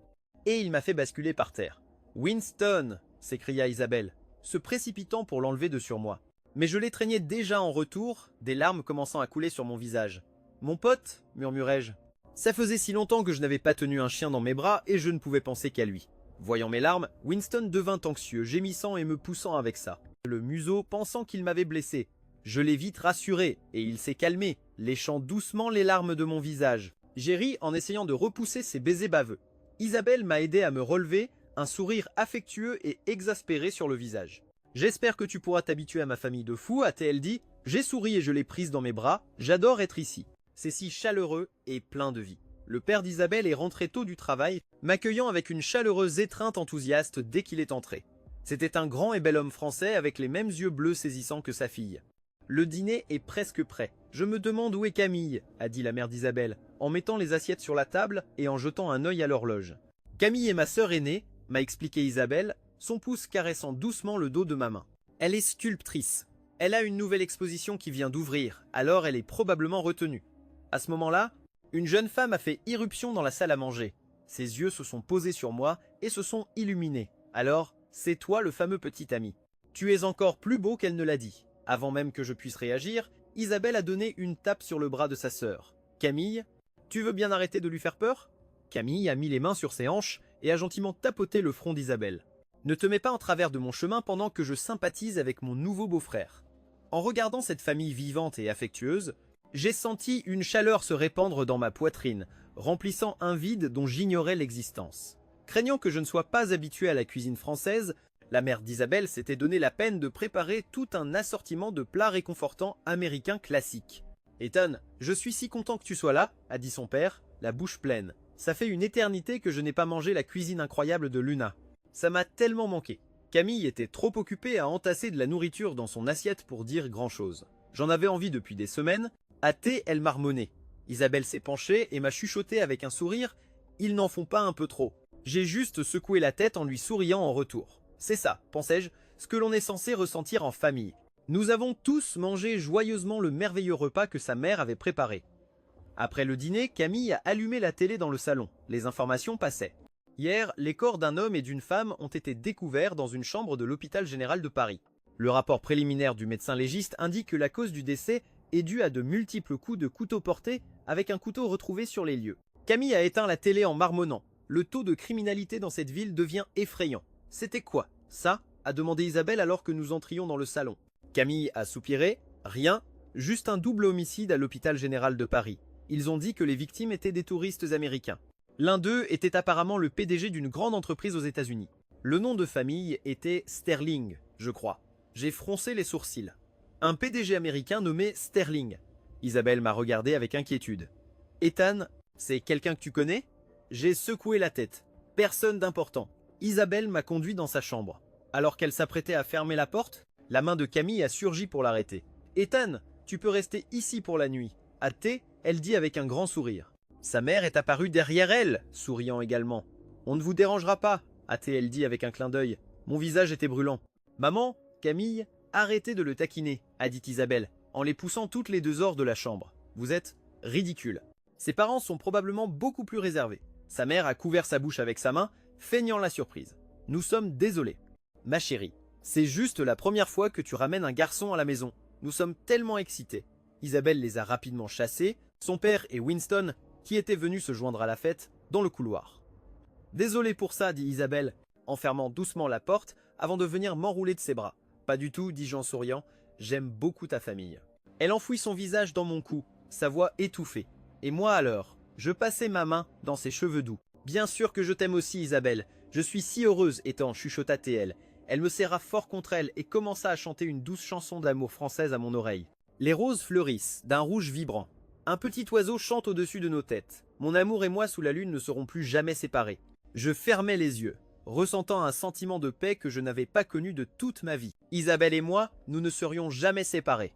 et il m'a fait basculer par terre. « Winston !» s'écria Isabelle, se précipitant pour l'enlever de sur moi. Mais je l'étreignais déjà en retour, des larmes commençant à couler sur mon visage. « Mon pote !» murmurai-je. Ça faisait si longtemps que je n'avais pas tenu un chien dans mes bras et je ne pouvais penser qu'à lui. Voyant mes larmes, Winston devint anxieux, gémissant et me poussant avec ça. Le museau, pensant qu'il m'avait blessé. Je l'ai vite rassuré, et il s'est calmé, léchant doucement les larmes de mon visage. J'ai ri en essayant de repousser ses baisers baveux. Isabelle m'a aidé à me relever, un sourire affectueux et exaspéré sur le visage. « J'espère que tu pourras t'habituer à ma famille de fous », a-t-elle dit. J'ai souri et je l'ai prise dans mes bras. J'adore être ici. C'est si chaleureux et plein de vie. Le père d'Isabelle est rentré tôt du travail, m'accueillant avec une chaleureuse étreinte enthousiaste dès qu'il est entré. C'était un grand et bel homme français avec les mêmes yeux bleus saisissants que sa fille. le dîner est presque prêt. Je me demande où est Camille, a dit la mère d'Isabelle, en mettant les assiettes sur la table et en jetant un œil à l'horloge. Camille est ma sœur aînée, m'a expliqué Isabelle, son pouce caressant doucement le dos de ma main. Elle est sculptrice. Elle a une nouvelle exposition qui vient d'ouvrir, alors elle est probablement retenue. À ce moment-là, une jeune femme a fait irruption dans la salle à manger. Ses yeux se sont posés sur moi et se sont illuminés. Alors, c'est toi le fameux petit ami. Tu es encore plus beau qu'elle ne l'a dit. Avant même que je puisse réagir, Isabelle a donné une tape sur le bras de sa sœur. Camille, tu veux bien arrêter de lui faire peur? Camille a mis les mains sur ses hanches et a gentiment tapoté le front d'Isabelle. Ne te mets pas en travers de mon chemin pendant que je sympathise avec mon nouveau beau-frère. En regardant cette famille vivante et affectueuse, j'ai senti une chaleur se répandre dans ma poitrine, remplissant un vide dont j'ignorais l'existence. Craignant que je ne sois pas habitué à la cuisine française, la mère d'Isabelle s'était donné la peine de préparer tout un assortiment de plats réconfortants américains classiques. « Ethan, je suis si content que tu sois là, » a dit son père, la bouche pleine. « Ça fait une éternité que je n'ai pas mangé la cuisine incroyable de Luna. Ça m'a tellement manqué. » Camille était trop occupée à entasser de la nourriture dans son assiette pour dire grand-chose. J'en avais envie depuis des semaines. À thé, elle marmonnait. Isabelle s'est penchée et m'a chuchoté avec un sourire « Ils n'en font pas un peu trop ?» J'ai juste secoué la tête en lui souriant en retour. C'est ça, pensais-je, ce que l'on est censé ressentir en famille. Nous avons tous mangé joyeusement le merveilleux repas que sa mère avait préparé. Après le dîner, Camille a allumé la télé dans le salon. Les informations passaient. Hier, les corps d'un homme et d'une femme ont été découverts dans une chambre de l'hôpital général de Paris. Le rapport préliminaire du médecin légiste indique que la cause du décès est due à de multiples coups de couteau portés avec un couteau retrouvé sur les lieux. Camille a éteint la télé en marmonnant. Le taux de criminalité dans cette ville devient effrayant. C'était quoi, ça? A demandé Isabelle alors que nous entrions dans le salon. Camille a soupiré. Rien, juste un double homicide à l'hôpital général de Paris. Ils ont dit que les victimes étaient des touristes américains. L'un d'eux était apparemment le PDG d'une grande entreprise aux États-Unis. Le nom de famille était Sterling, je crois. J'ai froncé les sourcils. Un PDG américain nommé Sterling. Isabelle m'a regardé avec inquiétude. Ethan, c'est quelqu'un que tu connais? J'ai secoué la tête. Personne d'important. Isabelle m'a conduit dans sa chambre. Alors qu'elle s'apprêtait à fermer la porte, la main de Camille a surgi pour l'arrêter. « Ethan, tu peux rester ici pour la nuit. » À thé, elle dit avec un grand sourire. Sa mère est apparue derrière elle, souriant également. « On ne vous dérangera pas. » À thé, elle dit avec un clin d'œil. Mon visage était brûlant. « Maman, Camille, arrêtez de le taquiner, » a dit Isabelle, en les poussant toutes les deux hors de la chambre. « Vous êtes ridicule. » Ses parents sont probablement beaucoup plus réservés. Sa mère a couvert sa bouche avec sa main, feignant la surprise. « Nous sommes désolés. » « Ma chérie, c'est juste la première fois que tu ramènes un garçon à la maison. Nous sommes tellement excités. » Isabelle les a rapidement chassés, son père et Winston, qui étaient venus se joindre à la fête, dans le couloir. « Désolé pour ça, dit Isabelle, en fermant doucement la porte avant de venir m'enrouler de ses bras. « Pas du tout, dis-je en souriant, j'aime beaucoup ta famille. » Elle enfouit son visage dans mon cou, sa voix étouffée. Et moi alors, je passai ma main dans ses cheveux doux. « Bien sûr que je t'aime aussi, Isabelle. Je suis si heureuse, étant chuchota-t-elle. Elle me serra fort contre elle et commença à chanter une douce chanson d'amour française à mon oreille. Les roses fleurissent, d'un rouge vibrant. Un petit oiseau chante au-dessus de nos têtes. Mon amour et moi sous la lune ne seront plus jamais séparés. Je fermais les yeux, ressentant un sentiment de paix que je n'avais pas connu de toute ma vie. Isabelle et moi, nous ne serions jamais séparés.